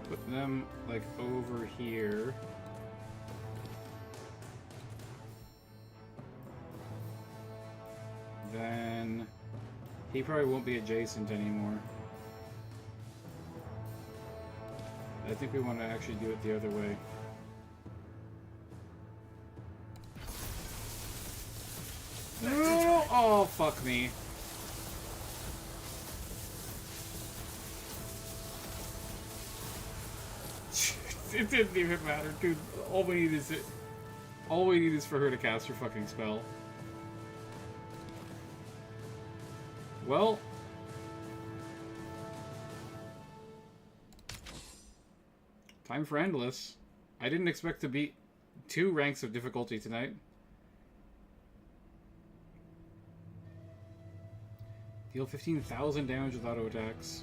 Put them, like, over here. Then... he probably won't be adjacent anymore. I think we want to actually do it the other way. No! Oh, fuck me. It didn't even matter, dude. All we need is for her to cast her fucking spell. Well, time for Endless. I didn't expect to beat 2 ranks of difficulty tonight. Deal 15,000 damage with auto attacks.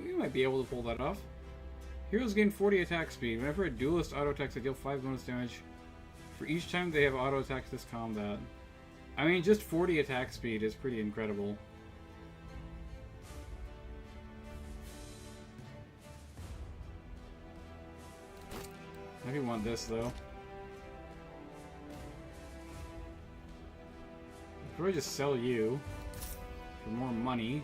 We might be able to pull that off. Heroes gain 40 attack speed. Whenever a duelist auto-attacks, they deal 5 bonus damage for each time they have auto-attacked this combat. I mean, just 40 attack speed is pretty incredible. Maybe want this, though. I'd probably just sell you for more money.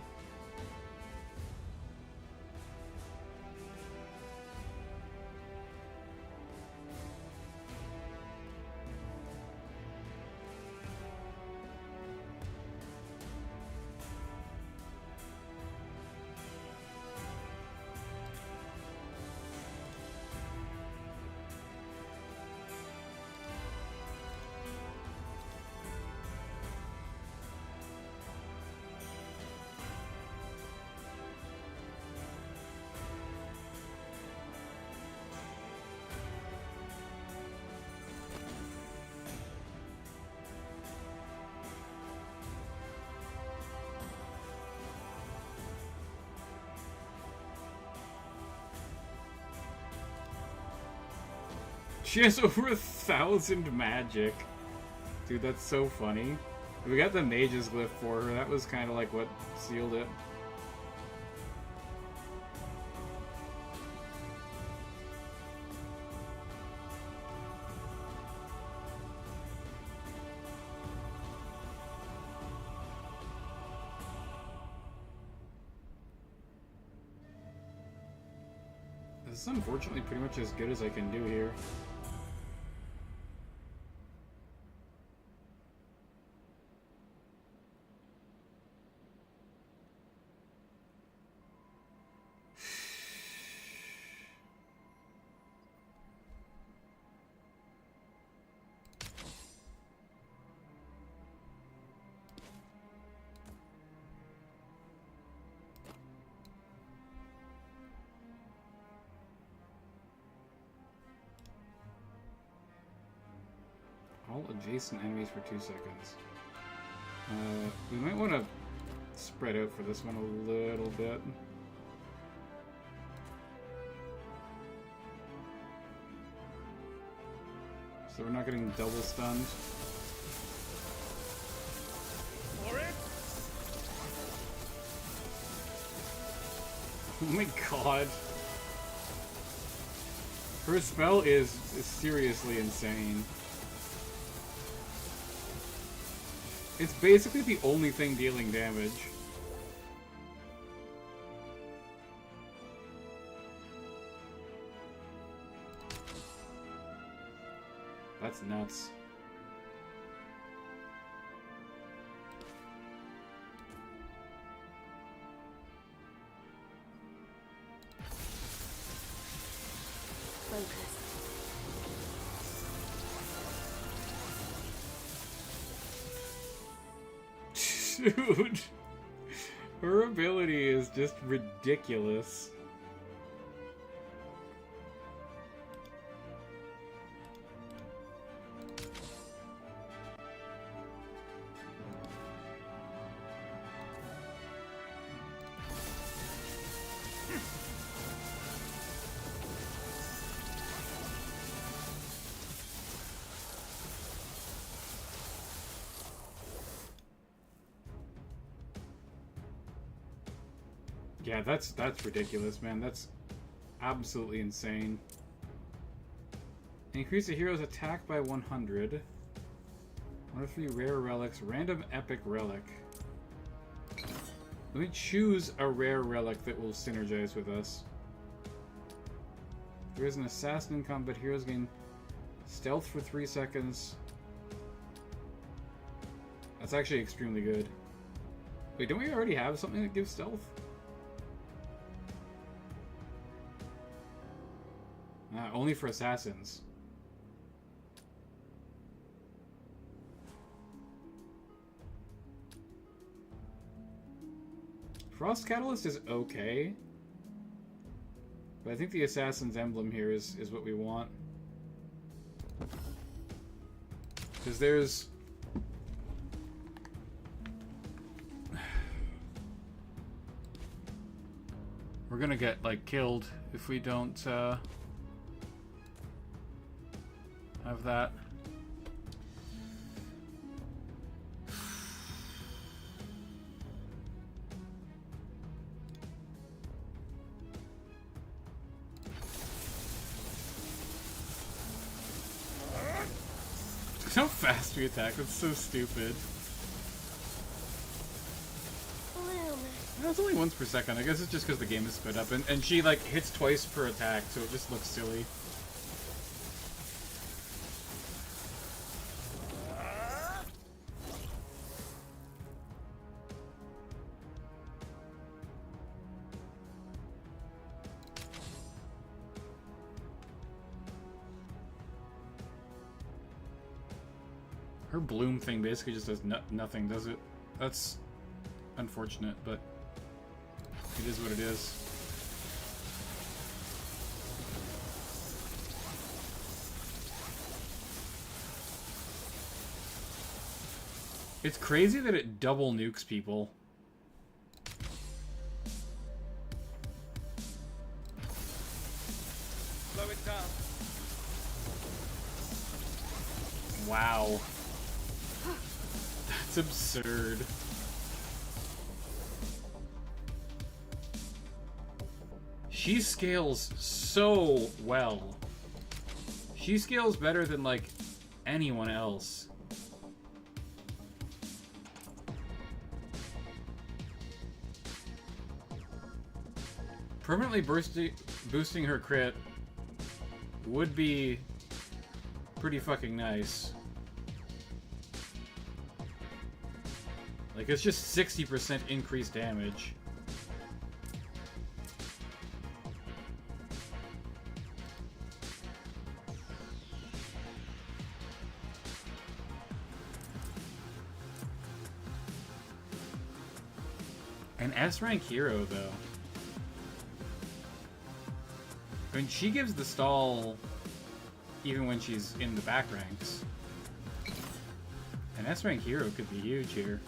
She has over 1,000 magic. Dude, that's so funny. We got the mage's glyph for her. That was kind of like what sealed it. This is unfortunately pretty much as good as I can do here. All adjacent enemies for 2 seconds. We might want to spread out for this one a little bit. So we're not getting double stunned. For it! Oh my god. Her spell is seriously insane. It's basically the only thing dealing damage. That's nuts. Dude, her ability is just ridiculous. Yeah, that's ridiculous, man. That's absolutely insane. Increase the hero's attack by 100. 1 of 3 rare relics. Random epic relic. Let me choose a rare relic that will synergize with us. There is an assassin in combat. Heroes gain stealth for 3 seconds. That's actually extremely good. Wait, don't we already have something that gives stealth? Only for assassins. Frost Catalyst is okay. But I think the Assassin's Emblem here is what we want. Because there's... We're gonna get, like, killed if we don't, have that. Look how fast we attack, that's so stupid. Bloom. That's only once per second. I guess it's just because the game is sped up. And she, like, hits twice per attack, so it just looks silly. Her bloom thing basically just does nothing, does it? That's unfortunate, but it is what it is. It's crazy that it double nukes people. Slow it down. Wow. That's absurd. She scales so well. She scales better than, like, anyone else. Permanently bursting boosting her crit would be pretty fucking nice. Like, it's just 60% increased damage. An S-rank hero, though. I mean, she gives the stall even when she's in the back ranks. An S-rank hero could be huge here.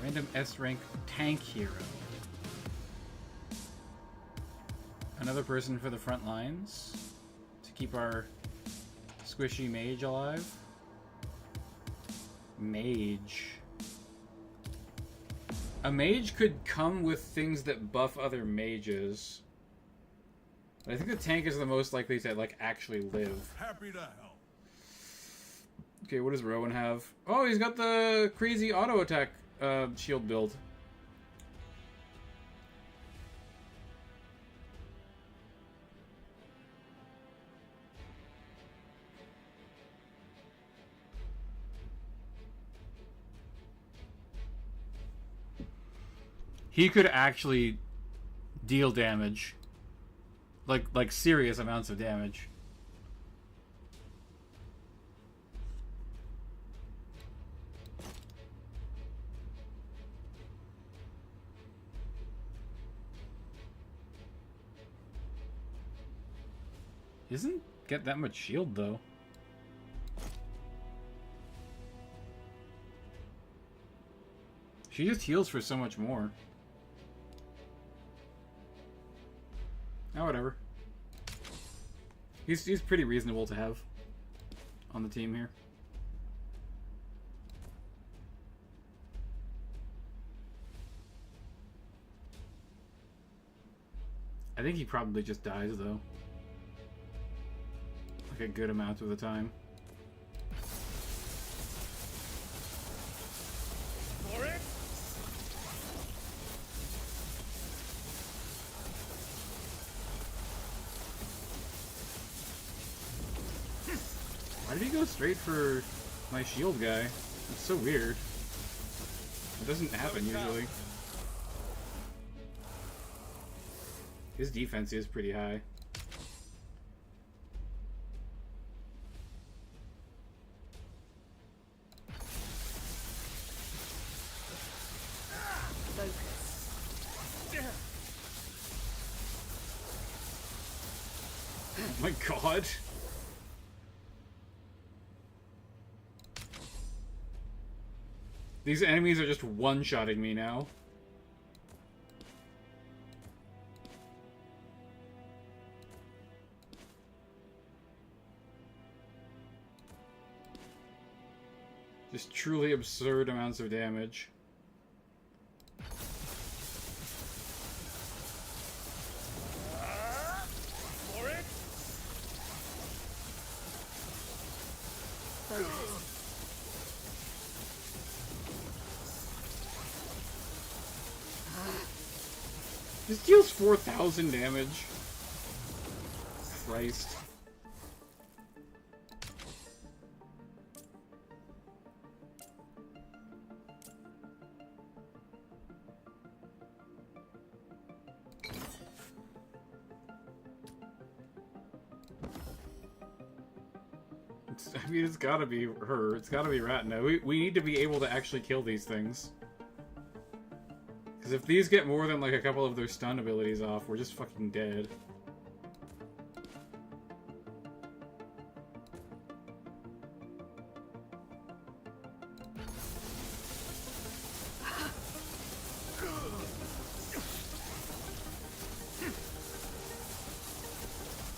Random S-rank tank hero. Another person for the front lines to keep our squishy mage alive. Mage. A mage could come with things that buff other mages. But I think the tank is the most likely to, like, actually live. Happy to help. Okay, what does Rowan have? Oh, he's got the crazy auto attack shield build. He could actually deal damage. Like serious amounts of damage. He doesn't get that much shield, though. She just heals for so much more. Oh, whatever. He's pretty reasonable to have on the team here. I think he probably just dies, though. Like a good amount of the time. For it? Why did he go straight for my shield guy? That's so weird. It doesn't happen usually. His defense is pretty high. Oh my god. These enemies are just one-shotting me now. Just truly absurd amounts of damage. For it? This deals 4,000 damage. Christ. I mean, it's gotta be her. It's gotta be Ratna. We need to be able to actually kill these things. Because if these get more than like a couple of their stun abilities off, we're just fucking dead.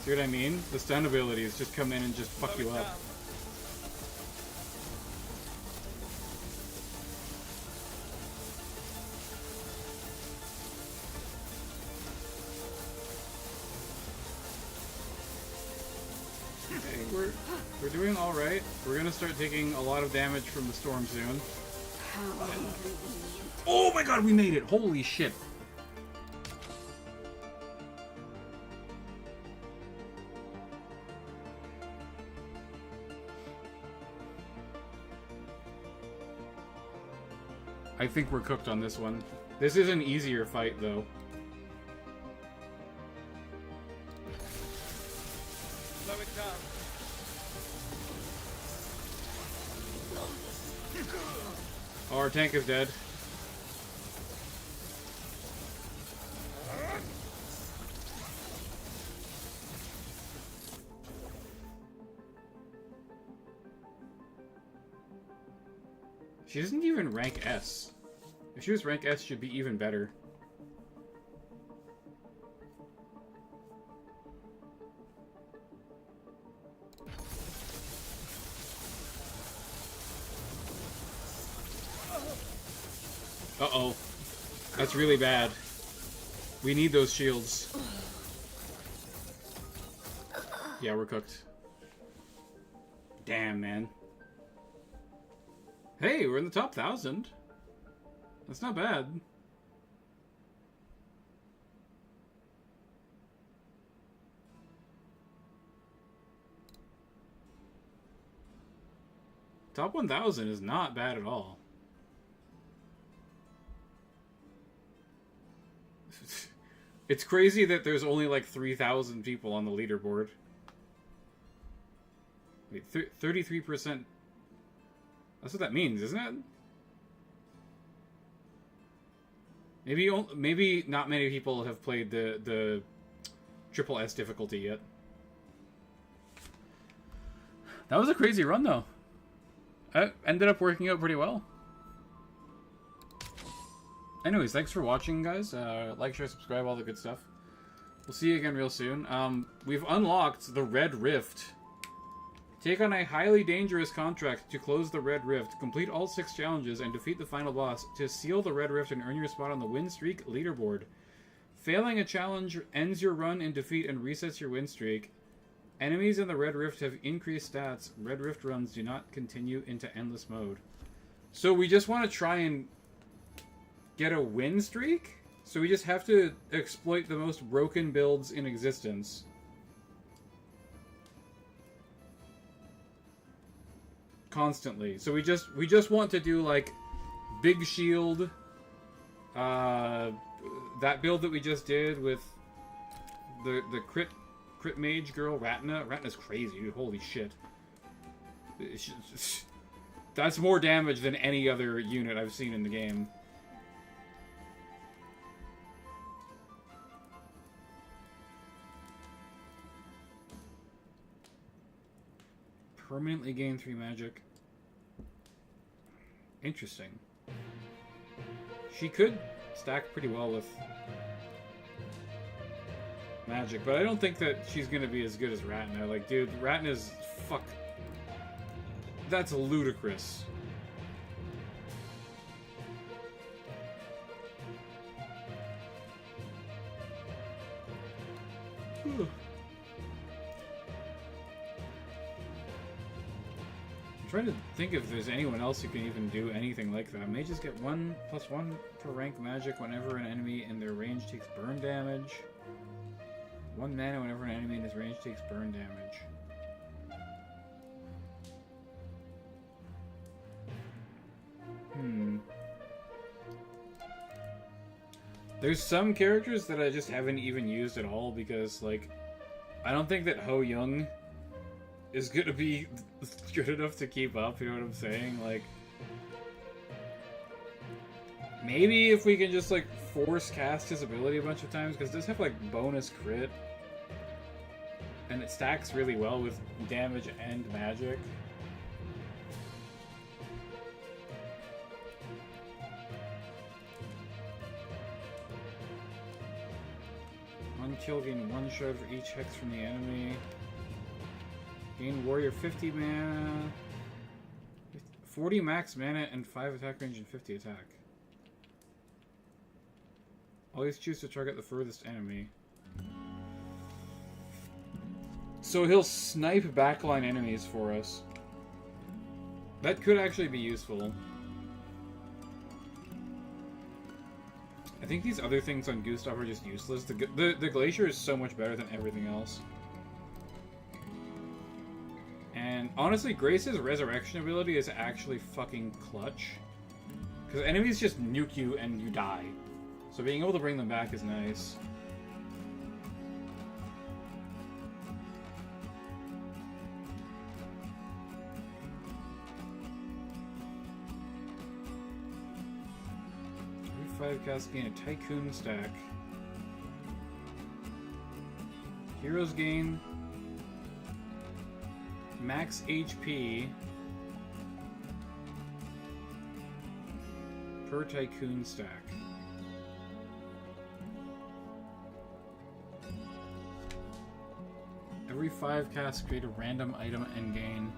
See what I mean? The stun abilities just come in and just fuck you up. Okay, we're doing all right. We're gonna start taking a lot of damage from the storm soon. Oh my god, we made it! Holy shit! I think we're cooked on this one. This is an easier fight, though. Slow it down. Oh, our tank is dead. She doesn't even rank S. If she was rank S, she'd be even better. Uh-oh. That's really bad. We need those shields. Yeah, we're cooked. Damn, man. Hey, we're in the top 1,000. That's not bad. Top 1,000 is not bad at all. It's crazy that there's only like 3,000 people on the leaderboard. Wait, 33%. That's what that means, isn't it? Maybe not many people have played the triple S difficulty yet. That was a crazy run, though. It ended up working out pretty well. Anyways, thanks for watching, guys. Like, share, subscribe, all the good stuff. We'll see you again real soon. We've unlocked the Red Rift. Take on a highly dangerous contract to close the Red Rift. Complete all 6 challenges and defeat the final boss to seal the Red Rift and earn your spot on the win streak leaderboard. Failing a challenge ends your run in defeat and resets your win streak. Enemies in the Red Rift have increased stats. Red Rift runs do not continue into endless mode. So we just want to try and get a win streak? So we just have to exploit the most broken builds in existence. Constantly. So we just want to do like big shield, that build that we just did with the crit mage girl Ratna. Ratna's crazy, dude. Holy shit. That's more damage than any other unit I've seen in the game. Permanently gain 3 magic. Interesting. She could stack pretty well with magic, but I don't think that she's gonna be as good as Ratna. Like, dude, Ratna's fuck. That's ludicrous. Whew. I'm trying to think if there's anyone else who can even do anything like that. I may just get 1+1 per rank magic whenever an enemy in their range takes burn damage. 1 mana whenever an enemy in his range takes burn damage. There's some characters that I just haven't even used at all because, like, I don't think that Ho Young is gonna be good enough to keep up, you know what I'm saying? Like, maybe if we can just, like, force cast his ability a bunch of times, because it does have, like, bonus crit. And it stacks really well with damage and magic. One kill, gain 1 shard for each hex from the enemy. Gain warrior 50 mana. 40 max mana and 5 attack range and 50 attack. Always choose to target the furthest enemy. So he'll snipe backline enemies for us. That could actually be useful. I think these other things on Gustav are just useless. The Glacier is so much better than everything else. And honestly, Grace's resurrection ability is actually fucking clutch. Because enemies just nuke you and you die. So being able to bring them back is nice. Every 5 casts gain a Tycoon stack. Heroes gain max HP per Tycoon stack. Every 5 casts create a random item and gain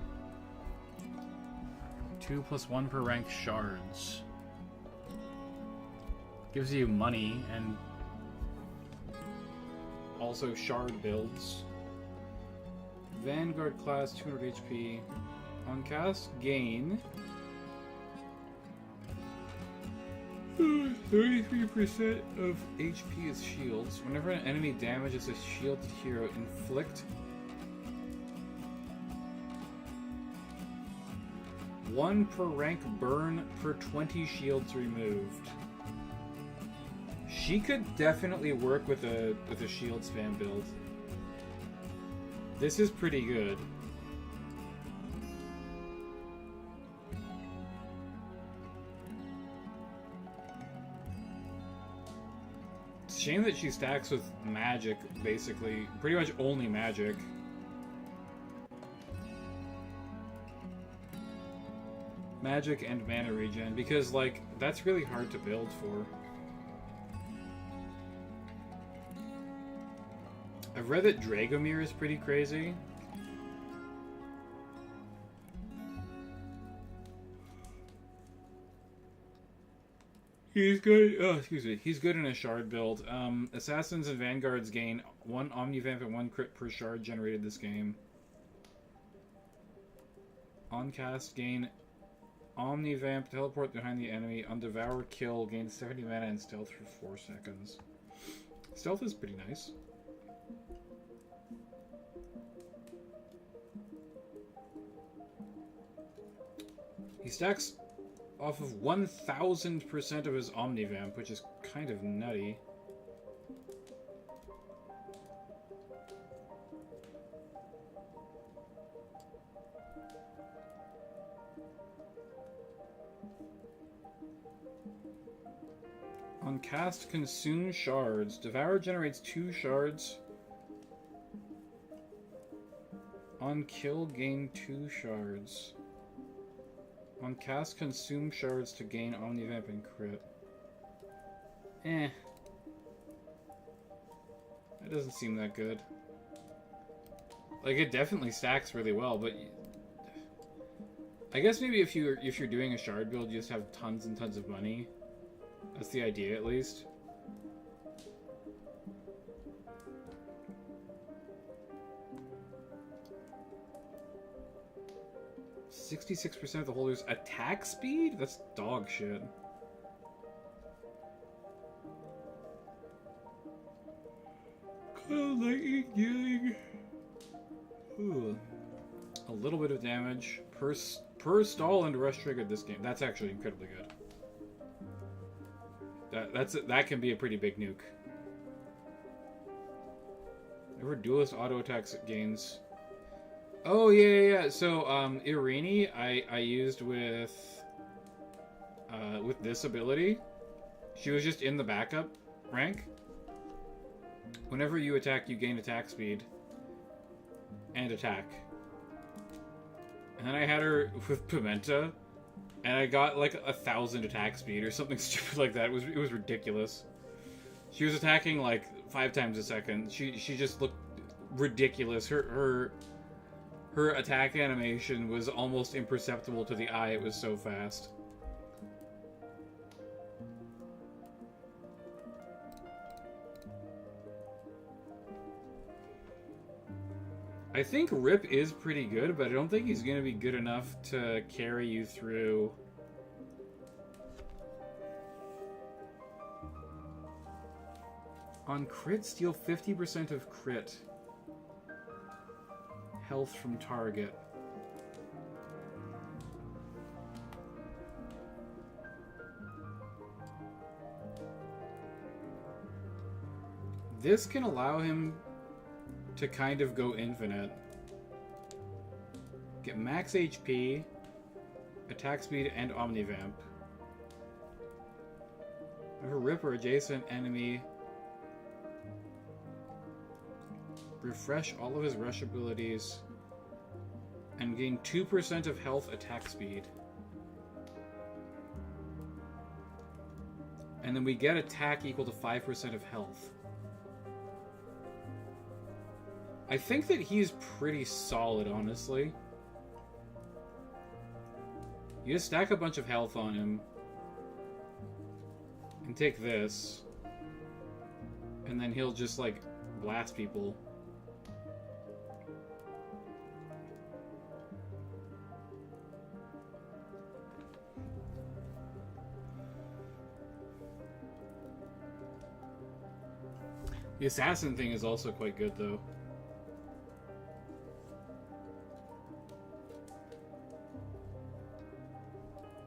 2+1 per rank shards. Gives you money and also shard builds. Vanguard class 200 HP. On cast, gain 33% of HP as shields. Whenever an enemy damages a shielded hero, inflict 1 per rank burn per 20 shields removed. She could definitely work with a shield spam build. This is pretty good. It's a shame that she stacks with magic, basically. Pretty much only magic. Magic and mana regen, because, like, that's really hard to build for. I've read that Dragomir is pretty crazy. He's good. Oh, excuse me. He's good in a shard build. Assassins and Vanguards gain 1 Omnivamp and 1 crit per shard generated this game. On cast, gain Omnivamp, teleport behind the enemy. On Devour kill, gain 70 mana and stealth for 4 seconds. Stealth is pretty nice. He stacks off of 1000% of his Omnivamp, which is kind of nutty. On cast, consume shards. Devour generates 2 shards. On kill, gain 2 shards. On cast, consume shards to gain Omnivamp and crit. That doesn't seem that good. Like, it definitely stacks really well, but I guess maybe if you're doing a shard build, you just have tons and tons of money. That's the idea, at least. %66% of the holders attack speed? That's dog shit. Lightning dealing. Ooh. A little bit of damage per stall and rush triggered this game. That's actually incredibly good. That can be a pretty big nuke. Ever duelist auto attacks gains. Oh yeah. So Irini I used with this ability. She was just in the backup rank. Whenever you attack, you gain attack speed and attack. And then I had her with Pimenta, and I got like 1,000 attack speed or something stupid like that. It was ridiculous. She was attacking like 5 times a second. She just looked ridiculous. Her attack animation was almost imperceptible to the eye. It was so fast. I think Rip is pretty good, but I don't think he's going to be good enough to carry you through On crit, steal 50% of crit health from target. This can allow him to kind of go infinite. Get max HP, attack speed, and Omnivamp. Have a rip or adjacent enemy. Refresh all of his rush abilities. And gain 2% of health attack speed. And then we get attack equal to 5% of health. I think that he's pretty solid, honestly. You just stack a bunch of health on him. And take this. And then he'll just, like, blast people. The assassin thing is also quite good, though.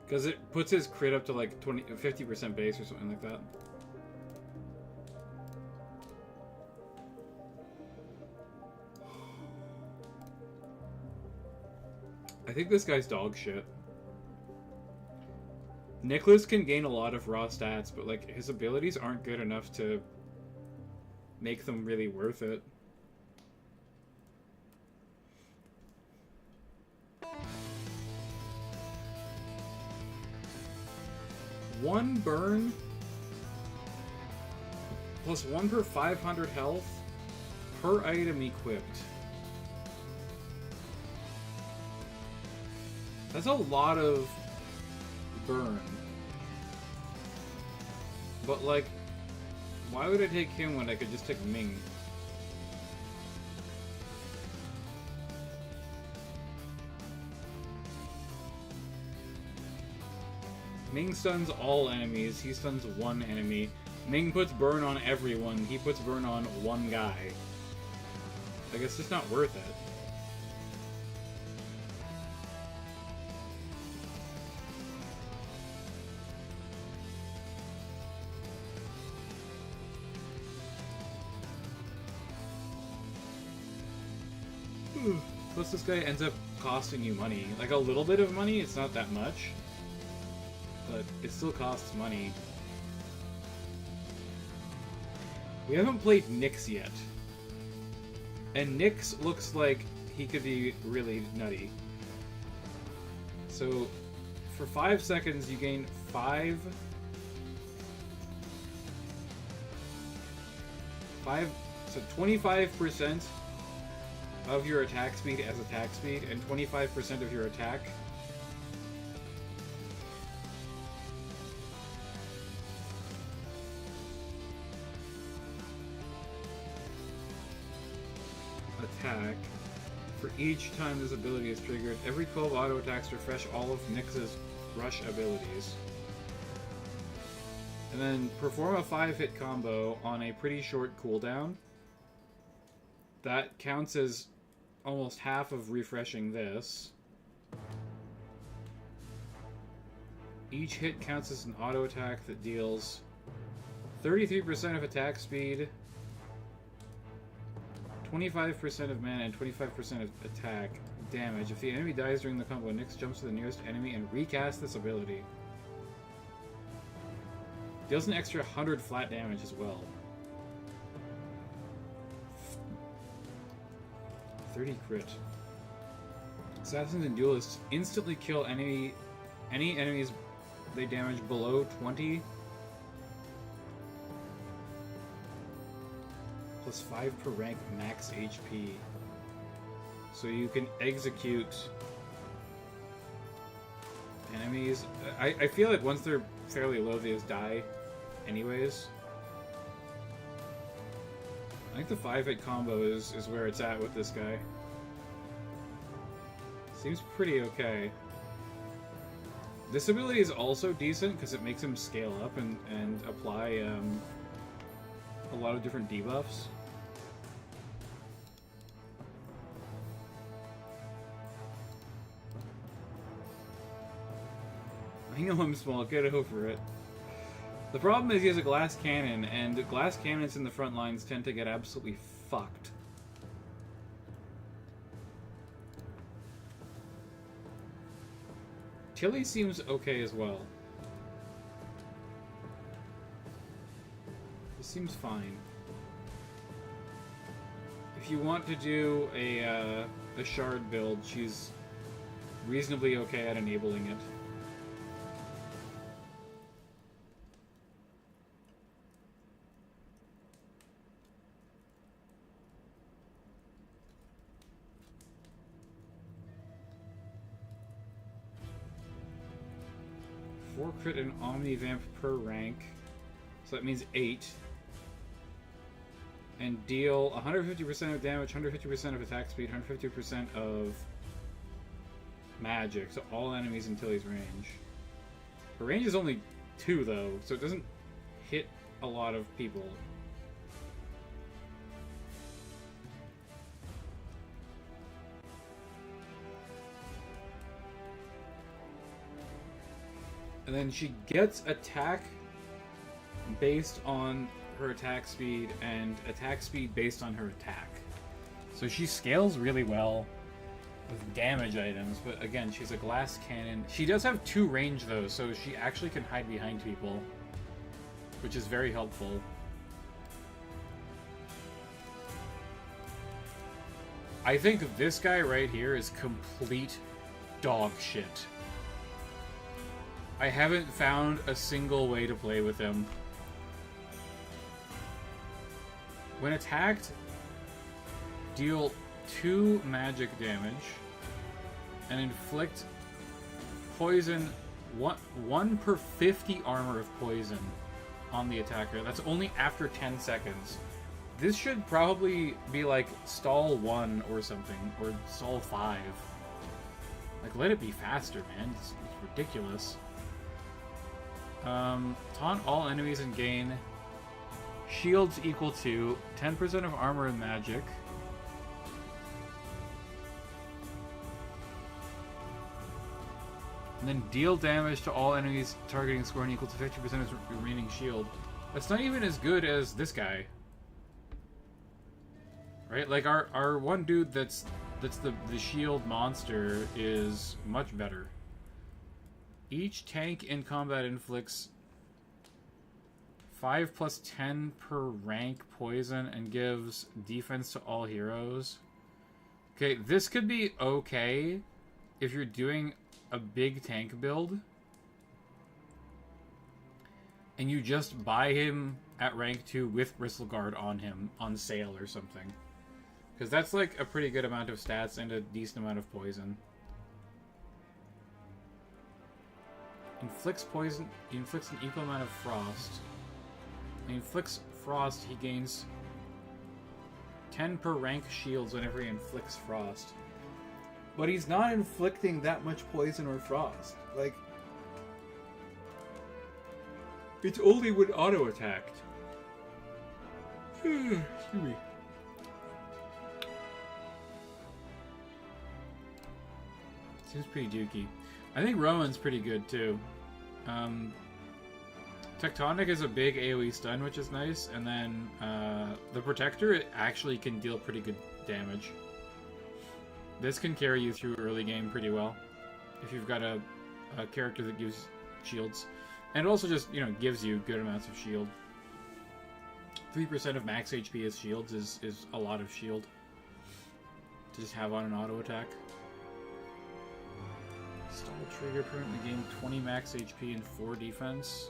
Because it puts his crit up to like 50% base or something like that. I think this guy's dog shit. Nicholas can gain a lot of raw stats, but like his abilities aren't good enough to make them really worth it. One burn plus 1 per 500 health per item equipped. That's a lot of burn. But like, why would I take him when I could just take Ming? Ming stuns all enemies, he stuns one enemy. Ming puts burn on everyone, he puts burn on one guy. Like, it's just not worth it. Plus this guy ends up costing you money. Like a little bit of money, it's not that much. But it still costs money. We haven't played Nyx yet. And Nyx looks like he could be really nutty. So, for 5 seconds you gain 5... So 25% of your attack speed as attack speed, and 25% of your attack. Attack for each time this ability is triggered. Every 12 auto attacks refresh all of Nyx's rush abilities. And then perform a 5-hit combo on a pretty short cooldown. That counts as almost half of refreshing this. Each hit counts as an auto attack that deals 33% of attack speed, 25% of mana, and 25% of attack damage. If the enemy dies during the combo, Nyx jumps to the nearest enemy and recasts this ability. Deals an extra 100 flat damage as well. 30 crit. Assassins and duelists instantly kill any enemies they damage below 20. Plus 5 per rank max HP. So you can execute enemies. I feel like once they're fairly low, they just die anyways. I think the 5-hit combo is where it's at with this guy. Seems pretty okay. This ability is also decent because it makes him scale up and apply a lot of different debuffs. I know I'm small, get over it. The problem is he has a glass cannon, and glass cannons in the front lines tend to get absolutely fucked. Tilly seems okay as well. This seems fine. If you want to do a shard build, she's reasonably okay at enabling it. Crit and Omni Vamp per rank, so that means 8. And deal 150% of damage, 150% of attack speed, 150% of magic, so all enemies in Tilly's range. Her range is only 2 though, so it doesn't hit a lot of people. And then she gets attack based on her attack speed and attack speed based on her attack. So she scales really well with damage items, but again, she's a glass cannon. She does have 2 range though, so she actually can hide behind people, which is very helpful. I think this guy right here is complete dog shit. I haven't found a single way to play with him. When attacked, deal 2 magic damage and inflict poison, one per 50 armor of poison on the attacker. That's only after 10 seconds. This should probably be like stall 1 or something, or stall 5. Like, let it be faster, man. It's ridiculous. Taunt all enemies and gain shields equal to 10% of armor and magic. And then deal damage to all enemies targeting scoring equal to 50% of remaining shield. That's not even as good as this guy. Right? Like, our one dude that's the shield monster is much better. Each tank in combat inflicts 5 plus 10 per rank poison and gives defense to all heroes. Okay, this could be okay if you're doing a big tank build and you just buy him at rank 2 with Bristleguard on him on sale or something. Because that's like a pretty good amount of stats and a decent amount of poison. Inflicts poison. He inflicts an equal amount of frost. When he inflicts frost, he gains 10 per rank shields whenever he inflicts frost. But he's not inflicting that much poison or frost. Like, it's only when auto-attacked. Excuse me. Seems pretty dookie. I think Rowan's pretty good too. Tectonic is a big AoE stun, which is nice, and then the Protector actually can deal pretty good damage. This can carry you through early game pretty well if you've got a character that gives shields, and it also just, you know, gives you good amounts of shield. 3% of max HP as shields is a lot of shield to just have on an auto attack. Stall trigger permanently gain 20 max HP and 4 defense.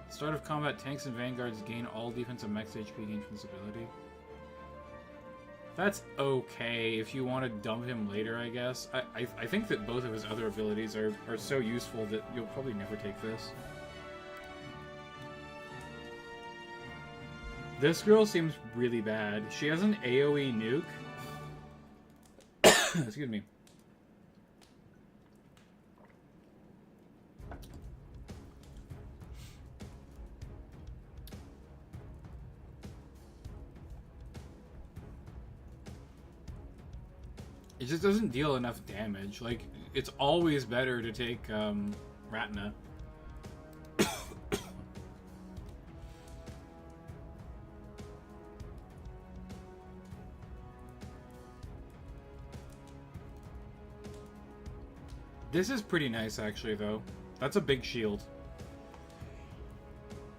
Start of combat, tanks and vanguards gain all defense and max HP gained from this ability. That's okay if you want to dump him later, I guess. I think that both of his other abilities are so useful that you'll probably never take this. This girl seems really bad. She has an AoE nuke. Excuse me. just doesn't deal enough damage. Like, it's always better to take Ratna. This is pretty nice, actually, though. That's a big shield.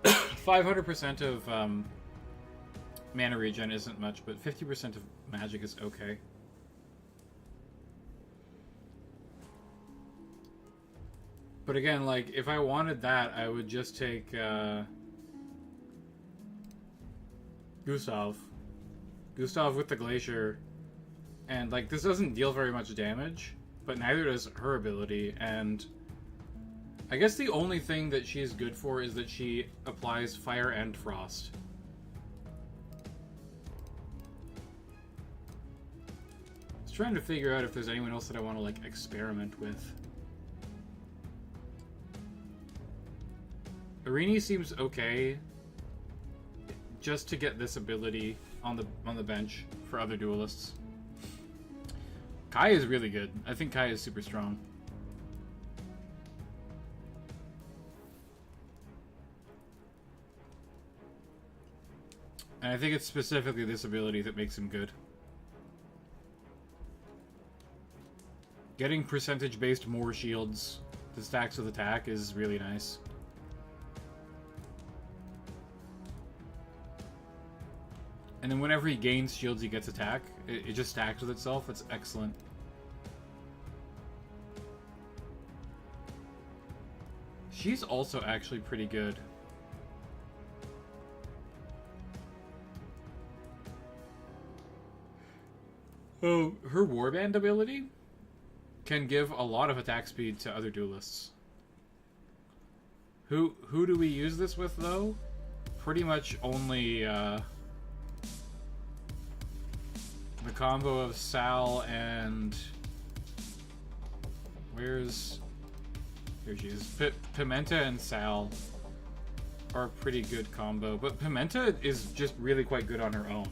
500% of mana regen isn't much, but 50% of magic is okay. But again, like, if I wanted that, I would just take Gustav. Gustav with the Glacier. And, like, this doesn't deal very much damage, but neither does her ability, and I guess the only thing that she's good for is that she applies Fire and Frost. I was trying to figure out if there's anyone else that I want to, like, experiment with. Irini seems okay, just to get this ability on the bench for other duelists. Kai is really good. I think Kai is super strong. And I think it's specifically this ability that makes him good. Getting percentage-based more shields to stacks with attack is really nice. And then whenever he gains shields, he gets attack. It just stacks with itself. It's excellent. She's also actually pretty good. Oh, her Warband ability can give a lot of attack speed to other duelists. Who do we use this with, though? Pretty much only the combo of Sal and... Where's... Here she is. Pimenta and Sal are a pretty good combo, but Pimenta is just really quite good on her own.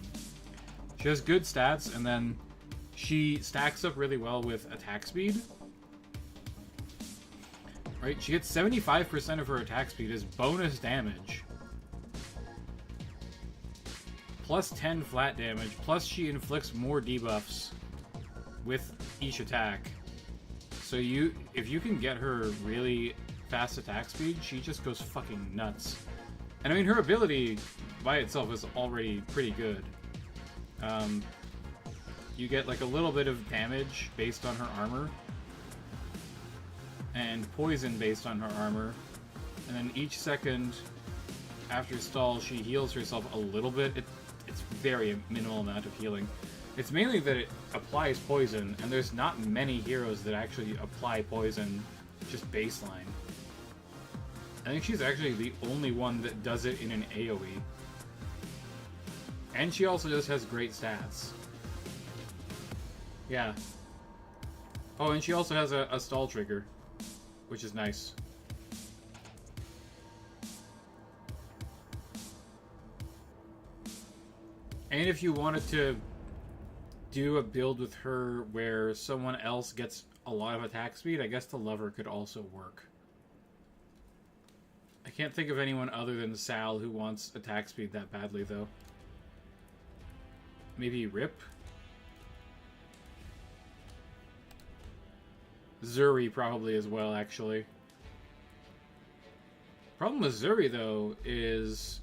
She has good stats, and then she stacks up really well with attack speed. Right? She gets 75% of her attack speed as bonus damage. Plus 10 flat damage, plus she inflicts more debuffs with each attack. So if you can get her really fast attack speed, she just goes fucking nuts. And I mean, her ability by itself is already pretty good. You get like a little bit of damage based on her armor, and poison based on her armor, and then each second after stall she heals herself a little bit. It's very minimal amount of healing. It's mainly that it applies poison, and there's not many heroes that actually apply poison just baseline. I think she's actually the only one that does it in an AoE. And she also just has great stats. Yeah. Oh, and she also has a stall trigger, which is nice. And if you wanted to do a build with her where someone else gets a lot of attack speed, I guess the Lover could also work. I can't think of anyone other than Sal who wants attack speed that badly, though. Maybe Rip? Zuri probably as well, actually. Problem with Zuri, though, is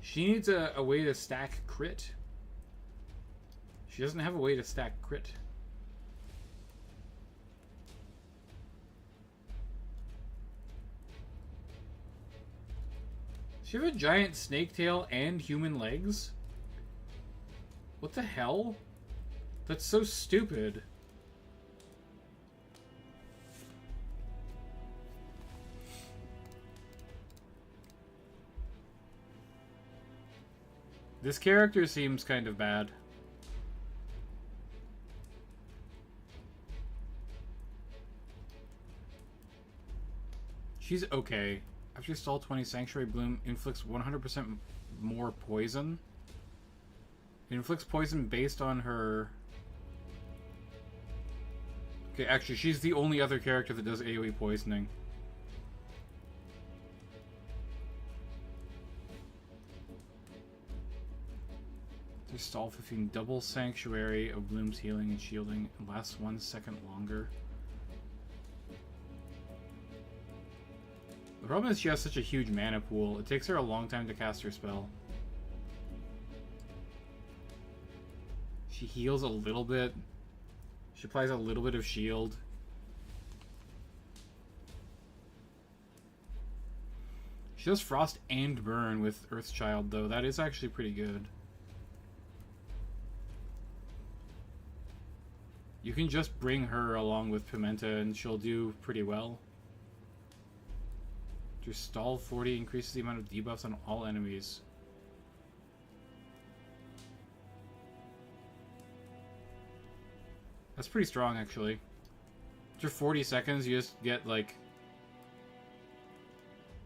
she needs a way to stack crit. She doesn't have a way to stack crit. Does she have a giant snake tail and human legs? What the hell? That's so stupid. This character seems kind of bad. She's okay. After stall 20, Sanctuary Bloom inflicts 100% more poison. It inflicts poison based on her... Okay, actually, she's the only other character that does AoE poisoning. There's stall 15. Double Sanctuary of Bloom's healing and shielding. And lasts 1 second longer. The problem is she has such a huge mana pool. It takes her a long time to cast her spell. She heals a little bit. She applies a little bit of shield. She does Frost and Burn with Earthchild, though. That is actually pretty good. You can just bring her along with Pimenta and she'll do pretty well. Your stall 40 increases the amount of debuffs on all enemies. That's pretty strong, actually. After 40 seconds, you just get, like,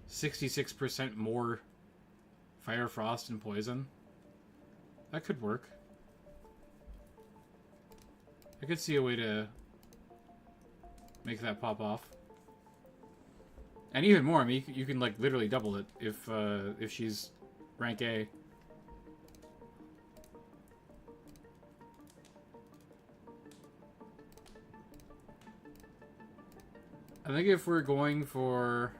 66% more Fire, Frost, and Poison. That could work. I could see a way to make that pop off. And even more, I mean, you can, like, literally double it if she's rank A. I think if we're going for...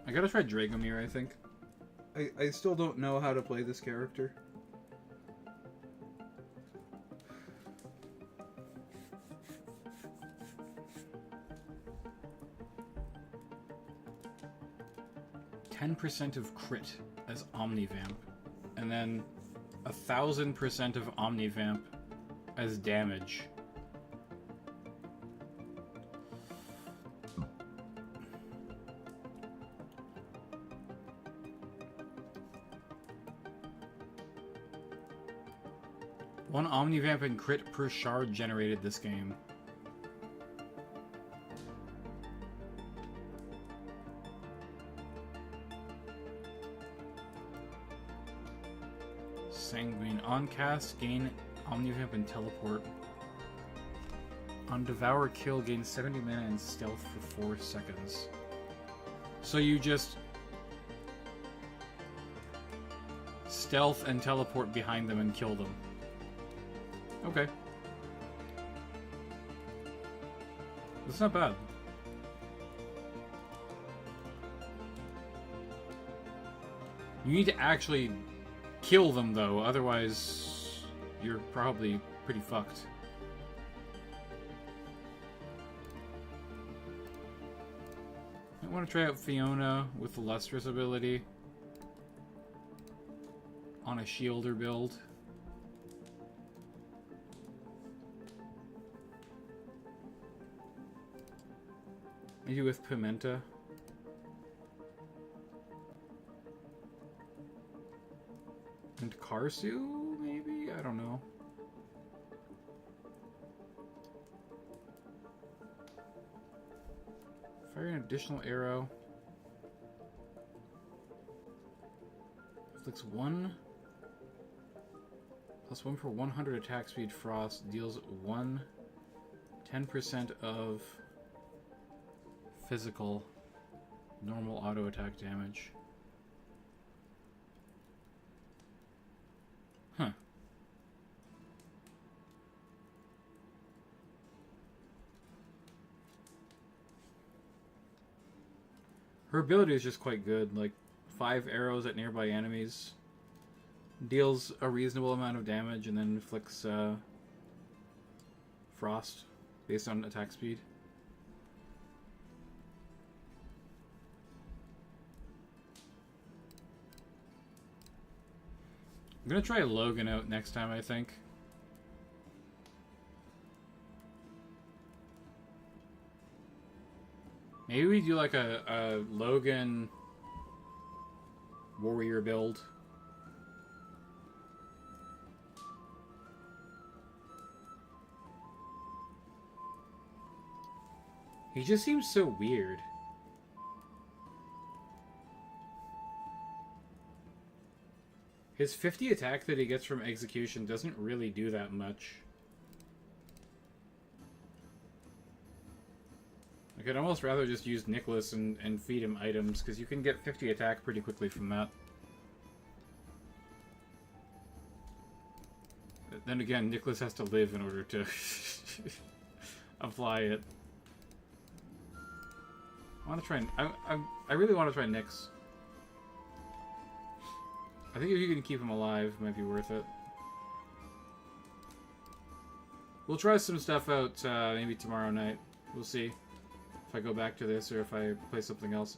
I gotta try Dragomir, I think. I still don't know how to play this character. %10 of crit as Omnivamp. And then 1000% of Omnivamp as damage. One Omnivamp and crit per shard generated this game. Sanguine. On cast, gain Omnivamp and teleport. On Devour kill, gain 70 mana and stealth for 4 seconds. So you just stealth and teleport behind them and kill them. Okay. That's not bad. You need to actually kill them, though, otherwise you're probably pretty fucked. I want to try out Fiona with the Lustrous ability on a shielder build. Maybe with Pimenta. And Karsu, maybe? I don't know. Fire an additional arrow. Inflicts 1 plus 1 for 100 attack speed frost. Deals 10% of physical normal auto attack damage. Huh. Her ability is just quite good. Like 5 arrows at nearby enemies. Deals a reasonable amount of damage and then inflicts frost based on attack speed. I'm gonna try Logan out next time, I think. Maybe we do like a Logan warrior build. He just seems so weird. His 50 attack that he gets from execution doesn't really do that much. I could almost rather just use Nicholas and feed him items, because you can get 50 attack pretty quickly from that. Then again, Nicholas has to live in order to apply it. I want to try. I really want to try Nyx. I think if you can keep him alive, it might be worth it. We'll try some stuff out maybe tomorrow night. We'll see if I go back to this or if I play something else.